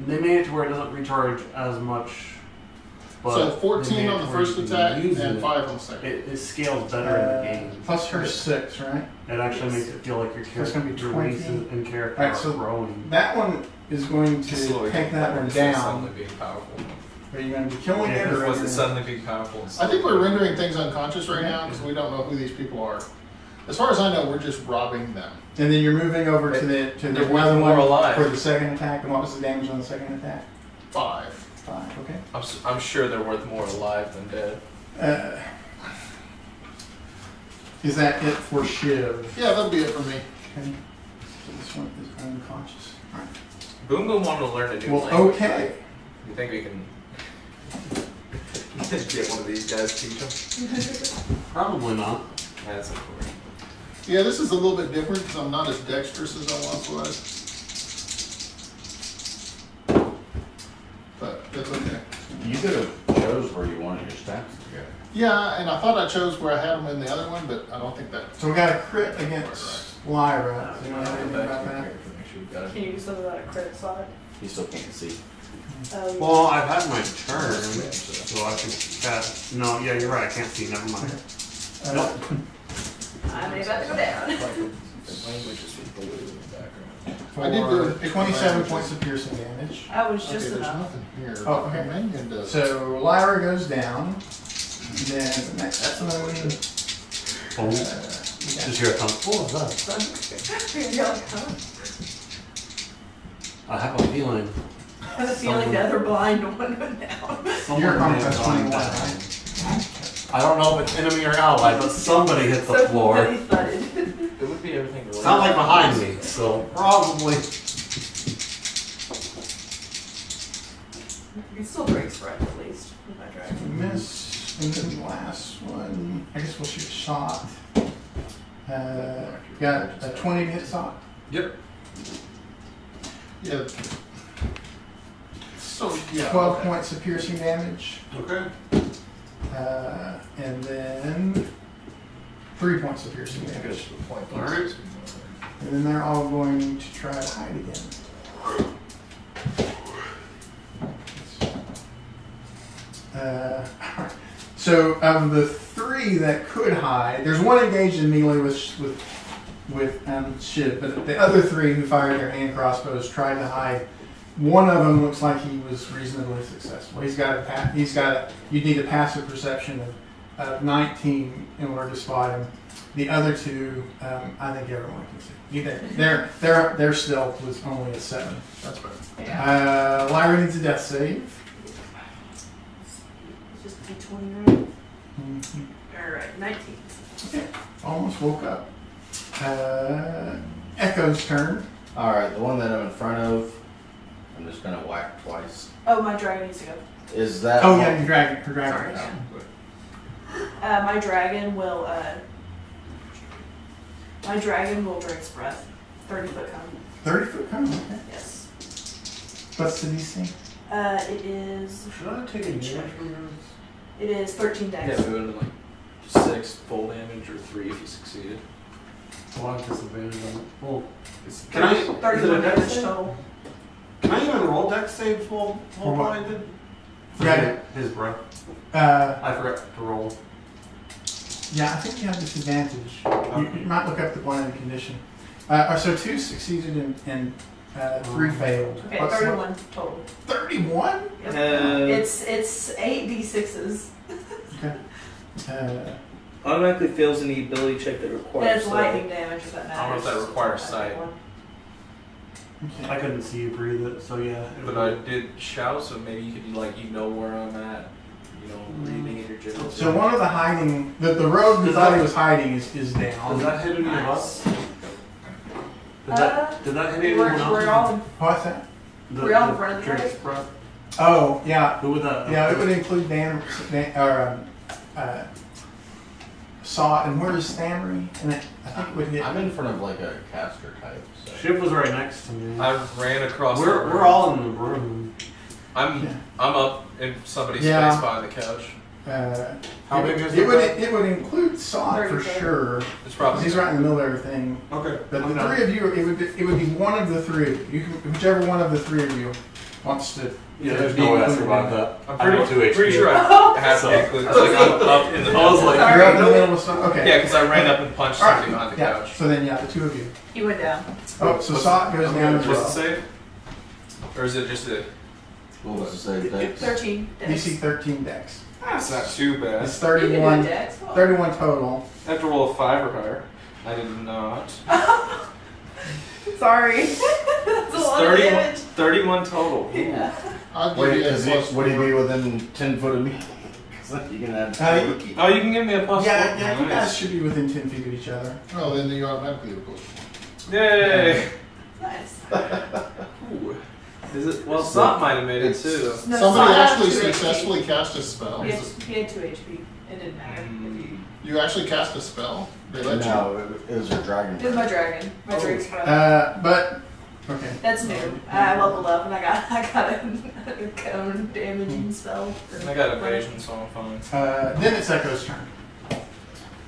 they made it to where it doesn't recharge as much. But
So
they
14
made it
on the
to where
first
you can
attack
use
and
it.
5 on the second.
It scales better in the game.
plus her 6, right?
It actually makes it feel like your
So it's gonna be
character
20.
races and character
Alright,
are
so
growing.
That one is going to
Slowly
take that one
it's
down.
Suddenly being powerful.
Are you going to be killing
Yeah,
it, or
Was
are
it
you
suddenly being powerful?
I think we're rendering things unconscious right now because we don't know who these people are. As far as I know, we're just robbing them.
and then you're moving over to the
They're
other
more
one
alive.
for the second attack. And what was the damage on the second attack?
5.
5. Okay.
I'm sure they're worth more alive than dead.
Is that it for Shiv?
Yeah, that'll be it for me.
Okay. So this one is unconscious. All right.
Boom Boom wanted to learn a new
Well,
language.
okay.
Right? You think we can get one of these guys to teach him?
Probably not.
That's important.
Yeah, this is a little bit different because I'm not as dexterous as I once was. But that's okay.
You could have chose where you wanted your stats to go.
Yeah, and I thought I chose where I had them in the other one, but I don't think that.
So we got a crit against Lyra. Do you want to know anything about that?
Make sure we've got it.
Can you use some of that credit side?
You still can't see.
Well, I've had my turn, so I can cast. No, yeah, you're right. I can't see. Never mind. Nope.
I'm about to go down.
The language is blue in the background.
For
I did do
27 points of piercing damage.
I was
Okay,
just
there's
enough.
nothing here.
Oh, okay.
Minion does.
So Lyra goes down. Then the next one.
Boom.
Yeah.
Just hear a thump. What was that?
You're like, huh?
I have a feeling.
I have a feeling the other blind one went down.
Your
someone
conquest
has
21,
gone
right?
down. I don't know if it's enemy or ally, but somebody hit the floor.
Somebody thudded.
It would be everything related.
It's not like behind me, so probably.
You can still break spread at least with my dragon.
Miss. And then the last one. I guess we'll shoot a shot. Got a 20 to hit shot.
Yep.
Yeah. So, yeah.
12
okay.
points of piercing damage.
Okay.
And then 3 points of piercing damage.
All right.
And then they're all going to try to hide again. So of the 3 that could hide, there's one engaged in melee with shit, but the other 3 who fired their hand crossbows tried to hide. One of them looks like he was reasonably successful. You'd need a passive perception of 19 in order to spot him. The other 2, I think everyone can see. Their stealth was only a 7.
That's better.
Lyra needs a death save.
It's just D20, right?
Mhm.
Alright, 19.
Okay, almost woke up. Echo's turn.
Alright, the one that I'm in front of, I'm just gonna whack twice.
Oh, my dragon needs to go.
Is that
Oh
one-
yeah, your dragon. Her dragon.
Sorry.
Yeah.
My dragon will, drink its breath. 30-foot cone.
30-foot cone. Okay.
Yes.
What's the DC?
It is.
Should I take a damage from this?
It is 13
Yeah,
dex.
we would have like 6 full damage or 3 if you succeeded.
A lot of disadvantage on it. Well,
It's
can I? Is it
31
a dex
damage
save?
total.
Can I even roll dex saves while
For what?
blinded?
Yeah.
His breath. I forgot to roll.
Yeah, I think you have disadvantage. You might look up the blinded condition. So 2 succeeded and 3 failed.
Okay,
What's
31 total.
31?
Yep. It's 8 d6s.
Okay.
Automatically fails any ability check that requires.
And it's lightning damage if that matters.
I don't know if that requires sight.
I couldn't see you breathe it, so yeah.
But I did shout, so maybe you could like where I'm at. Breathing in your general.
So one of the hiding, the rogue who thought he was hiding is down.
Does that hit any of us? Did that hit any
We're
of
all,
What's that?
we're all in front of the
Drake's
right?
breath?
Oh, yeah.
Who would that?
Yeah, it would include Saw, and where is Stammery? And I think it would hit.
I'm in front of like a caster type. So.
Ship was right next to me.
I ran across.
We're all in the room.
I'm up in somebody's
Yeah.
face behind the couch.
How big is
it?
it?
It would include Saw for
30.
sure.
It's probably.
He's right in the middle of everything.
Okay.
But the 3 of you, it would be one of the 3 of you. Whichever one of the 3 of you wants to.
Yeah, there's no way I survived that.
I'm
I have 2 HP.
pretty sure I have
So-
to include. Like I'm up in the.
I was like,
You're up in the middle of Saw. Okay.
Yeah, because I ran up and punched
All right.
something behind the
Yeah.
couch.
So then, yeah, the 2 of you.
He went down.
Oh, so Saw goes down as
What's the
well.
save? Or is it just a?
What was the save dex?
13 dex.
DC 13 dex.
That's not too bad.
It's
You can do
31.
dex.
31 total.
I have to roll a 5 or higher. I did not.
Sorry. That's a
It's
lot of
31,
damage.
31 total.
Yeah.
I'll give
Wait,
you a
is
plus
it, would he
four.
be within 10 foot of me? Because you can add.
Uh,
Oh, you can give me a plus
Yeah,
4.
yeah, you
Nice.
guys should be within 10 feet of each other.
Oh, then you automatically have a plus.
Yay!
Nice.
Ooh. Is it? Well, Sop might have made it too.
No,
Somebody
Sop had
actually
2 HP.
successfully cast a spell.
He had 2 HP. It didn't matter.
You actually cast a spell? They let you?
No, it was a dragon.
It was my dragon. My Drake's spell.
But okay.
That's new. I leveled up and I got a cone damaging spell.
I got evasion, so I'm fine.
Then it's Echo's turn.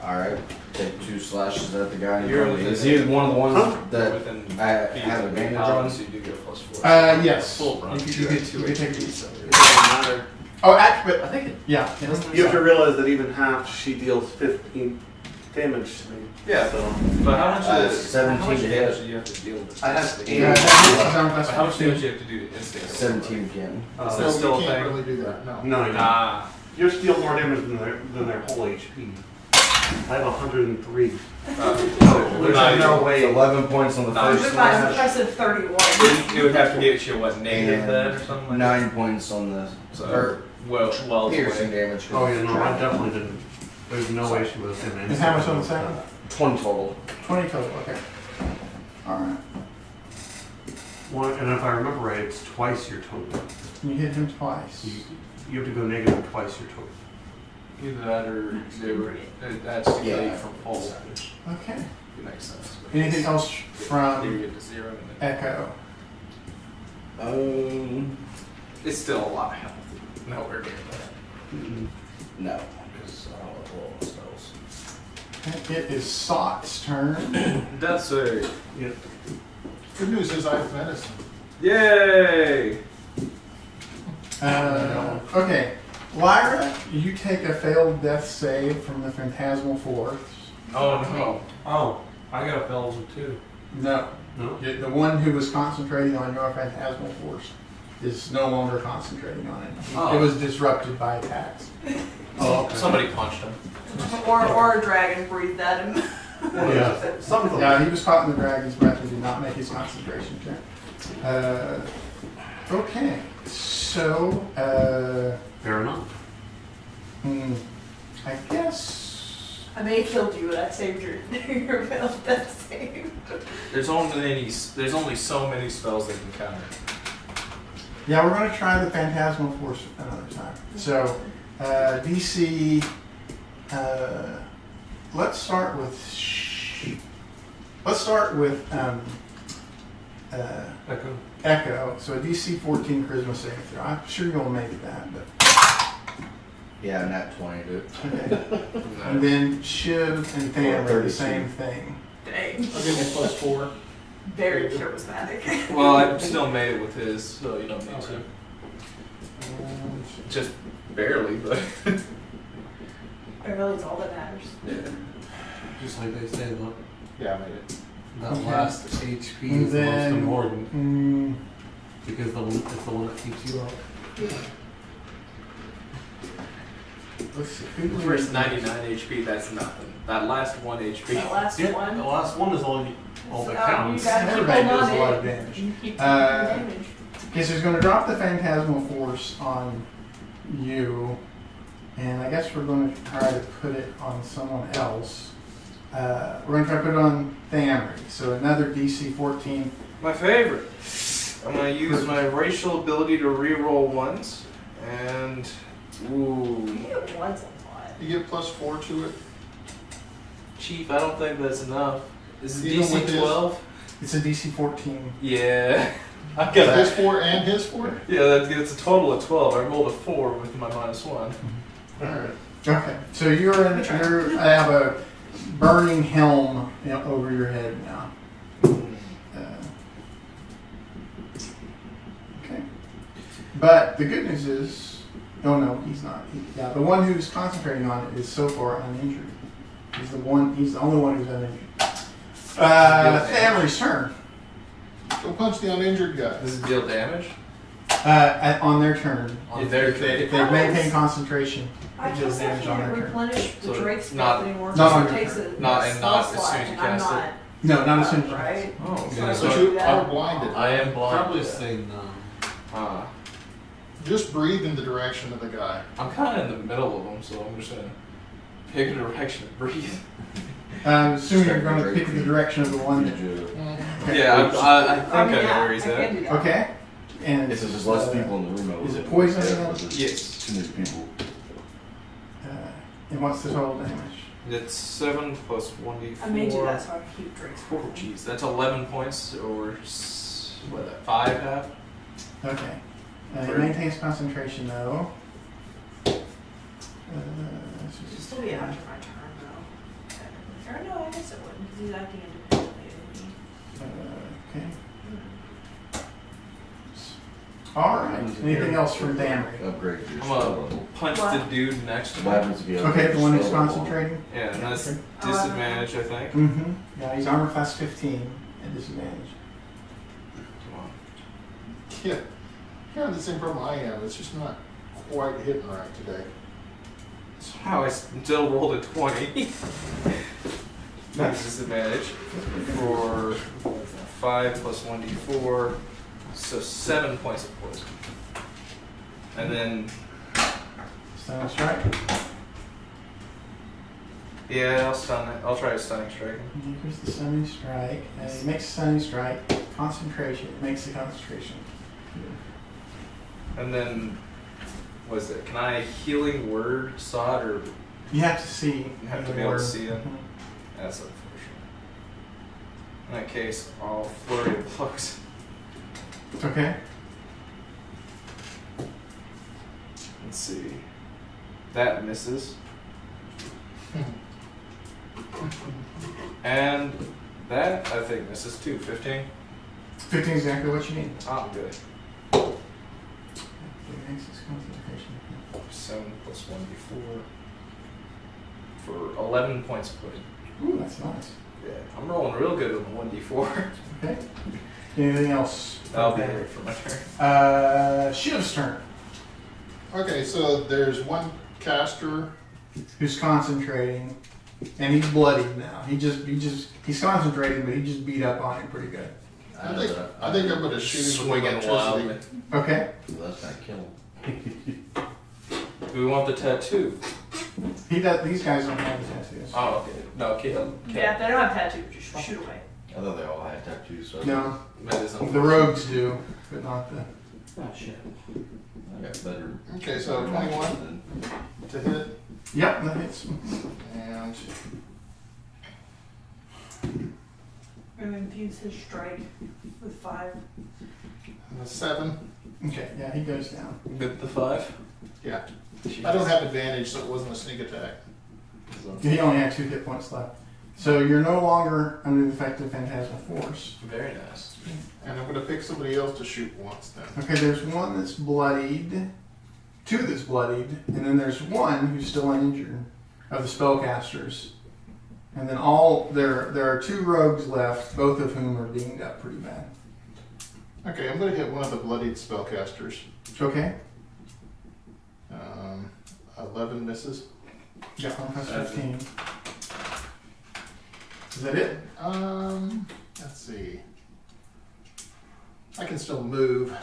Alright, take 2 slashes at the guy in
You're
front of me.
within-
Is he one of the ones that
Within
I have advantage on?
so you do get a +4.
Yes.
Full run.
You could take a beat.
It doesn't matter.
Oh, actually,
I think it.
yeah.
You have to realize that even half, she deals 15 damage to me.
Yeah.
So
But how much,
17
how much
to
damage
hit.
do you have to deal with?
I have 8.
Yeah,
But how much damage do you have to do to instant?
17 again.
Is
No,
that still a
you can't
thing?
really do that. No.
No, you don't.
Ah.
You deal more damage than their whole HP. I have 103.
So
There's no
It's
way.
11 points on the
No,
first
With my
slash,
impressive 31.
it would have to get you what, negative
And
then or something like
9 points on the
So,
or
well,
piercing damage. 'cause
Oh yeah, no, I
dragon.
definitely didn't. There's no way she was in
And how much on the second?
20 total.
20 total. Okay. All right.
One, and if I remember right, it's twice your total.
You hit him twice.
You have to go negative twice your total.
either that or zero. That's to get
Yeah.
from full.
Okay.
It makes sense.
Anything else
You
from
get to 0 and then
Echo?
it's still a lot of health. Nowhere near that.
No, because I don't have all the spells.
Okay, it is Sock's turn.
That's a
Yeah.
Good news is I have medicine.
yay!
Okay, Lyra, you take a failed death save from the Phantasmal Force.
Oh no!
Oh, I got a Belgian too.
No,
No?
the one who was concentrating on your Phantasmal Force is no longer concentrating on it.
Oh.
It was disrupted by attacks.
Oh, okay.
Somebody punched him.
Or a dragon breathed at him.
Yeah, something.
Yeah, he was caught in the dragon's breath and did not make his concentration check. Okay, so
Fair enough.
I guess.
I may have killed you, but I saved your failed death save.
There's only so many spells they can counter.
Yeah, we're going to try the Phantasmal Force another time. So, DC. Let's start with.
Echo.
Echo. So a DC 14 Charisma saving throw. I'm sure you'll make that, but
Yeah, nat 20, dude.
okay. And then Shiv and Tham are the same thing.
Dang.
I'll give you +4.
Very charismatic.
Well, I still made it with his, so you don't need to. Just barely, but
Barely is all that matters.
yeah.
Just like they say, look,
Yeah, I made it.
that
Okay.
last HP
And
is the most
then-
important
Mm,
because it's the one that keeps you up.
let's see. Who do we-
First 99 HP, that's nothing. That last 1 HP.
That last
Yeah,
one.
the last one is all that counts.
You gotta keep
Everybody
holding
does
on
a lot
to
of
it.
damage.
You keep
Uh,
taking damage.
Okay, so he's going to drop the Phantasmal Force on you, and I guess we're going to try to put it on someone else. We're going to try to put it on Thamri, so another DC 14.
My favorite. I'm gonna use my racial ability to reroll ones, and ooh,
You get one's a lot.
You get +4 to it.
Chief. I don't think that's enough. Is it
Even with
DC
his-
12?
It's a DC 14.
Yeah. I've
His
got
4 and his 4?
yeah, that gets a total of 12. I rolled a 4 with my -1.
Alright. Okay, so I have a burning helm over your head now. Okay. But the good news is, oh no, he's not. The one who's concentrating on it is so far uninjured. He's the only one who's uninjured. Thamri's turn.
Go punch the uninjured guy.
Does it deal damage?
On their turn.
On their
If they maintain concentration,
I
it deals
just
damage on
can't
their turn.
replenish the
So
Drake's
not-
spell anymore.
not
so
on
it
your
takes
turn.
a
Not as
spell
soon
slot,
as you
and
cast
I'm
it.
No, not as soon as
right.
Oh,
So
So
I
you
do
are
that.
blinded.
I am blind.
Probably say no.
Just breathe in the direction of the guy.
I'm kind of in the middle of them, so I'm just gonna pick a direction and breathe.
Assuming you're going to pick the direction of the one that.
Did you?
Okay.
Yeah, I think I know
yeah,
where he's
I can
at.
do that.
Okay. And
It's just less people in the room.
Is it poison?
Yes.
Too many people.
And what's the total damage?
It's 7 plus 1d4.
I made you that so I can keep drinks.
Oh, jeez. That's 11 points, or what? 5 half?
Okay. He maintains concentration though.
It'll still be after my turn though. Or no, I guess it wouldn't because he's acting independently of me.
Okay. All right. Anything else from Damry?
Upgrade your
I'm
spell
gonna
level.
punch
What?
the dude next to
What
me.
happens if you
Okay,
upgrade
the
your
one who's
spell level?
concentrating.
Yeah, and that's
Okay.
disadvantage, I think.
Mm-hmm. Yeah, he's armor class 15 at disadvantage.
Come on.
Yeah. Yeah, the same problem I am. It's just not quite hitting right today.
Wow, I still rolled a 20. That's disadvantage for 5 plus 1d4, so 7 points of poison. And then,
Stunning strike.
yeah, I'll stun it. I'll try a stunning strike.
Here's the stunning strike. He makes a stunning strike. Concentration. It makes the concentration.
And then, what is it? Can I healing word sod or
You have to see.
you have to
the
be able to
word.
see it?
Mhm.
That's unfortunate. In that case, I'll flurry of blows.
Okay.
Let's see. That misses. And that, I think, misses too. 15.
15 is exactly what you need.
I'm good.
It makes its concentration.
7 plus 1d4 for 11 points of poison.
Ooh, that's nice.
Yeah, I'm rolling real good on the 1d4.
Okay. Anything else?
I'll be
Okay.
here for my turn.
Shiv's turn.
Okay, so there's one caster.
Who's concentrating, and he's bloodied now. He's concentrating, but he just beat up on him pretty good.
I think I'm going to shoot him with
Swinging
electricity.
wildly.
Okay.
So that's gonna kill him.
Do we want the tattoo?
He does. These guys don't have the tattoos.
Oh, okay. No, kill.
Yeah, if they don't have tattoos, just shoot away.
I thought they all had tattoos. So
No,
That is
the
unfortunate.
rogues do, but not the.
Oh shit. I got better.
Okay, so 21 to hit.
Yep, that hits.
And
I'm going to infuse his strike with 5.
a 7.
Okay, yeah, he goes down.
With the 5?
Yeah. I don't have advantage, so it wasn't a sneak attack.
He only had 2 hit points left. So you're no longer under the effect of Phantasmal Force.
Very nice.
And I'm going to pick somebody else to shoot once then.
Okay, there's one that's bloodied, 2 that's bloodied, and then there's one who's still uninjured of the spellcasters. And then there are 2 rogues left, both of whom are dinged up pretty bad.
Okay, I'm going to hit one of the bloodied spellcasters.
Okay.
11 misses.
Yeah, one plus 15. Is that it?
Let's see. I can still move.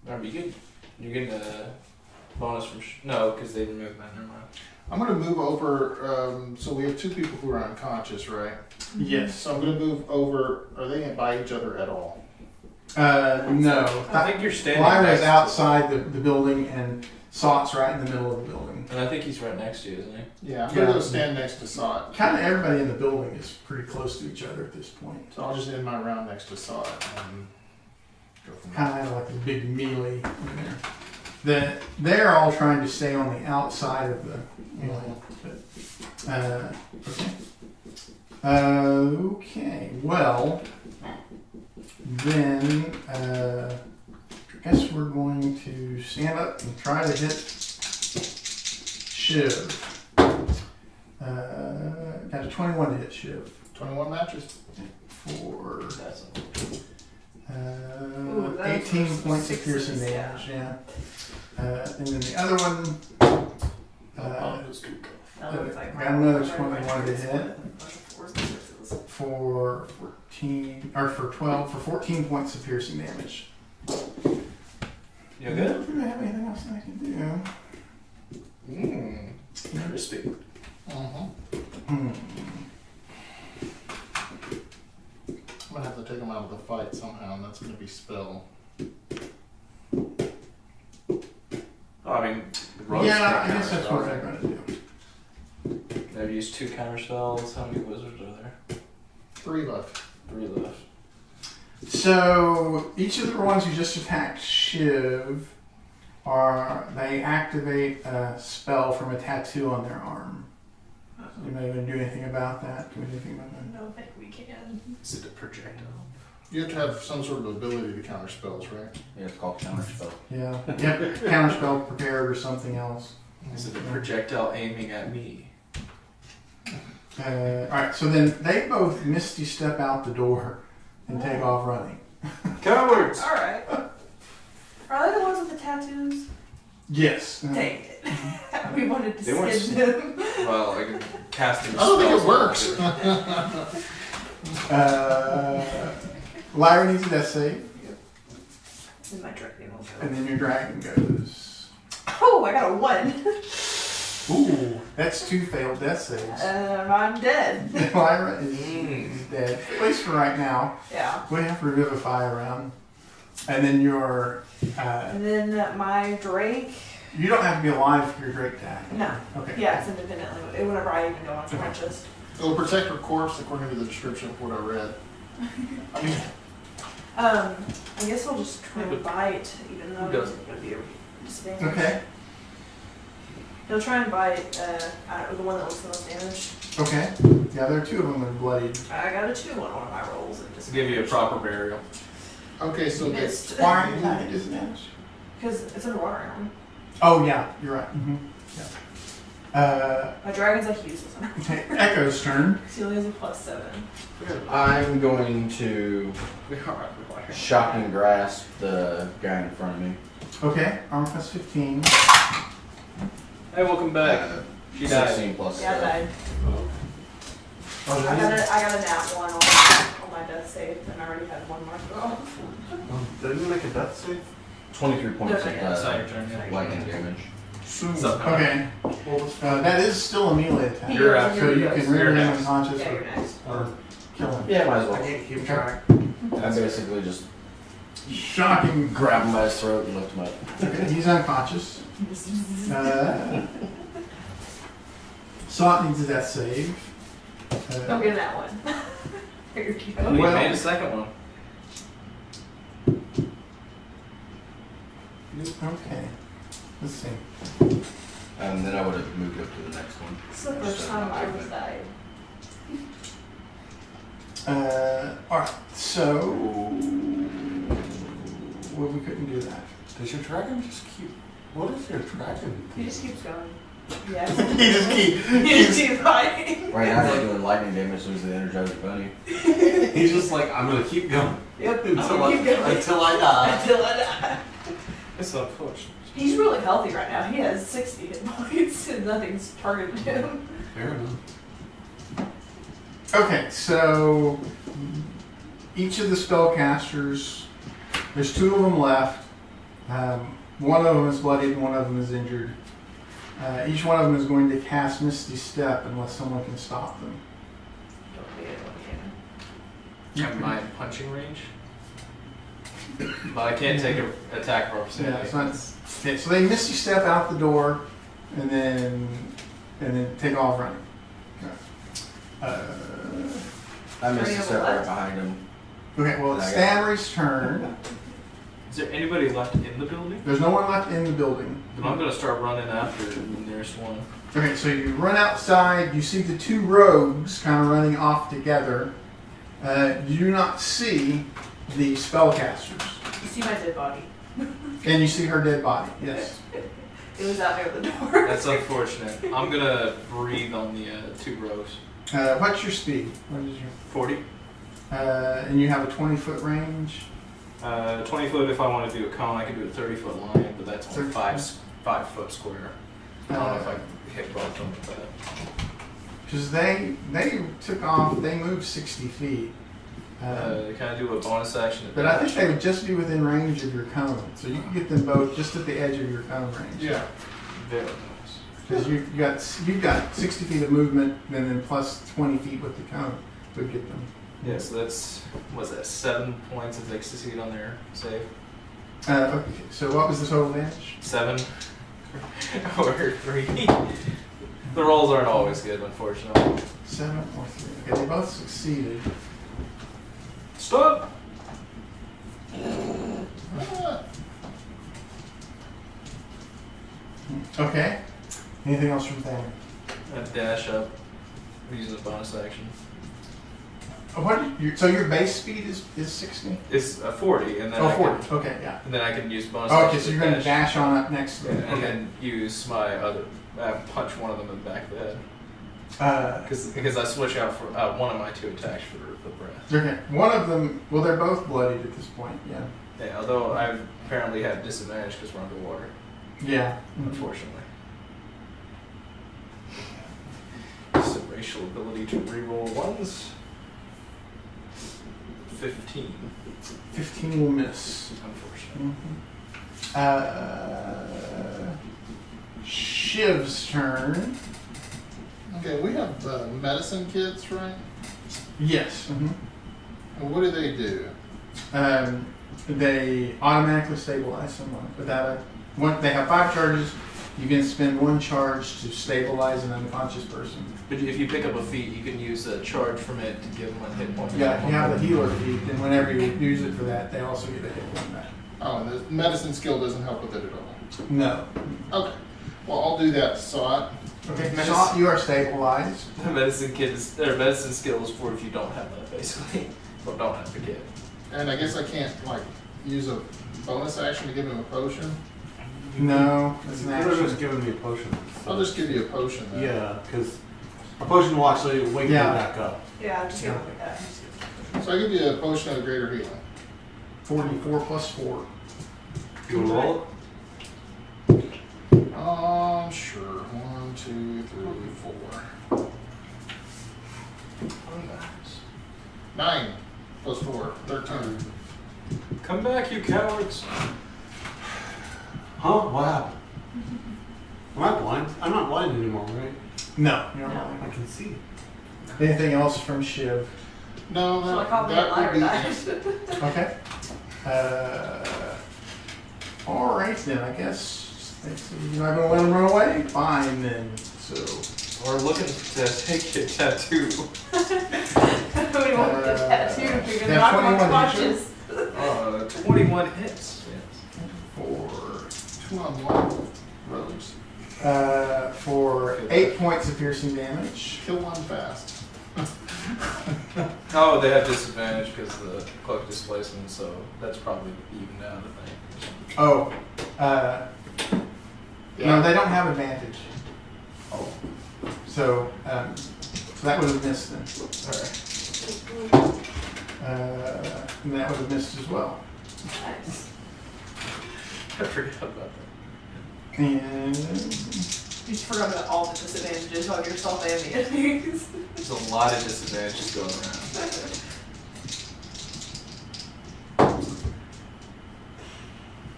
Are you good? You're getting a bonus from... no, because they removed that. Never mind.
I'm going to move over. So we have 2 people who are unconscious, right?
Yes.
So I'm going to move over. Are they by each other at all?
No.
I think you're standing
Lyra's
next to-
outside the building, and Saught's right in the middle of the building.
And I think he's right next to you, isn't he?
Yeah, I'm going to
Yeah.
go stand next to Sod.
Kind of everybody in the building is pretty close to each other at this point.
So I'll just end my round next to Sod and go from there.
Kind of like a big melee in there. They're all trying to stay on the outside of the melee. But, okay, well, then I guess we're going to stand up and try to hit Shiv. Got a 21 to hit Shiv
21 matches.
for
That's
Ooh, that's
18
for
points of
6s,
piercing
yeah.
damage, yeah. And then the other one,
That looks like
got another 21 to
hit.
hit for 14, or for 12, for 14 points of piercing damage.
You
I
good?
don't think I have anything else I can do.
Crispy.
Uh-huh.
Hmm.
I'm gonna have to take them out of the fight somehow, and that's gonna be spell.
Oh, I mean, rogues
Yeah, I
can't
guess that's
counterspell,
what they're
right?
going to do.
They've used 2 counter spells. How many wizards are there?
3 left.
3 left.
So each of the ones you just attacked, Shiv, they activate a spell from a tattoo on their arm. You may want to do anything about that. Do anything about that?
No, I think we can.
Is it a projectile?
You have to have some sort of ability to counter spells, right?
Yeah, it's called counterspell.
Yeah. Yep. Counterspell prepared or something else.
Is it a projectile aiming at me?
Alright, so then they both misty step out the door and take off running.
Cowards!
Alright. Are they the ones with the tattoos?
Yes.
Dang it. We wanted to
They weren't
skin them.
Well, I can cast
I don't think it works.
Lyra needs a death save,
And my dragon will go.
and then your dragon goes.
Oh, I got a 1.
Ooh, that's 2 failed death saves.
I'm dead.
Lyra is dead, at least for right now.
Yeah.
We have Revivify around. And then your,
And then my Drake.
you don't have to be alive for your Drake tag.
No.
Okay.
Yeah, it's independently. Whenever I even go on crunches.
It'll protect her corpse according to the description of what I read. I mean,
I guess I'll just try and bite, even though
Who
it's
doesn't?
going to be a disadvantage.
Okay.
He'll try and bite the one that looks the most damaged.
Okay. Yeah, there are 2 of them that are bloodied.
I got a 2 on one of my rolls. And
To give you a proper burial.
okay, so okay.
missed.
Why are you doing disadvantage?
Because it's underwater now.
Oh, yeah, you're right. Mm-hmm. Yeah.
My dragon's like uses them.
Okay, Echo's turn.
He only has a +7.
I'm going to shock and grasp the guy in front of me.
Okay, armor class 15.
Hey, welcome back. She died.
16 plus
Yeah, I died.
Oh,
I got a nat 1 on my death save, and I already had 1 marked off.
Didn't you make a death save?
23 points of
No,
It's not your turn yet.
lightning damage.
Okay. That is still a melee attack.
You're
Yeah,
So you can
You're
render him
next.
unconscious
Yeah, you're
or
next.
kill him.
Yeah, might as
I
well.
can't keep track.
I basically just
Shocking.
grab him by his throat and lift him up.
Okay, he's unconscious. Sot needs a death save.
Don't get that one. Here you go.
We
Well-
made a second one.
Okay. Let's see.
And then I would have moved up to the next one.
This is the first time I was died.
Alright, so. Well, we couldn't do that.
Does your dragon just keep? What is your dragon?
He just keeps going. Yes.
He just
He just keeps fighting.
Right now he's doing lightning damage as soon as the Energizer Bunny.
He's just like, I'm gonna keep going
Yep.
until
I'm gonna keep going.
until I die.
Until I die.
It's unfortunate.
He's really healthy right now. He has 60 hit points and nothing's targeted him.
Fair enough.
Okay, so each of the spellcasters, there's 2 of them left. One of them is bloodied and one of them is injured. Each one of them is going to cast Misty Step unless someone can stop them.
Don't be able to.
Have my punching range. But I can't take an attack for
Yeah, it's not, okay, so they Misty Step out the door and then take off running.
I missed a step right behind him.
Okay, well, it's Stanley's turn.
Is there anybody left in the building?
There's no one left in the building.
Then I'm gonna start running after the nearest one.
Okay, so you run outside, you see the 2 rogues kind of running off together. You do not see the spellcasters.
You see my dead body.
And you see her dead body, yes.
It was out near the door.
That's unfortunate. I'm gonna breathe on the 2 rows.
What's your speed? What is your
40.
and you have a 20-foot range.
20 foot if I want to do a cone, I can do a 30-foot line, but that's only
30.
5 foot square. I don't know if I can hit both of them with that.
Because they took off, they moved 60 feet.
Can I do a bonus action?
But I think they would just be within range of your cone. So you can get them both just at the edge of your cone range.
Yeah.
Very nice.
Because you've got 60 feet of movement, and then plus 20 feet with the cone would get them.
Yeah, so that's, what's that, 7 points if they succeed on their save?
Okay, so what was the total damage?
7 or 3. The rolls aren't always good, unfortunately.
7 or 3. Okay, they both succeeded.
Stop!
Okay. Anything else from Thamer?
Dash up, using a bonus action.
So your base speed is 60?
It's a 40, and then
Oh,
I
40.
can,
Okay, yeah.
and then I can use bonus
Oh,
action.
okay, so you're going to dash on up next to
Yeah,
them.
and
Okay.
then use my other, punch one of them in the back of the head. Because I switch out for one of my 2 attacks for the breath.
Okay. One of them, well, they're both bloodied at this point, yeah.
Yeah, although I apparently have disadvantage because we're underwater,
Yeah.
unfortunately. It's a racial ability to reroll ones. 15,
15 will miss.
unfortunately.
Shiv's turn.
Okay, we have medicine kits, right?
Yes.
And what do they do?
They automatically stabilize someone without they have 5 charges. You can spend 1 charge to stabilize an unconscious person.
But if you pick up a feat, you can use a charge from it to give them a hit point.
Yeah, if you have the healer feat, then whenever you use it for that, they also get a hit point back.
Oh, and the medicine skill doesn't help with it at all.
No.
Okay. Well, I'll do that. So
Okay, so you are stabilized.
The medicine kit is, or medicine skill is for if you don't have that, basically. Or don't have the kit.
and I guess I can't use a bonus action to give him a potion.
No, that's an
You could have just
action.
given me a potion.
I'll just give you a potion then.
Yeah, because a potion will actually wake
Yeah.
me back up.
Yeah, just go like that.
So I give you a potion of greater healing.
44 plus 4.
You want to roll it?
Sure. 1, 2, 3, 4. 9 plus 4, 13.
Come back, you cowards!
Huh? What happened? Am I blind? I'm not blind anymore, right?
No, you're
No.
not.
I can see.
Anything else from Shiv?
No,
So I call me a
that
liar
would be.
that.
Okay. All right then. I guess you're not gonna let him run away. Fine then. So.
We're looking to take your tattoo.
Nobody wants the tattoo. You're gonna
Yeah,
knock him
21
unconscious.
21 hits.
For
2-on-1 rogues.
for 8 points of piercing damage.
Kill one fast.
Oh, they have disadvantage because of the cloak displacement, so that's probably evened out, I think.
Oh. No, they don't have advantage.
Oh.
So, so that would have missed then.
Alright.
And that would have missed as well.
Nice.
I forgot about that.
And
You just forgot about all the disadvantages on yourself and the enemies.
There's a lot of disadvantages going around.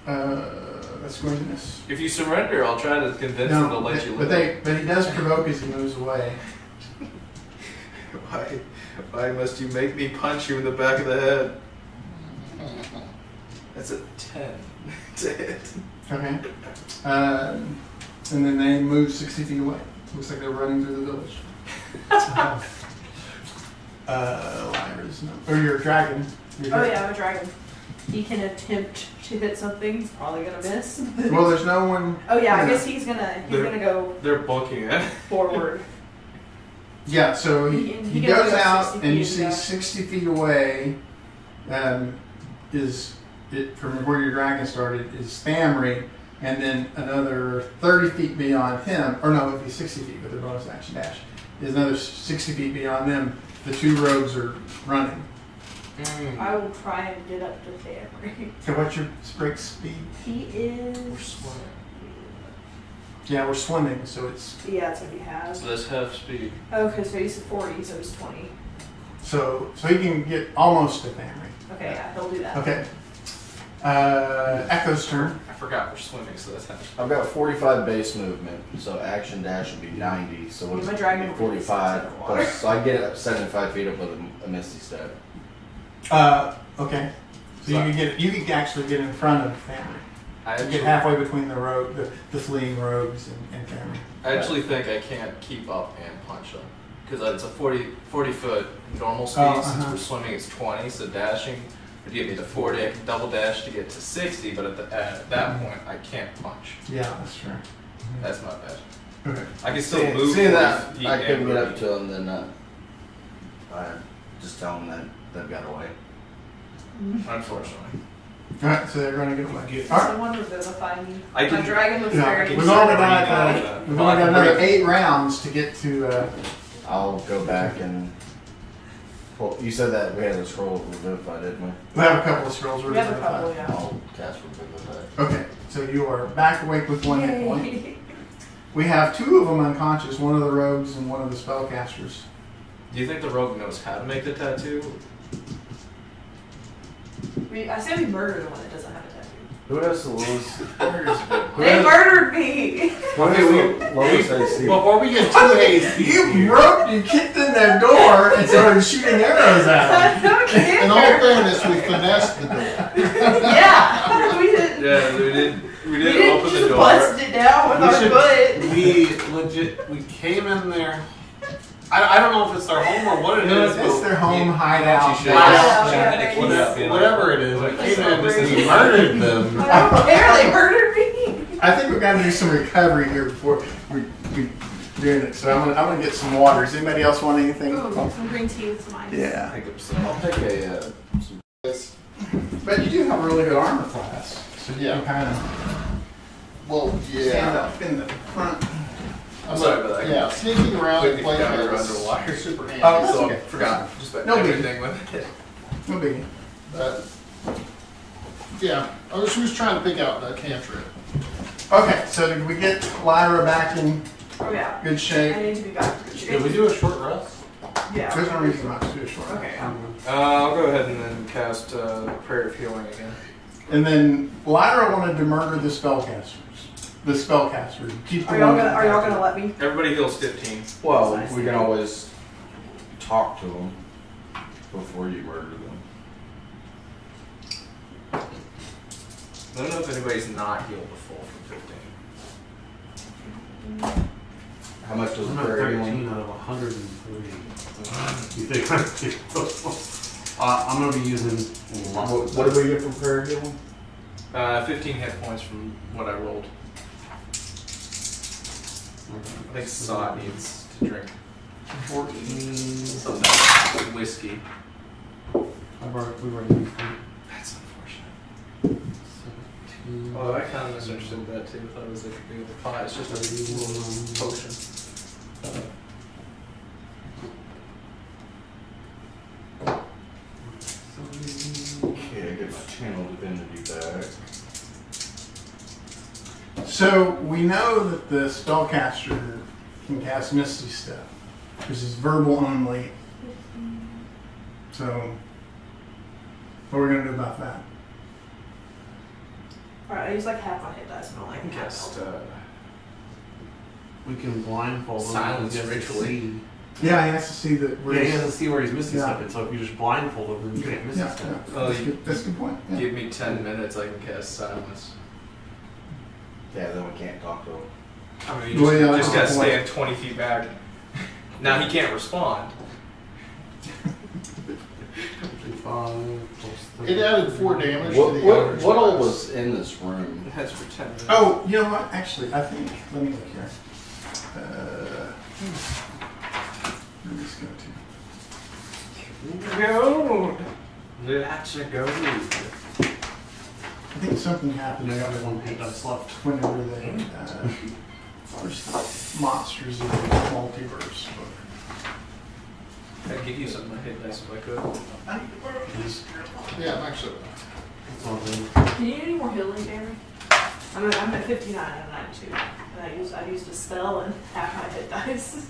that's going to miss.
If you surrender, I'll try to convince them to let you live.
But he does provoke as he moves away.
Why must you make me punch you in the back of the head? That's a 10 to hit.
Okay. And then they move 60 feet away. Looks like they're running through the village. Lyra's no. Or your dragon.
Oh yeah, I'm a dragon. He can attempt to hit something. He's probably gonna miss.
Well, there's no one.
Oh yeah, I guess he's gonna go
They're booking it.
forward.
Yeah, so
He
he
gets
goes
about
out
60
and you
feet
see
and
60 feet away is it from where your dragon started is Thamri, and then another 30 feet beyond him, or no, it'd be 60 feet with the bonus action dash, is another 60 feet beyond them. The 2 rogues are running.
I will try and get up to Thamri.
So what's your break speed?
He is.
We're swimming.
Yeah, we're swimming, so it's
Yeah, that's what he has.
So that's half speed.
Okay, so he's 40, so he's 20.
so he can get almost to Thamri.
Okay, yeah, he'll do that.
Okay. Echo's turn.
I forgot we're swimming, so that's happening.
I've got 45 base movement, so action dash would be 90. So what's
My dragon will be
45
in water.
plus? So I get up 75 feet up with a Misty Step.
Okay. So you could actually get in front of family.
I
You
actually,
get halfway between the fleeing rogues and family.
I actually think I can't keep up and punch them. Because it's a 40 foot normal speed.
Oh,
Since
uh-huh.
we're swimming, it's 20. So dashing would give me the 40. I can double dash to get to 60, but at that point, I can't punch.
Yeah, that's true.
That's my bad.
Okay.
I can still move.
Seeing
40
that
feet
I couldn't
and
get up
move.
to them, then I just tell them that they've got away.
Unfortunately.
Alright, so they're going to get away. Alright.
Someone revivify me.
I
My
can-
dragon was
Yeah,
very
we've only got
Well,
we've
I
only got
can
another
bring-
8 rounds to get to.
I'll go back and pull. You said that we had a scroll of Revivify, didn't we?
We have a couple of scrolls.
We have a couple, yeah.
I'll cast Revivify.
Okay, so you are back awake with 1 hit point. We have 2 of them unconscious, one of the rogues and one of the spellcasters.
Do you think the rogue knows how to make the tattoo?
I say we murder the one that doesn't have a tattoo.
Who has the lowest?
They murdered me!
Lowest AC?
Before we get too hasty,
You kicked in their door and started shooting arrows at them.
No kidding.
In all fairness, we finessed the door.
Yeah, we did.
Yeah, we
We
didn't
didn't
open the
just
door.
bust it down with our foot.
we came in there. I don't know if it's their home or what it is.
It's
but
their home hideout.
You should-
Hideout,
Yeah,
yeah.
whatever it is, we came in and we murdered them.
I don't care, they murdered me.
I think we've got to do some recovery here before we doing it. So I'm gonna get some water. Does anybody else want anything?
Ooh, some green tea with some ice.
Yeah.
I think so.
I'll take a.
But you do have a really good armor class, so you
Yeah.
can kind of
Well,
stand
yeah.
up in the front.
I'm sorry about that.
Yeah, sneaking around and
Completely
playing
forgot we were
is
underwater.
super handy.
Oh, that's
So
okay.
forgot just about
No biggie.
everything with it.
No biggie.
But, yeah, I was just trying to pick out the cantrip.
Okay, so did we get Lyra back in
Oh yeah.
good
I
shape?
need to be back to
Did we do a short rest?
Yeah.
There's no reason not to do a short.
Okay, yeah.
I'll go ahead and then cast Prayer of Healing again.
And then Lyra wanted to murder the spellcasters. The spellcaster. Keep the
Are y'all
one-
gonna let me?
Everybody heals 15.
Well,
Nice.
we can always talk to them before you murder them.
I don't know if anybody's not healed the full from 15.
How much does
I'm
the
at
prayer
13
healing?
out of 103. You think I'm going to be using lots of
What did we get from prayer healing?
15 hit points from what I rolled. I think Sot needs to drink
14.
some whiskey.
We've already used it.
That's unfortunate.
17.
Oh, I kind of misunderstood that too. I thought it was like a big pot. It's just a little potion.
Okay, I get my channel divinity back.
So we know that the spellcaster can cast Misty Step, which is verbal only. So what are we gonna do about that?
Alright, I use like half my hit dice, but
I
like
can
half
cast.
We can blindfold him.
Silence
He has to
ritually.
see.
Yeah, he has to see that we're.
Yeah, he has to see where he's missing
Yeah.
something. So if you just blindfold him, then you can't miss
Yeah,
stuff.
yeah.
Oh,
That's,
you-
good. That's a good point. Yeah.
Give me 10 minutes. I can cast Silence.
Yeah, then we can't talk to them.
I mean, you
Well, yeah,
just
that's
gotta
the point.
stand 20 feet back. Now he can't respond.
55 plus 30.
It added 4 damage
What,
to the
what,
average
what all
class.
was in this room?
It has for 10 minutes.
Oh, you know what? Actually, I think. Let me look here. Where did this go to?
Gold. That's a gold.
I think something happened.
Yeah, I got one hit dice left.
Whenever they first monsters of the multiverse book.
I'd give you some of my hit dice if I could.
I need to borrow these.
Yeah, I'm actually.
That's all good.
Can you do any more healing, Jeremy? I'm at 59 and 92. And I used a spell and half my hit dice.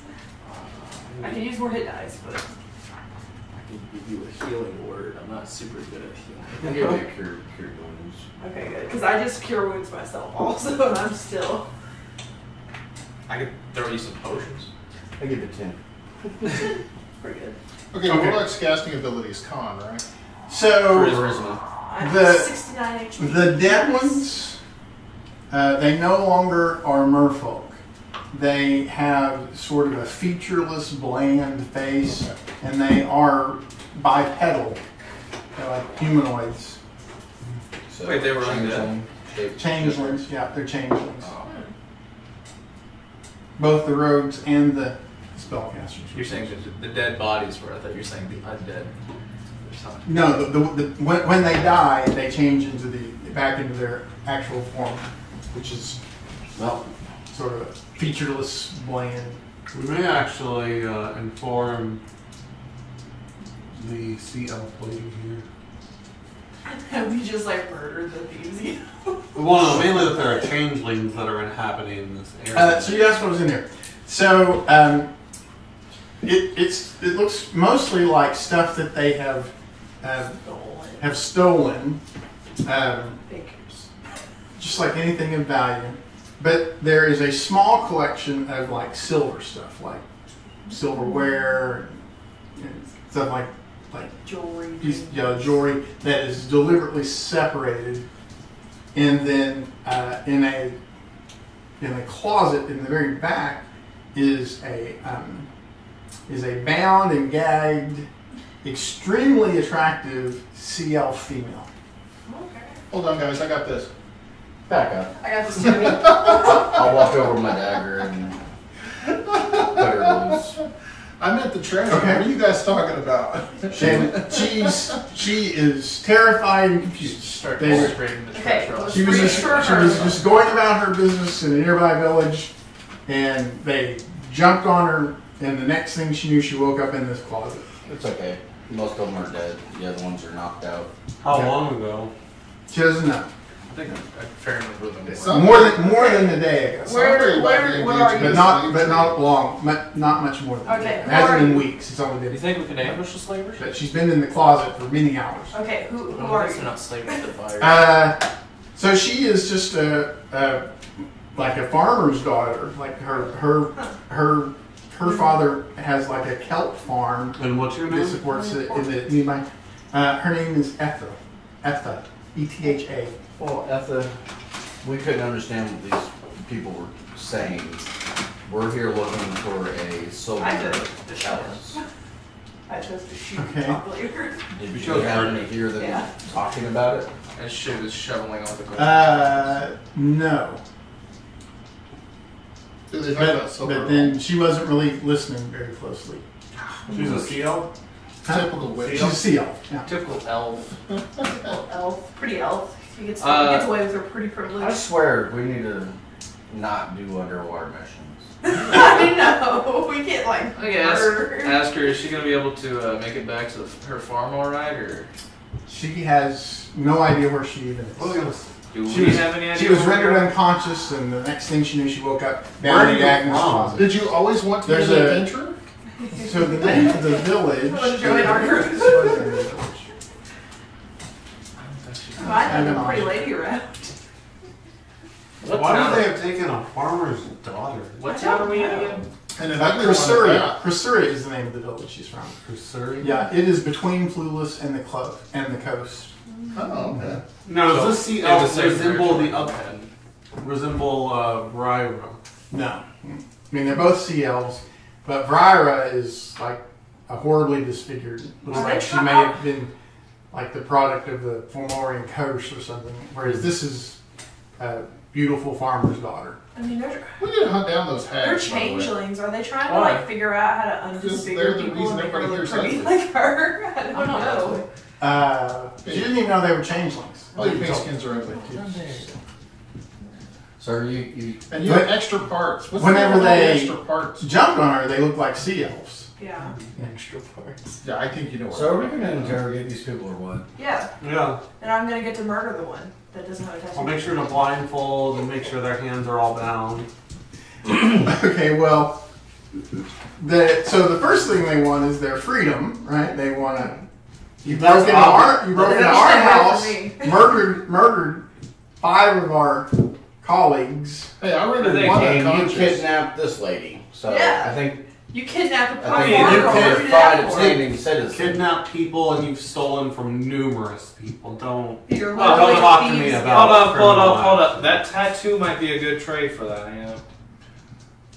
I could use more hit dice, but
can give you a healing word. I'm not super good at
I'll
healing.
give you a cure wounds.
Okay, good. Because I just cure wounds myself also, and I'm still.
I could throw you some potions.
I give it 10.
Pretty good.
Okay,
Okay.
Warlock's casting ability is con, right?
So
Charisma.
I'm
The-
69 HP.
the dead ones, they no longer are merfolk. They have sort of a featureless, bland face, and they are bipedal. They're like humanoids.
So,
Wait, they were
changeling, shape-
Changelings, yeah, they're changelings.
Oh.
Both the rogues and the spellcasters.
You're saying that the dead bodies were, I thought you were saying the undead. Or something.
No, when they die, they change into back into their actual form, which is
Well,
sort of a featureless, bland.
We may actually inform the sea elf lady here.
Have we just like murdered the thieves? You know?
Well, no, mainly that there are changelings that are inhabiting this area.
So you asked what was in here. So it looks mostly like stuff that they have stolen,
Figures.
just like anything of value. But there is a small collection of like silver stuff, like silverware and stuff like
Jewelry.
jewelry that is deliberately separated, and then in a closet in the very back is a bound and gagged, extremely attractive sea elf female.
Okay.
Hold on, guys. I got this.
back up.
I got this too.
I'll walk over with my dagger and cut her loose.
I'm at the treasure.
Okay.
What are you guys talking about?
And she is terrified and confused.
Start
They-
orchestrating the
Okay,
treasure.
let's
She was
reassure
just,
her.
going about her business in a nearby village, and they jumped on her, and the next thing she knew, she woke up in this closet.
It's okay. Most of them are dead. The other ones are knocked out.
How
Yeah.
long ago?
She doesn't know.
I think a fair number of them
It's
were.
not-
More than a day ago.
Where are you?
But not long. Not much more than
Okay,
that. It
where
hasn't
are
been
you?
weeks. It's only
Do you
been.
think we can ambush the slavers?
But she's been in the closet for many hours.
Okay, who
No,
are
they're
you?
not slavers, they're buyers.
So she is just like a farmer's daughter. Like her father has like a kelp farm
And what's your
that
name?
supports it in the nearby. Her name is Etha. Etha. ETHA.
Well, Etha, we couldn't understand what these people were saying. We're here looking for a silver
I did.
chalice.
I chose to shoot
Okay.
chocolate later.
Did you
chose
happen
her.
to hear them
Yeah.
talking about it?
And she was shoveling on the ground.
No.
Do they talk about
But
silver?
then she wasn't really listening very closely.
She's a sea elf?
Typical witch.
She's a sea elf. Yeah.
Typical elf.
Little elf, pretty elf. He gets
Uh,
away with her pretty
I
privilege.
swear, we need to not do underwater missions.
I know. We can't like
I guess.
murder.
Ask her, is she going to be able to make it back to her farm alright, or
She has no idea where she even
What was I
is.
gonna say?
do
She
we
was,
have any idea?
she was
where
rendered
we are?
unconscious, and the next thing she knew, she woke up
Where
down
are
in
you
Agnes'
from?
closet.
Did you always want to be
There's
an
a-
adventurer?
So the name of the village.
I wanna join our group.
This was the village.
Well, I know the pretty lady around.
What
Why
town?
would they have taken a farmer's daughter?
What town are we in again?
And an ugly one at
Chrysuria.
that.
Chrysuria is the name of the village she's from.
Missouri?
Yeah, it is between Flulis and the coast.
Oh, okay.
Now, does
So,
this sea
in the
elf
same
resemble
direction.
the resemble Ryra?
No. I mean, they're both sea elves, but Vryra is like a horribly disfigured. Looks like she may have been like the product of the Fomorian coast or something, whereas this is a beautiful farmer's daughter.
I mean, they're
We need to hunt down those hags.
they're
by the way.
changelings. Are they trying to
Why?
like figure out how to
Because they're
undisfigure
the
people
reason
and make her
everybody
look
here's
pretty
ugly.
like her? I don't know.
She didn't even know they were changelings.
All your pink skins are ugly.
So are you
And you have extra parts. What's
Whenever
the name of all the
they-
extra parts?
Jumped on her, they look like sea elves.
Yeah.
Extra parts.
Yeah, I think you know.
so are we gonna interrogate these people or what?
Yeah.
Yeah.
And I'm gonna get to murder the one that doesn't have a tattoo.
I'll make sure to blindfold and make sure their hands are all bound.
Okay, well, So the first thing they want is their freedom, right? They want to. You
That's
broke into our house,
Stay away
murdered 5 of our colleagues.
Hey, I rendered
They
one
And you
unconscious.
kidnapped this lady. So
Yeah.
I think
You kidnapped a
I think
farmer.
you
What did you do
could
that
find
for?
upstanding citizen.
Kidnapped people and you've stolen from numerous people. Don't.
You're
Oh, don't
literally
talk to me
thieves.
about-
Hold up. That tattoo might be a good trade for that, you know.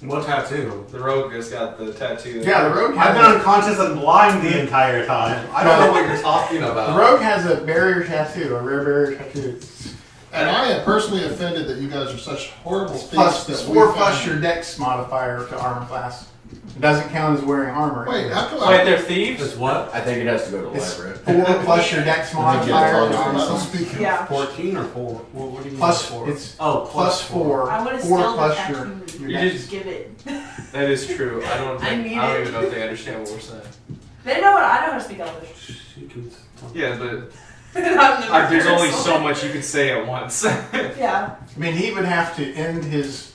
What tattoo?
The rogue has got the tattoo.
Yeah, the rogue
I've
has
been unconscious and blind the entire time. I don't know what you're talking
the
about.
rogue has a barrier tattoo, a rare barrier tattoo.
And I am personally offended that you guys are such horrible thieves
Plus,
that
it's
we
4
found-
plus your dex modifier to armor class. It doesn't count as wearing armor.
Wait, how come
Wait,
I...
they're thieves?
It's what?
I think it has to go to the
It's
library.
4 plus your dex modifier. to armor class.
Speaking
Yeah.
14 or 4? What do you mean?
Plus,
4?
it's
Oh,
plus 4.
I would have
4
still the
plus
tattoo.
your
You
dex.
just-
Give it.
That is true. I don't
need it.
even know if they understand what we're saying.
They know what I know how to speak Elvish.
You can
Yeah, but
I'm
there's only so much you can say at once.
Yeah,
I mean, he would have to end his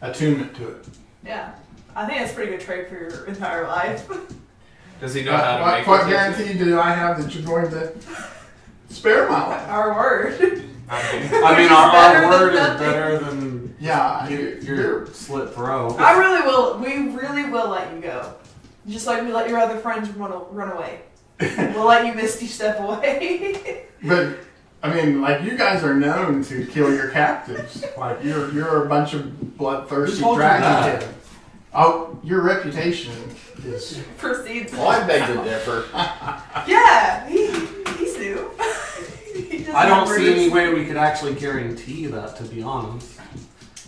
attunement to it.
yeah. I think that's a pretty good trade for your entire life.
Does he know how to
What,
make
what
it?
guarantee do I have that you're going to spare my life?
Our word.
I mean,
Better
our
than
word is
nothing.
better than
Yeah,
your slit throat.
I really will. We really will let you go. Just like we let your other friends run away. We'll let you misty step away.
but I mean, like you guys are known to kill your captives. Like you're a bunch of bloodthirsty
Who told you
dragon
that?
kid. Oh, your reputation is.
Proceeds.
Well, I beg to differ.
Yeah, he's new. He just
I don't
never
see any
is.
way we could actually guarantee that, to be honest.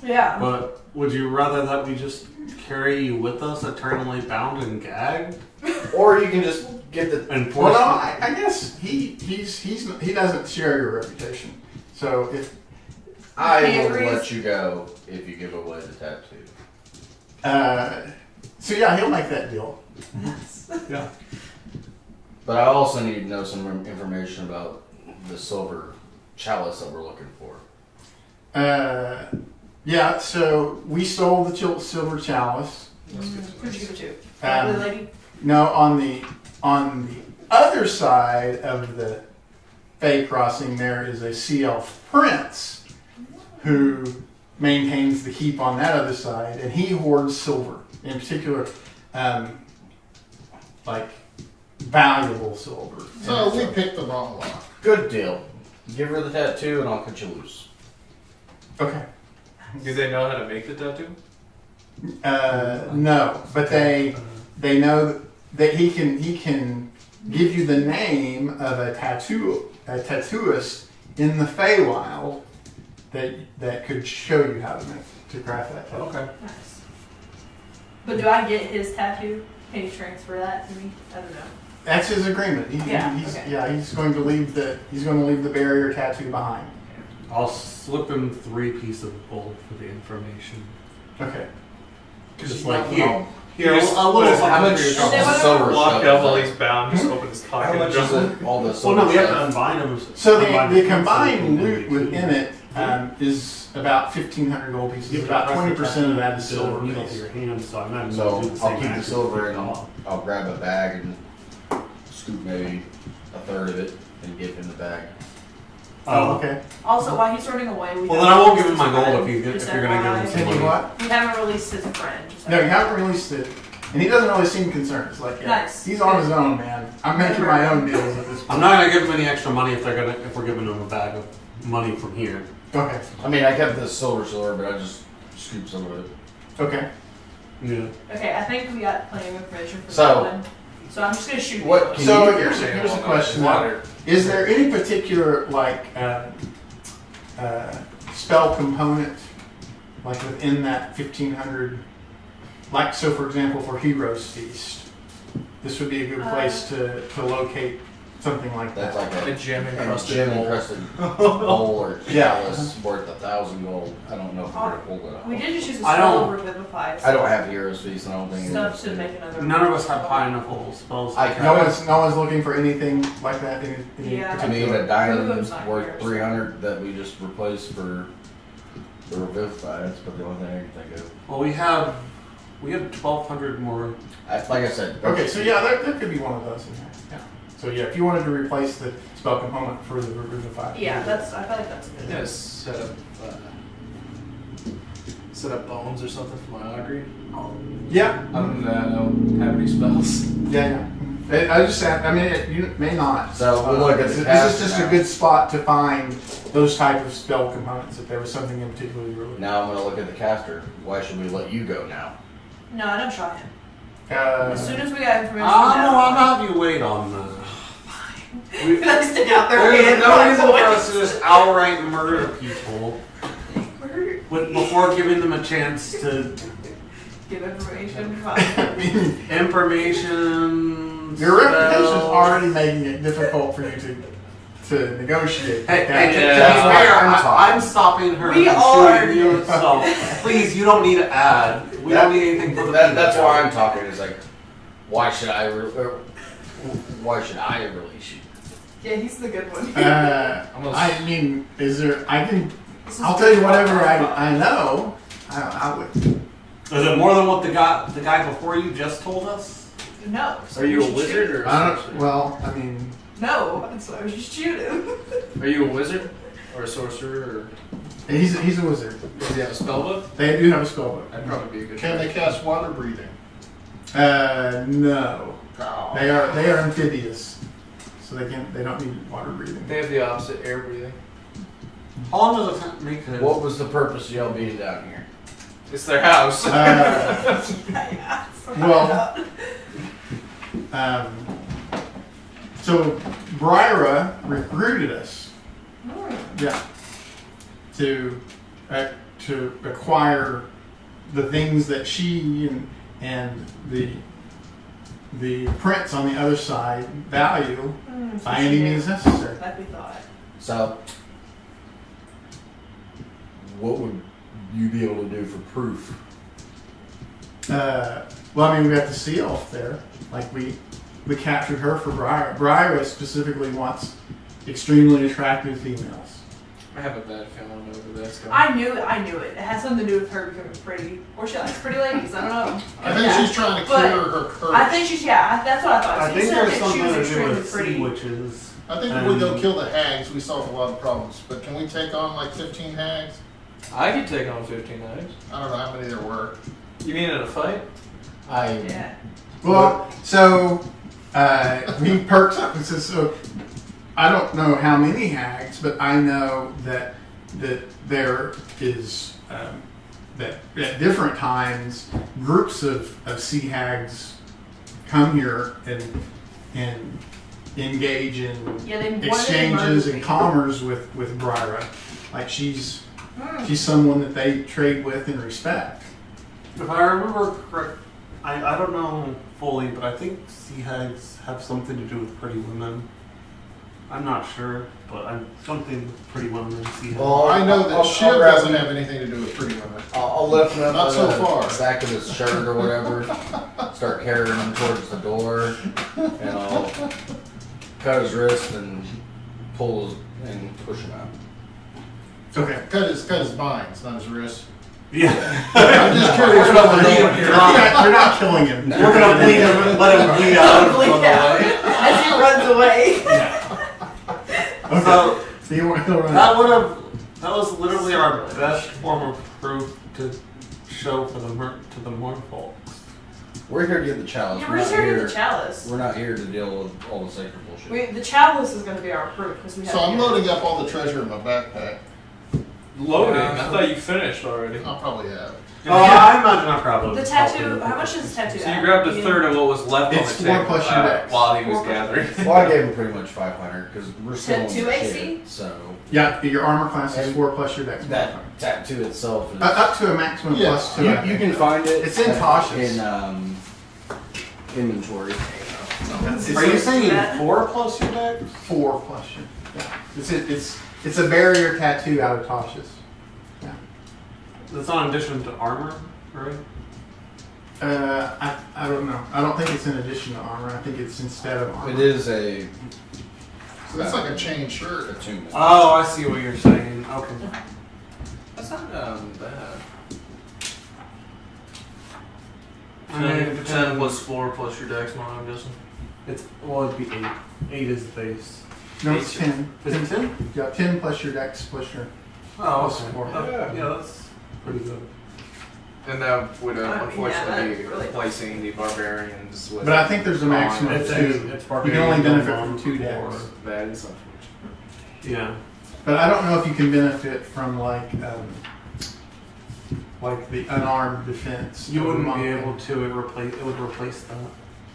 Yeah.
But would you rather that we just carry you with us, eternally bound and gagged?
Or you can just get the
And
Well,
force
no, I guess he doesn't share your reputation. So if
I
He
will
agrees.
let you go if you give away the tattoo.
so yeah, he'll make that deal.
Yeah.
But I also need to know some information about the silver chalice that we're looking for.
Yeah, so we stole the silver chalice.
Who'd you give it to?
Um,
The lady?
No, on the other side of the Fey crossing, there is a sea elf prince who maintains the keep on that other side, and he hoards silver, in particular, like valuable silver.
So we picked the wrong lock.
Good deal. Give her the tattoo and I'll cut you loose.
Okay.
Do they know how to make the tattoo?
No, but they know that he can give you the name of a tattooist in the Feywild that could show you how to craft that tattoo.
Okay.
Nice. But do I get his tattoo? Can you transfer that to me? I don't know.
That's his agreement.
Yeah,
He's,
okay.
yeah, he's going to leave the barrier tattoo behind.
I'll slip him 3 pieces of gold for the information.
Okay.
Just
you
like
don't
here.
know.
Here,
Just-
a little
how
something
much
for your
And then
trouble.
what
silver
Locked
stuff
up
is
while
that?
he's bound, just open his pocket.
How
and
much
jump
is it? All the
Well,
silver
no, we have to
stuff?
unbind him.
So
Unbind
the
him
combined
so we can
loot
do
within it is about 1,500 gold pieces.
You have to
About
press the
20% of that is
tattoo
silver
needle to
piece.
your hand, so I imagine
So
you'll do the
I'll
same
keep the
action.
silver and I'll grab a bag and scoop maybe a third of it and give him the bag.
Oh, okay.
Also, while he's running away, we
Well,
haven't
then I won't
released
give him my
his
gold
friend,
if
just
you're gonna give him
FYI.
some
Can you
money.
what?
We haven't released his friend. just
No, you
FYI.
haven't released it. And he doesn't really seem concerned. It's like, yeah,
Nice.
he's on his own, man. I'm making my own deals at this point.
I'm not gonna give him any extra money if we're giving him a bag of money from here.
Okay.
I mean, I kept the silver, but I just scooped some of it.
Okay.
Yeah.
Okay, I think we got plenty of information for
So-
that one. So I'm just gonna shoot
What
you.
can
So
you-
here's a question.
Water.
Is there any particular spell component like within that 1,500? Like, so for example, for Heroes Feast, this would be a good place to locate something like that.
That's like
A
a
gem
and
encrusted
gem
bowl.
encrusted bowl or
Yeah.
chalice worth 1,000 gold. I don't know if we're gonna pull that off.
We did just use a
I
spell
don't-
of Revivify.
I don't have heroes feast. I don't think
stuff to
it's-
make another.
None of us have high enough level spells.
I can-
No one's looking for anything like that. Any
Yeah.
To me,
particular-
a diamond
Rogo's not
worth
here, so-
300 that we just replaced for the revivify. That's about the only thing I can think of.
Well, we have We have 1,200 more.
Like I said.
Okay, so yeah, there could be one of those in there. Yeah. So yeah, if you wanted to replace the spell component for the Revivify.
Yeah, I feel like that's a good.
Yeah, set up bones or something for my augury.
Yeah.
Other than that, I don't have any spells.
Yeah. I just said, I mean, you may not.
So we'll look at the
This
cast
is just
now.
a good spot to find those type of spell components if there was something in particular you were looking
Now I'm going to look at the caster. Why should we let you go now?
No, I don't try him.
at.
As soon as we got information,
I'm gonna have you wait on this.
Can I stick out their
There's
hand?
no reason for us to just outright murder people before giving them a chance to
Give information.
I mean,
information.
your reputation is
spells.
already making it difficult for you to negotiate.
Hey,
Okay?
to be
Yeah.
fair, I'm stopping her
We
from
are.
shooting you, so please, you don't need to add. We don't need anything for the
That's
people.
why I'm talking. Is like, why should I release you?
Yeah, he's the good one.
I mean, I'll tell you whatever I know. I would.
Is it more than what the guy before you just told us?
No. So
Are you
we
a
should
wizard
shoot
or
him.
a
I don't,
sorcerer?
well, I mean,
No, so we should shoot him.
Are you a wizard or a sorcerer
he's a wizard.
or does he have a spell book?
They do have a spell book.
That'd probably be a good.
Can they cast water breathing?
No.
Oh.
They are amphibious, so they don't need water breathing.
They have the opposite, air breathing.
How long does it make to...
What was the purpose of y'all being down here?
It's their house.
Well, so Bryra recruited us, yeah, to acquire the things that she and the prince on the other side value by any means necessary.
Like we thought.
So, what would you be able to do for proof?
Well, I mean, we got the seal there. Like we captured her for Bryra. Bryra specifically wants extremely attractive females.
I have a bad feeling over this guy.
I knew it. It has something to do with her becoming pretty. Or she likes pretty ladies. I don't know.
I think she's trying to
But
cure her curse.
I think she's, that's what I thought.
I
She
think
said
there's
that she
something
was
to do
extremely
with sea
pretty.
witches.
I think if we go kill the hags, we solve a lot of problems. But can we take on like 15 hags?
I could take on 15 knives.
I don't know how many there were.
You mean in a fight?
Yeah.
Well, so he perks up and says, "So I don't know how many hags, but I know that there is that at different times groups of sea hags come here and engage in
Yeah, they wanted
exchanges
to
and
murder
commerce with Bryra. Like she's someone that they trade with and respect."
If I remember correct, I don't know fully, but I think sea hags have something to do with pretty women. I'm not sure, but something with pretty women and sea hags.
Well,
I know that
I'll
Shiv
grab
doesn't
him.
have anything to do with pretty women.
I'll lift him up
Not
in
so
the
far.
back of his shirt or whatever, start carrying him towards the door, and I'll cut his wrist and pull his, and push him out.
Okay.
Cut his binds, not his wrist.
Yeah.
I'm just curious about the
You're not killing him.
We're gonna bleed him, let him bleed out.
Bleed out as he runs away.
So
So you want to run.
that was literally our best form of proof to show for the more folks.
We're here to get the chalice.
Yeah, we're just here to get the chalice.
We're not here to deal with all the sacred bullshit.
The chalice is going to be our proof because we have.
So I'm loading up all the treasure in my backpack.
Loading? I thought you finished already.
I'll probably have.
I imagine I probably.
The tattoo. How much is the tattoo?
So you grabbed a third of what was left
It's
on the
4
table
plus your dex.
while he was
4 plus-
gathering.
Well, I gave him pretty much 500 because we're still on
Tattoo
the
AC?
shit, so
Yeah, your armor class is
And
4 plus your dex.
that tattoo itself is.
Up to a maximum
Yeah.
plus 2.
You can find it.
It's in cautious.
in inventory.
Are you saying 4 plus your dex?
4 plus your. Yeah. It's a barrier tattoo out of cautious. Yeah.
That's not in addition to armor, right?
I don't know. I don't think it's in addition to armor. I think it's instead of armor.
It is a
So that's like a chain shirt.
attunement.
Oh, I see what you're saying. Okay.
That's not bad. 10 plus 4 plus your dex mod, I'm guessing.
It'd be 8. 8 is the base.
No, it's 10.
Is it 10?
You got 10 plus your dex plus your
Oh,
plus
okay.
4.
Yeah, that's pretty good.
And that would unfortunately
that's
be
really
replacing the barbarians with.
But I think there's a maximum of
It's
2.
it's
You can only benefit from 2
or-
decks.
That is unfortunate.
Yeah.
But I don't know if you can benefit from like the unarmed defense.
You
of
wouldn't
monk.
be able to. It would replace that.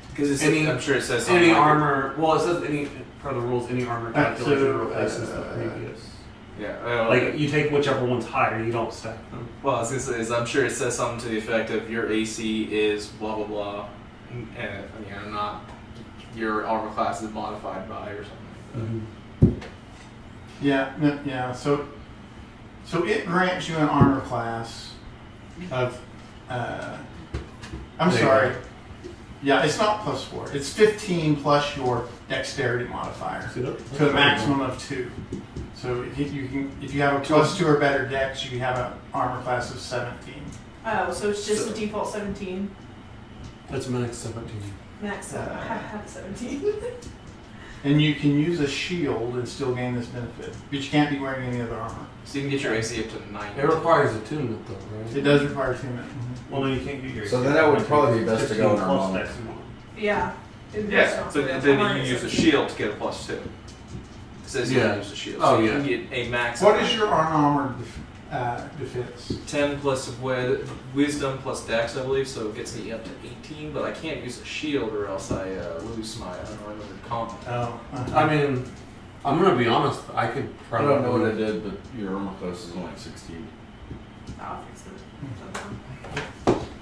Because I'm sure it says
Any
something like
armor. Well, it says any per the rules. Any armor calculation replaces the previous.
Yeah.
Like you take whichever one's higher. You don't stack them.
Well, I was gonna say is I'm sure it says something to the effect of your AC is blah blah blah, and not your armor class is modified by or something. Like that.
Yeah. So it grants you an armor class of. I'm sorry. Yeah, it's not plus 4. It's 15 plus your dexterity modifier to a maximum of 2. So if you have a plus 2 or better dex, you can have an armor class of 17.
Oh, so it's just the default 17?
That's max 17.
Max, I have 17.
And you can use a shield and still gain this benefit, but you can't be wearing any other armor.
So you can get your AC up to 9.
It requires attunement though, right?
It does require attunement.
Well, then you can't get your.
So then that would probably be best to go in our
plus
monk.
dex mod.
Yeah.
Yeah. So then you use a shield to get a plus 2. It says you can use a shield.
Oh,
so you
yeah.
can get a max.
What is your unarmored defense?
10 plus wisdom plus dex, I believe, so it gets me up to 18. But I can't use a shield, or else I lose my unarmored combat.
Oh.
I mean, I'm gonna be honest. I could
I
probably.
don't know what it did, but your armor class is only 16.
I'll fix it.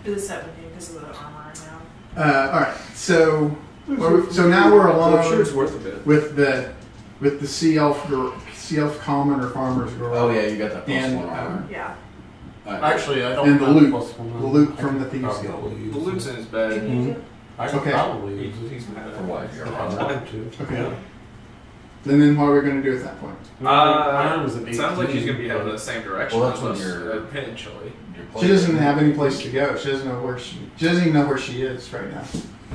It's 17 because of the armor now.
All right. So now we're alone.
I'm sure it's worth a bit.
with the sea elf common or farmer's girl.
Oh yeah, you got that plus
And
1 armor.
Yeah.
Actually, I don't.
And the
have
loot.
plus one.
The loot
I
from
could
the thieves
probably
guild.
use
The loot's
it.
in his bag.
Mhm.
I could
Okay.
probably use it.
He's mad
For what? Your
If I
armor?
wanted to.
Okay.
Yeah.
And then what are we going to do at that point?
Mine was an 18.
Sounds like he's going to be heading in the same direction.
Well, that's when
as us,
you're-
eventually.
She doesn't have any place to go. She doesn't know where she doesn't even know where she is right now.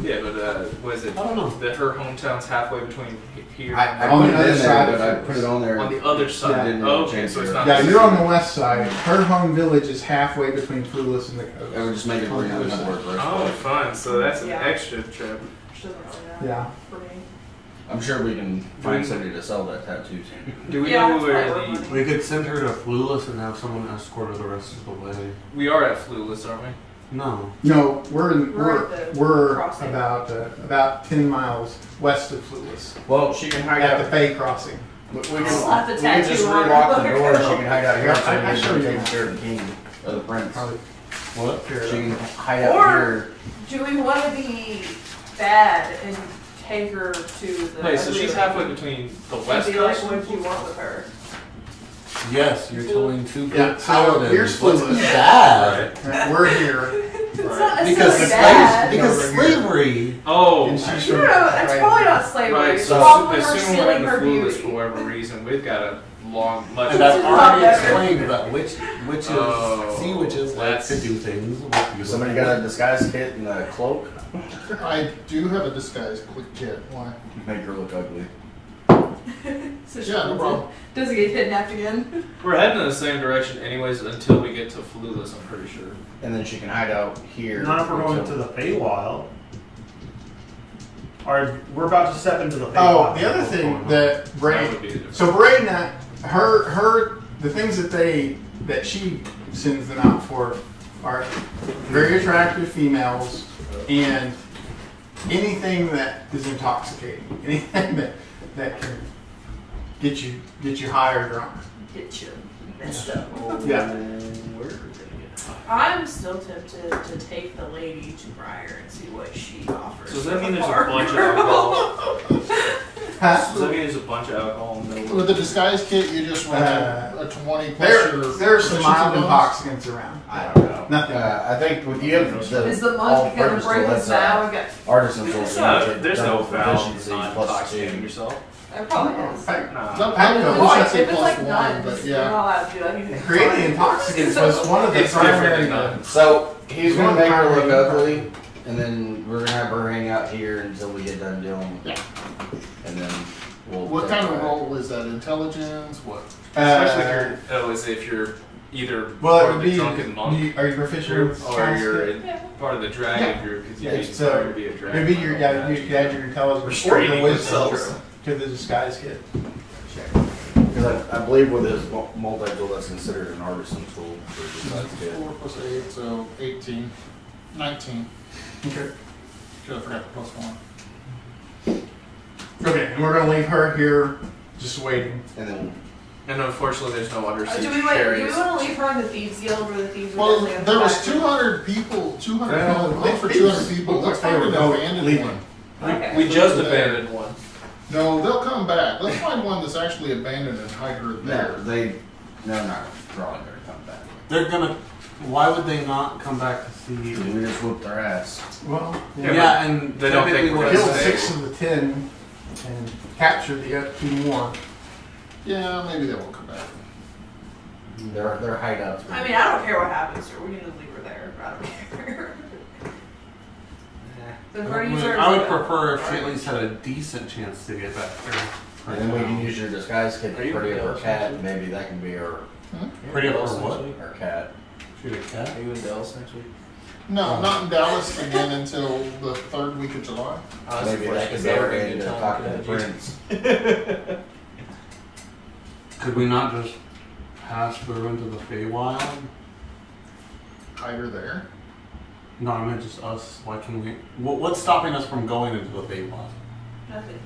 Yeah, but what is it?
I don't know.
That her hometown's halfway between here
I
and
On
put
the
it
other
in
side
there,
of
but I
Flulis.
put it on there.
on the other side.
Yeah.
Didn't
Oh,
really
okay,
change
so it's
it.
not.
Yeah,
the
you're on
same.
the west side. Her home village is halfway between Flulis and the
It
coast.
would just make it
On
really
the other
not
side.
work.
Oh, fun. So that's an
Yeah.
extra trip.
Which doesn't really matter
Yeah.
for me.
I'm sure we can find somebody to sell that tattoo to.
Do we
Yeah,
know
it's
where
probably
the?
money.
We could send her to Flulis and have someone escort her the rest of the way.
We are at Flulis, aren't we?
No.
No,
We're at the
we're
crossing.
about 10 miles west of Flulis
Well, she can hide
at the
out.
Fey crossing.
We
Slap the
can just
tattoo on her.
relock the door. She can hide out here.
Yeah,
So
I
we
showed
can
you.
take care of the king or the prince.
Probably
What?
clear it
She
up.
can hide out
Or-
here.
Do we want to be bad and take her to the...
Hey, so she's halfway between the
And
west
be like,
coast.
what do you want with her?
Yes, you're telling two
Yeah,
good
so
paladins.
here's
What's
Flulis.
bad?
Right, we're here.
It's not
Because
necessarily bad.
because
Over here.
slavery.
Oh,
And she's
No,
from-
that's
right
probably
here.
not slavery.
right.
It's
So
probably her
as soon as we're
stealing
in the
her
Flulis
beauty.
for whatever reason, we've got a much.
And I've
It's
already
not
explained that witches,
Oh,
sea witches like
that's-
to do things. with you.
Somebody got a disguise kit and a cloak.
I do have a disguise kit. Why?
Make her look ugly.
So she
Yeah, no problem.
doesn't get kidnapped again.
We're heading in the same direction, anyways, until we get to Flulis. I'm pretty sure.
And then she can hide out here.
Not if we're going
until-
to the Feywild. Or we're about to step into the Feywild.
Oh, the other thing that
That
Bray,
would be the difference.
so Bray and I, her, the things that she sends them out for are very attractive females and anything that is intoxicating, anything that can get you high or drunk.
Get you messed up.
Yeah.
Where are they?
I'm still tempted to take the lady to Briar and see what she offers.
So does that mean
for
there's a
farm
bunch of
girl.
alcohol?
Huh?
Does that mean there's a bunch of alcohol in the middle?
With the disguise kit, you just run a 20 plus
There are some
proficiency
mild
bonus.
intoxicants around.
I don't know.
Nothing.
I think with you,
Is the
all
monk gonna
purpose
break
to
his
let,
vow and get...
artisans will
There's no
double
foul
proficiency
on
plus
intoxicating
2.
yourself.
There probably is.
Hey,
Nah.
Not
I don't know.
proficiency
If it's
plus
like
1,
nuns,
but
you're not
yeah.
allowed to do anything.
creating intoxicants was one of the
It's different
primary.
than nuns.
So he's going to make her look ugly, And then we're gonna have her hang out here until we get done dealing with it. And then we'll.
What
take
kind of
her
role is that? Intelligence? What?
Especially if you're either
Well,
part
it
of
would
the
be.
drunken monk
Are you proficient
group,
with
or
disguise
you're
kit?
in part of the dragon group because you need
It's,
to be a dragon.
Maybe your you could add your intelligence or
Restraining
your wisdom
themselves.
to the disguise kit.
Because I believe with his multi-tool, that's considered an artisan tool for besides kit.
4 plus 8, so 18. 19.
Okay.
Should have forgot the plus 1.
Okay, and we're gonna leave her here, just waiting.
And then
And unfortunately, there's no undersea
Do we
carries.
want to leave her in the thieves guild where the thieves
Well,
definitely on
there
the
was
back?
200 people. 200
Well,
people. Look for 200 people.
look
Let's
like they
find
were
an
both
abandoned
leaving.
one.
Okay.
We just abandoned one.
No, they'll come back. Let's find one that's actually abandoned and hide her there.
no, probably gonna come back.
They're gonna. Why would they not come back to see you?
We just whooped their ass.
Well,
Yeah, and
they don't think
typically
we're
what
kill
gonna
I say-
6 of the 10 and capture the other 2 more.
Yeah, maybe they won't come back.
Their hideouts.
I mean, I don't care what happens to her. We can just leave her there. I don't care. The parties are.
I would prefer if she at least had a decent chance to get back there.
And then we can use your disguise kit
Are
to
you
pretty up our
Dallas,
cat.
actually?
Maybe that can be our
Pretty up for what?
our cat.
Shoot a cat?
Are you in Dallas next week?
No, not in Dallas again until the 3rd week of July.
Maybe that could be our end to talk to the prince.
Could we not just pass through into the Feywild?
Hide her there.
No, I meant just us. Why can we? What's stopping us from going into the Feywild?
Nothing.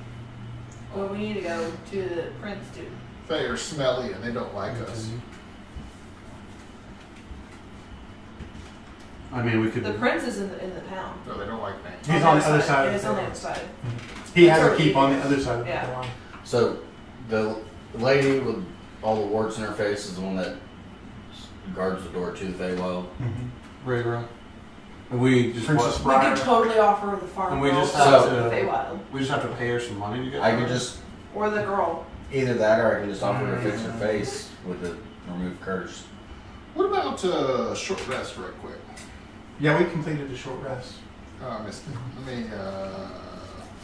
Well, we need to go to the prince too.
They are smelly and they don't like us.
I mean, we could.
The prince is in the town.
No, they don't like me.
He's on the other side
Yeah,
of
it's
the
on the
town.
other side.
He has to keep on the other side of
Yeah.
the line.
So the lady with all the warts in her face is the one that guards the door to the Feywild.
Rhaegar. And we just
Princess
what?
We
Briar.
could totally offer the farm
And we
girl
just
stuff
have
to
to-
the Feywild.
We just have to pay her some money to get.
I
there?
could just
Or the girl.
either that, or I can just offer her to fix her face with the remove curse.
What about a short rest, real quick?
Yeah, we completed a short rest.
Oh, I missed it. Let me,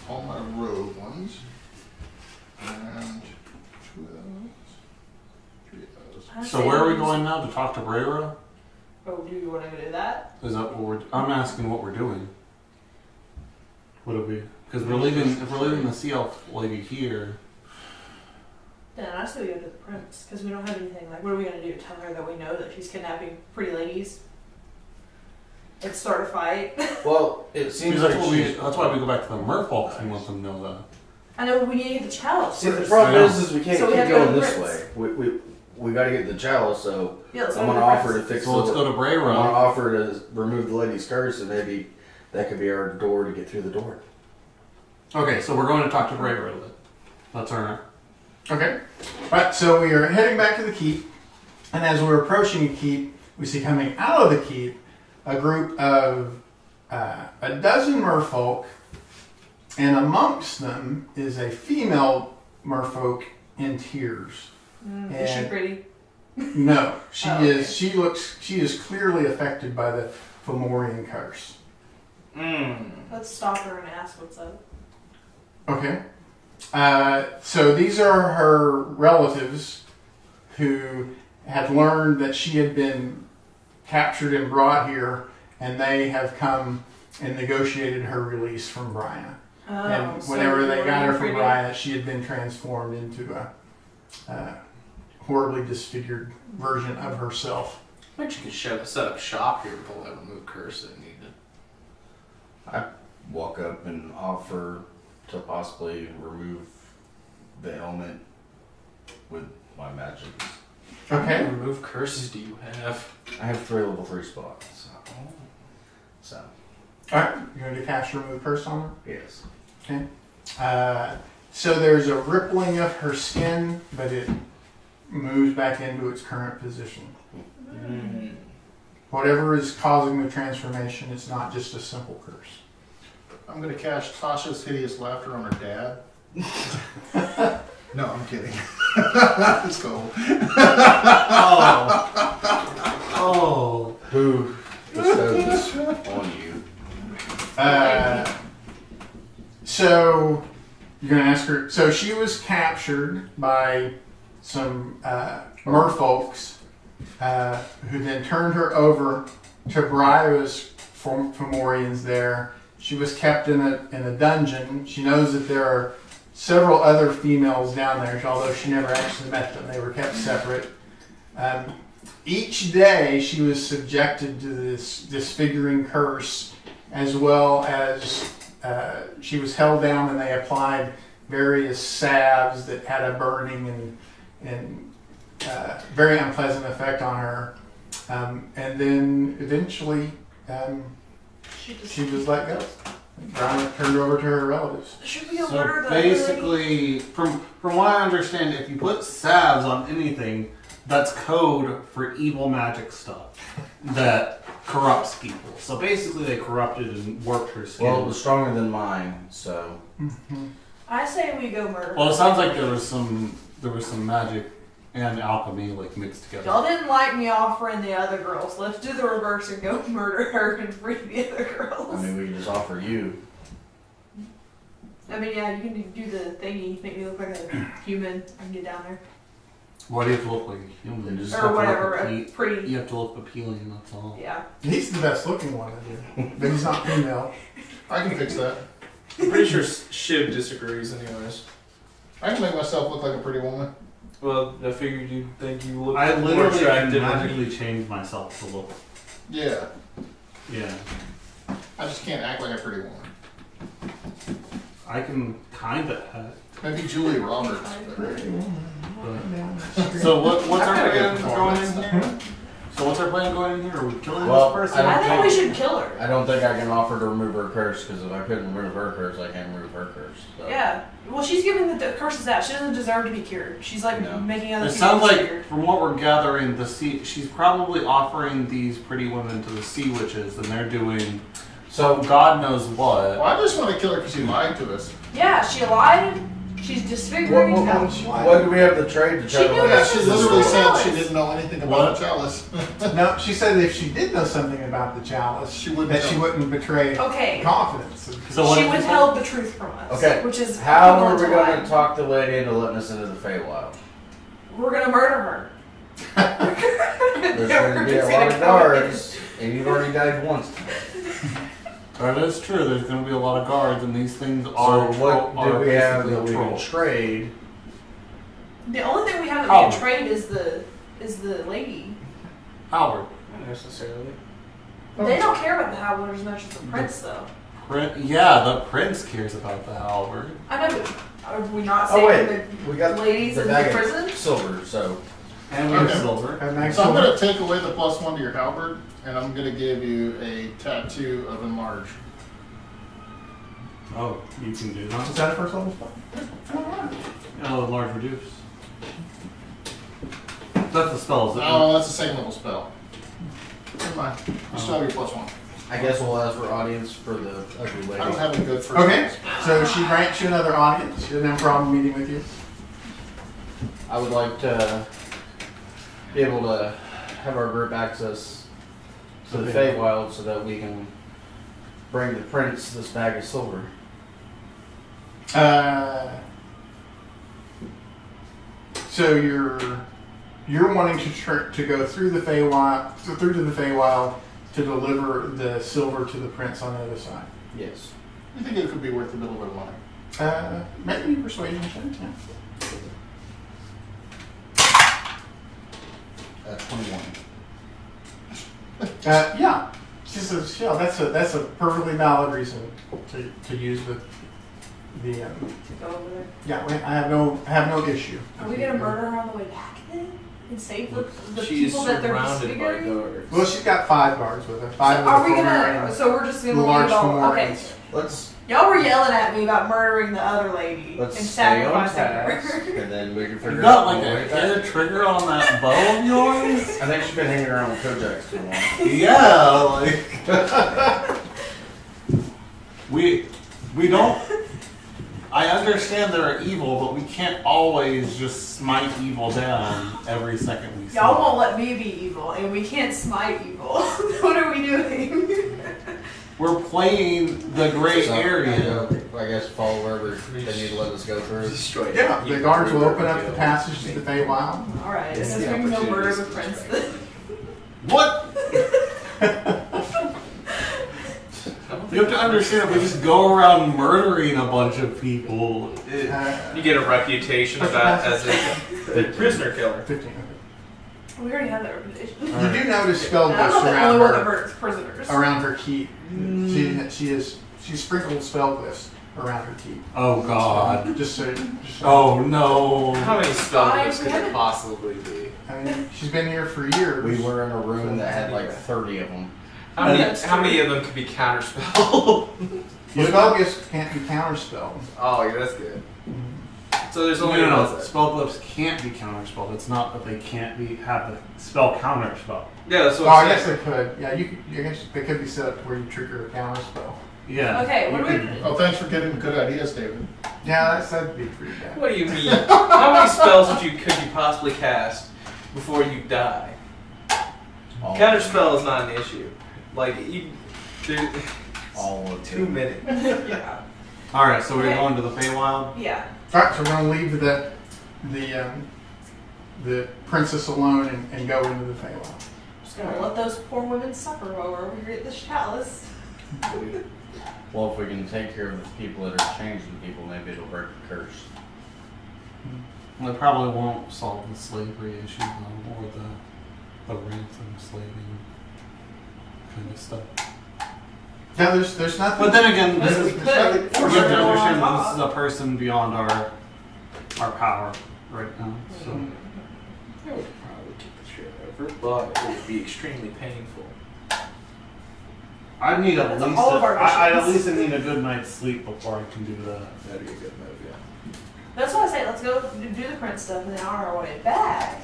all my rogue ones. And 2 of those. 3 of those.
So where are we going now to talk to Rhaegar?
Oh, do you want to go do that?
Is that what we're? I'm asking what we're doing. What are we? Because we're leaving. If we're leaving the sea elf lady here,
Then I still go to the prince because we don't have anything. Like, what are we gonna do? Tell her that we know that she's kidnapping pretty ladies? And start a fight?
Well, it seems
that's,
like
what we,
she's.
that's why we go back to the Merfolk and let them know that.
I know we need to get the chalice.
See, the
first.
problem
I know.
is we can't
So we
keep
have to go
going
to
this
Prince.
way. We got to get the chalice, so
Yeah, let's
I'm
go
gonna
to the
offer to
prince.
fix
So let's
the.
go to
I'm gonna
Rhaegar.
offer to remove the lady's curse, and maybe that could be our door to get through the door.
Okay, so we're going to talk to Rhaegar then. That's our.
Okay. Right, so we are heading back to the keep, and as we're approaching the keep, we see coming out of the keep a group of a dozen merfolk, and amongst them is a female merfolk in tears.
Is she
And-
pretty?
No, she
Oh, okay.
is. She is clearly affected by the Fomorian curse.
Let's stop her and ask what's up.
Okay. So these are her relatives who had learned that she had been captured and brought here, and they have come and negotiated her release from Brian. And
so
whenever they
we're
got her from
pretty-
Brian, she had been transformed into a horribly disfigured version of herself.
I bet you could set up shop here with all that remove curse that needed.
Walk up and offer to possibly remove the ailment with my magic.
How
Okay.
many remove curses do you have?
I have 3 level 3 spots. So,
All right. You're going to cast remove curse on her.
yes.
Okay. So there's a rippling of her skin, but it moves back into its current position. Whatever is causing the transformation, it's not just a simple curse.
I'm going to cast Tasha's Hideous Laughter on her dad. No, I'm kidding. Let's go.
Oh.
Who bestowed this on you?
So she was captured by some merfolks who then turned her over to Brio's Fomorians there. She was kept in a dungeon. She knows that there are several other females down there, although she never actually met them. They were kept separate. Each day she was subjected to this disfiguring curse, as well as she was held down and they applied various salves that had a burning and very unpleasant effect on her. And then eventually she was let go. Brown turned her over to her relatives.
Should we go
So
murder the
basically, from what I understand, if you put salves on anything, that's code for evil magic stuff that corrupts people. So basically, they corrupted and warped her skin.
Well, it was stronger than mine, so.
I say we go murder.
Well, it sounds like there was some magic and alchemy like mixed together.
Y'all didn't like me offering the other girls. Let's do the reverse and go murder her and free the other girls.
I mean, we can just offer you.
I mean, yeah, you can do the thingy, make me look like a human. I can get down there.
Why do you have to look like a human? Just have
Or
to
whatever,
look
pretty.
You have to look appealing, that's all.
Yeah.
He's the best looking one of you, but he's not female.
I can fix that.
I'm pretty sure Shiv disagrees, anyways.
I can make myself look like a pretty woman.
Well, I figured you'd think you look
I
more
literally can
attractive.
magically change myself to look.
Yeah.
Yeah.
I just can't act like a pretty woman.
I can kind of act.
Maybe Julie Roberts.
So what's our
I've got a
plan
good
going
performance.
in here? So what's our plan going in here? Are we killing
Well,
this person?
I don't
I think we should kill her.
I don't think I can offer to remove her curse, because if I couldn't remove her curse, I can't remove her curse. So.
Yeah. Well, she's giving the curses out. She doesn't deserve to be cured. She's like
No.
making other
It
people
sounds like,
cured.
from what we're gathering, she's probably offering these pretty women to the sea witches, and they're doing so God knows
Well,
what.
I just want to kill her because she lied to us.
Yeah, she lied. She's disfiguring.
What do we have to trade to try
She
to
knew
look
Yeah,
this
she
was
literally
the
said
chalice.
she didn't know anything about
What?
the chalice.
No, she said if she did know something about the chalice,
She wouldn't
that she
tell.
wouldn't betray
Okay.
confidence.
So what
She
did you say?
withheld the truth from us.
Okay.
Which is
How are we
equivalent
going to
to
talk the lady into letting us into the Feywild?
lying. We're gonna murder her.
There's going to be a lot of guards, and you've already died once today.
That is true. There's going to be a lot of guards, and these things
So
are.
what do
are
we have
basically
that we can
trolls.
trade?
The only thing we have that
Howard.
we can trade is the lady.
Howard.
Not necessarily.
They don't care about the Howard as much as the prince, though.
Yeah, the prince cares about the halberd.
I know, but are we not
Oh
saving
wait, we
the
got
ladies
the
in the
bag
prison?
of silver. So
And we have
Okay.
silver.
So I'm going to take away the +1 to your halberd, and I'm going to give you a tattoo of enlarge.
Oh, you can do
Is
that.
that a first level spell?
Oh, large reduce. That's the spell, is it?
Oh, that's a second level spell. Never mind. You still have your +1.
I guess we'll ask for audience for the ugly lady.
I don't have a good first
Okay,
level spell.
so she grants you another audience. She doesn't have a problem meeting with you.
I would like to be able to have our group access to the Feywild so that we can bring the prince this bag of silver.
So you're wanting to go through the Feywild, through to the Feywild to deliver the silver to the prince on the other side.
Yes.
I think it could be worth a little bit of money.
Maybe persuasion check. Yeah.
21.
Yeah. She says, yeah, that's a perfectly valid reason to use the
To go over there.
yeah. I have no issue.
Are we gonna murder her on the way back then? And save the
She's
people that they're
surrounded by
disfiguring?
guards.
Well, she's got 5 guards with her. 5 with
Are
the
we gonna?
Fomorians,
So we're just
the
gonna
large
leave all. Okay.
Fomorians.
Let's
Y'all were yelling at me about murdering the other lady
let's
and
stay on
sacrificing
task,
her.
and then we can
You
figure
got
out
like
the
a
way
hair
back.
trigger on that bow of yours?
I think she's been hanging around with Kojak's too long.
Yeah, like we don't. I understand they're evil, but we can't always just smite evil down every second we see.
Y'all
it.
won't let me be evil, and we can't smite evil. What are we doing?
We're playing the gray
So,
area.
I guess, follow wherever they need to let us go through?
Destroy it.
Yeah, the guards will open up the passage to the Feywild.
Alright,
It's
so
the
we can go
opportunity
murder
to
the prince.
destroy
What? You have to understand, if we just go around murdering a bunch of people,
You get a reputation of that as a prisoner killer.
15.
We already have that reputation.
You do notice spell
And I'm
glyphs
not the
around
only one that
her,
murders prisoners.
around her keep. She sprinkled spell glyphs around her keep.
oh god.
Just so.
Oh no.
How many spell
Fine,
glyphs
we
could
haven't-
it possibly be?
I mean, she's been here for years.
We were in a room that had like 30 of them.
How many,
That's
how
true.
many of them could be counterspell?
Spell glyphs can't be counterspelled.
Oh, yeah, that's good. So there's only
No,
one.
spell glyphs can't be counterspelled. It's not that they can't be have the spell counterspell.
Yeah, that's
Oh,
what
I
I'm
guess
saying.
they could. Yeah, I guess they could be set up where you trigger a counterspell.
Yeah.
Okay, what
You
are we
could-
gonna do?
Oh, thanks for getting good ideas, David.
Yeah, that'd be pretty bad.
What do you mean? How many spells could you possibly cast before you die?
All,
Counterspell is not an issue. Like, there,
all of
2
them.
minutes. Yeah.
Alright, so we're
Okay.
going to the Feywild?
Yeah.
Alright, so we're gonna leave the princess alone and go into the Feywild.
Just gonna let those poor women suffer while we're over here at this chalice.
Well, if we can take care of the people that are changing people, maybe it'll break the curse.
Well, it probably won't solve the slavery issue though, or the ransom slaving kind of stuff.
Yeah, there's nothing.
But then again,
Yes,
this
we
is,
could.
you have to
Or they're
understand
on
that this is
top.
a person beyond our power right now. So
I would probably kick the shit over, but it would be extremely painful.
I need at
That's
least
all of our
I at
missions.
least need a good night's sleep before I can do that.
That'd be a good move, yeah.
That's why I say let's go do the prince stuff and then on our way back.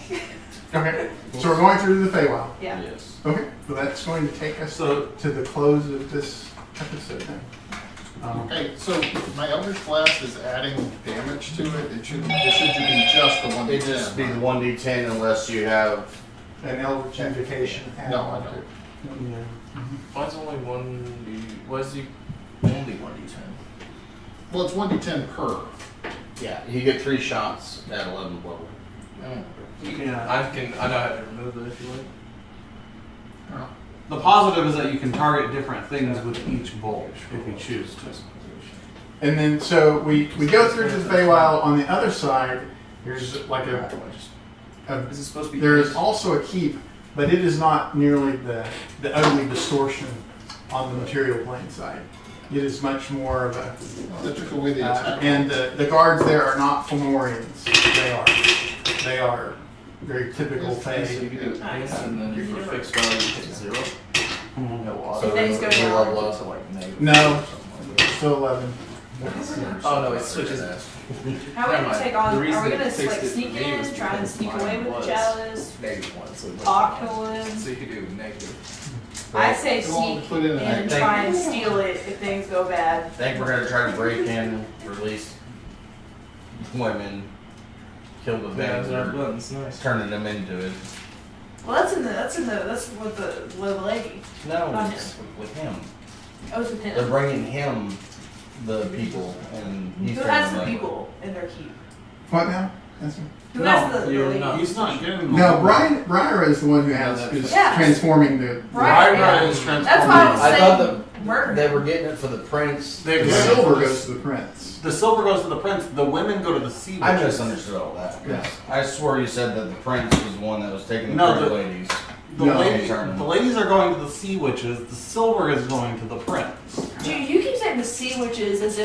Okay, so we're going through the Feywild.
Yeah.
Yes.
Okay, so that's going to take us
So-
to the close of this episode then.
Okay, so my Elder's Blast is adding damage to it. It should be just the one.
It just be the 1d10 unless you have.
An Eldritch Invocation.
No, I don't.
Yeah.
Why is only why is he only 1d10?
Well, it's 1d10 per.
Yeah, you get 3 shots at 11 level.
Yeah.
I know how to remove it if you like.
The positive is that you can target different things with each bolt if you choose to.
And then, so we go through to the Feywild. On the other side, there's like
Is it supposed to be?
there is also a keep, but it is not nearly the ugly distortion on the material plane side. It is much more of a,
That took away the attack.
and the guards there are not Fomorians. They are very typical Fey.
So you can do it,
Nice.
and then for fixed value you hit 0.
Mhm.
No
So
auto.
things go
we
down.
level up.
So like negative.
No.
or something like that.
Still 11.
Oh no, it switches.
How are we
Never
gonna
mind.
take on?
The
Are
reason
we
it
gonna
fixed
like
it
sneak
for me was
in, try and
because
sneak
mine
away with the
was
chalice?
-1, so it was
Talk to
fine.
him.
So you could do negative.
I say
Go on,
sneak
put in an
and
act.
try and steal it if things go bad.
I think we're gonna try to break in, release women, kill the
Yeah,
vendor,
buttons, nice.
turning them into it.
Well, that's with the lady.
No,
Not
it's with him.
Oh, it's with
They're
him.
bringing him the people, and he's
Who
turning
has the
them.
people in their keep?
What now? That's
Who
No,
has the
you're
lady?
not.
He's not getting
no, Bryra is the one who has is
Yeah.
transforming the.
Right.
Bryra is transforming.
That's why I was
I
saying
thought
murder.
They were getting it for the prince.
They-
The silver goes to the prince.
The silver goes to the prince. The women go to the sea
I
witches.
misunderstood all that.
Yeah.
I swore you said that the prince was the one that was taking the
No,
pretty
the-
ladies.
The,
No.
the ladies are going to the sea witches. The silver is going to the prince.
You keep saying the sea witches as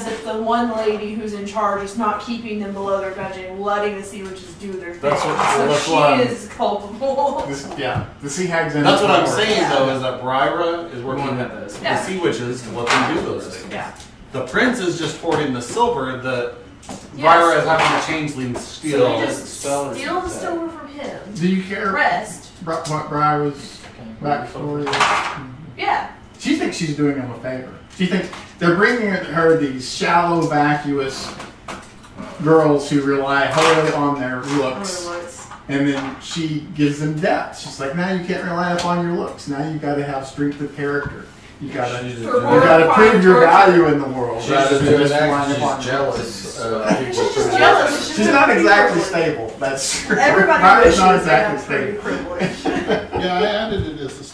if the one lady who's in charge is not keeping them below their dungeon, letting the sea witches do their thing.
That's what-
so
that's
she
what I'm-
is culpable.
The sea hags. end
That's
up
what I'm
with her.
saying
Yeah.
though, is that Bryra is working
One
with
had this.
the
Yeah.
sea witches to let them do those things.
Yeah.
The prince is just hoarding the silver that
Yes.
Bryra is having the changelings
So
steal.
you just
spell or
steal the
something.
silver from him.
Do you care
Rest.
what Bryra's backstory is?
Yeah.
She thinks she's doing them a favor. She thinks they're bringing her these shallow, vacuous girls who rely wholly on their looks,
Otherwise.
and then she gives them depth. She's like, now you can't rely upon your looks. Now you've got to have strength of character. You gotta,
She's
you
just
gotta prove your value in the world.
She's
rather
just
than
doing
relying
that.
upon
She's jealous.
She's just jealous.
She's not exactly stable. That's true.
Everybody
Maya's
wishes
not
they
exactly
have pretty
stable.
privilege.
Yeah, I added it as a